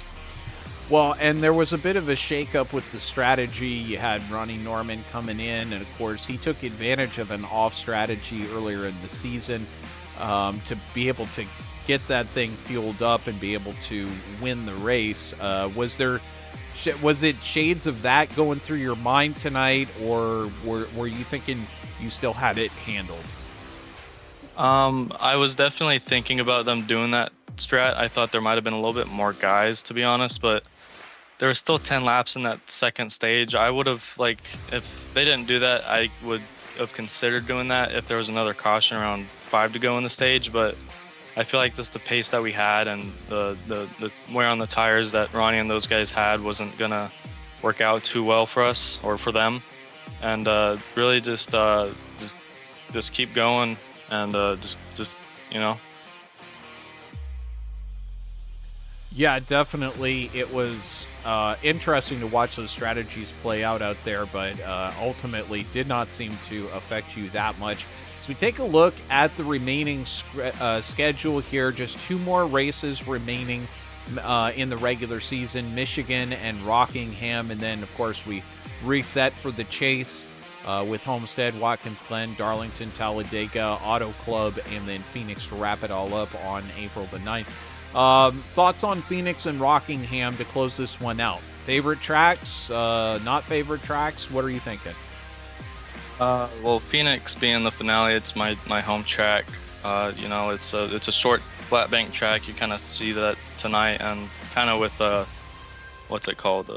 Well, and there was a bit of a shakeup with the strategy. You had Ronnie Norman coming in, and of course he took advantage of an off strategy earlier in the season. to be able to get that thing fueled up and be able to win the race. Was it shades of that going through your mind tonight, or were you thinking you still had it handled? I was definitely thinking about them doing that strat. I thought there might have been a little bit more guys, to be honest, but there were still 10 laps in that second stage. I would have, like, if they didn't do that, I would have considered doing that if there was another caution around 5 to go in the stage, but I feel like just the pace that we had and the wear on the tires that Ronnie and those guys had wasn't gonna work out too well for us or for them, and really just keep going and just you know. Yeah, definitely. It was interesting to watch those strategies play out there, but ultimately did not seem to affect you that much. So we take a look at the remaining schedule here. Just 2 more races remaining in the regular season, Michigan and Rockingham. And then, of course, we reset for the chase with Homestead, Watkins Glen, Darlington, Talladega, Auto Club, and then Phoenix to wrap it all up on April the 9th. Thoughts on Phoenix and Rockingham to close this one out? Favorite tracks, not favorite tracks? What are you thinking? Well, Phoenix being the finale, it's my home track. You know, it's a short flat bank track. You kind of see that tonight, and kind of with what's it called,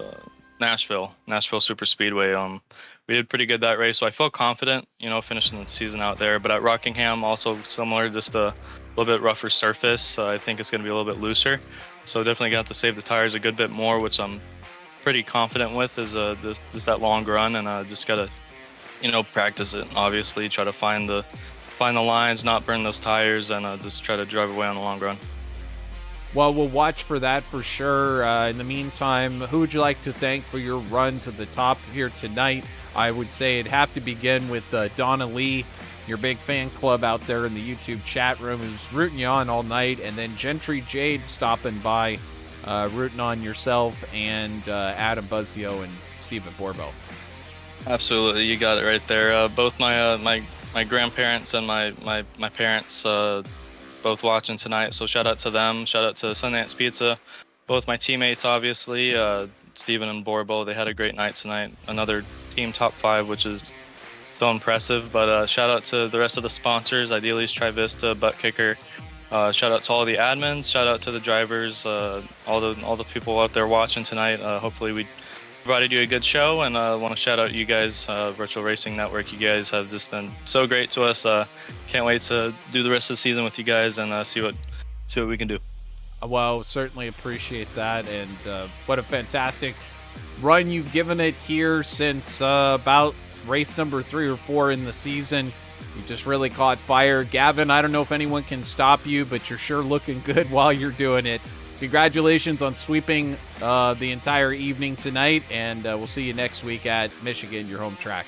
Nashville Super Speedway. We did pretty good that race, so I feel confident, you know, finishing the season out there. But at Rockingham, also similar, just a little bit rougher surface. So I think it's going to be a little bit looser. So definitely got to save the tires a good bit more, which I'm pretty confident with. Is just that long run, and just got to, you know, practice it. Obviously, try to find the lines, not burn those tires, and just try to drive away on the long run. Well, we'll watch for that for sure. In the meantime, who would you like to thank for your run to the top here tonight? I would say it'd have to begin with Donna Lee, your big fan club out there in the YouTube chat room, who's rooting you on all night, and then Gentry Jade stopping by, rooting on yourself, and Adam Buzzio and Stephen Borbo. Absolutely, you got it right there. Both my grandparents and my parents both watching tonight, so shout out to them. Shout out to Sundance Pizza, both my teammates, obviously, Stephen and Borbo. They had a great night tonight. Another team top 5, which is so impressive. But shout out to the rest of the sponsors, ideally Trivista, Buttkicker. Shout out to all the admins. Shout out to the drivers, all the people out there watching tonight. Hopefully we provided you a good show, and I want to shout out you guys, Virtual Racing Network. You guys have just been so great to us. Can't wait to do the rest of the season with you guys and see what we can do. Well, certainly appreciate that, and what a fantastic run you've given it here since about race number 3 or 4 in the season. You just really caught fire. Gavin, I don't know if anyone can stop you, but you're sure looking good while you're doing it. Congratulations on sweeping the entire evening tonight, and we'll see you next week at Michigan, your home track.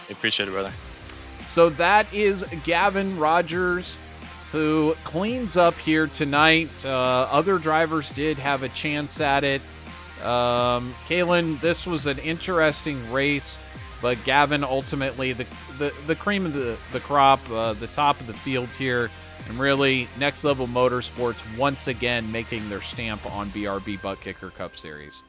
I appreciate it, brother. So that is Gavin Rogers, who cleans up here tonight. Other drivers did have a chance at it. Kalen, this was an interesting race, but Gavin ultimately the cream of the crop, the top of the field here. And really, Next Level Motorsports once again making their stamp on BRB Buttkicker Cup Series.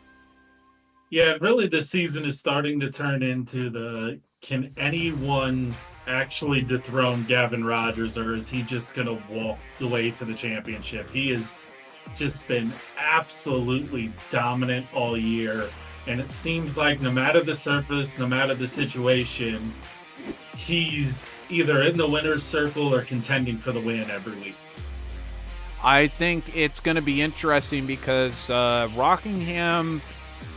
Yeah, really the season is starting to turn into can anyone actually dethrone Gavin Rogers, or is he just going to walk the way to the championship? He has just been absolutely dominant all year. And it seems like no matter the surface, no matter the situation, he's either in the winner's circle or contending for the win every week. I think it's going to be interesting because Rockingham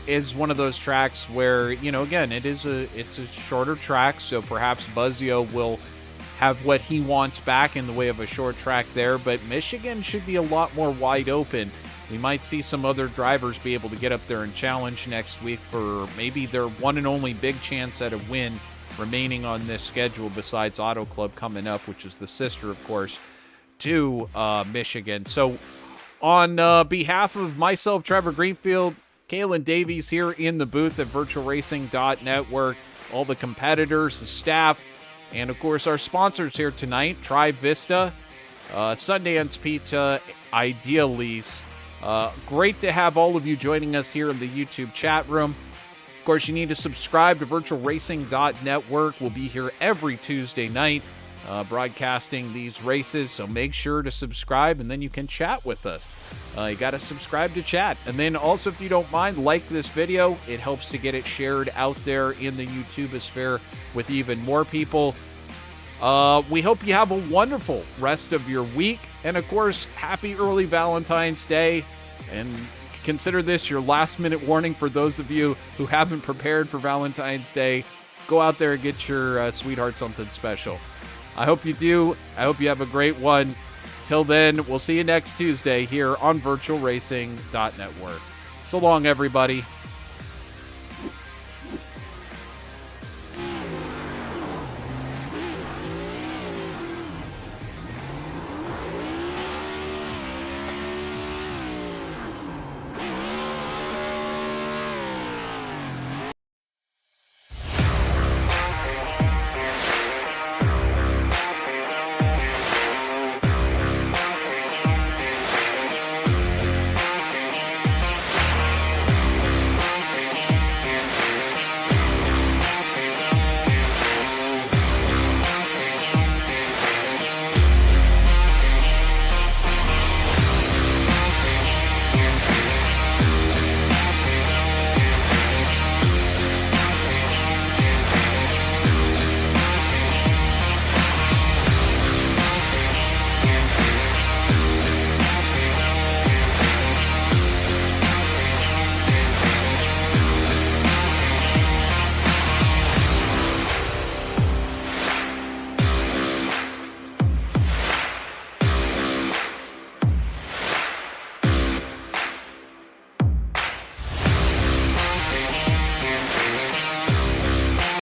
is one of those tracks where, you know, again, it's a shorter track, so perhaps Buzzio will have what he wants back in the way of a short track there, but Michigan should be a lot more wide open. We might see some other drivers be able to get up there and challenge next week for maybe their one and only big chance at a win remaining on this schedule, besides Auto Club coming up, which is the sister, of course, to Michigan. So on behalf of myself, Trevor Greenfield, Kalen Davies here in the booth at VirtualRacing.Network, all the competitors, the staff, and of course our sponsors here tonight, Trivista, Sundance Pizza, Idealise. Great to have all of you joining us here in the YouTube chat room. Of course, you need to subscribe to VirtualRacing.Network. We'll be here every Tuesday night broadcasting these races, so make sure to subscribe, and then you can chat with us. You got to subscribe to chat. And then also, if you don't mind, like this video. It helps to get it shared out there in the YouTubeosphere with even more people. We hope you have a wonderful rest of your week. And of course, happy early Valentine's Day. And consider this your last minute warning for those of you who haven't prepared for Valentine's Day. Go out there and get your sweetheart something special. I hope you do. I hope you have a great one. Till then, we'll see you next Tuesday here on VirtualRacing.Network. So long, everybody.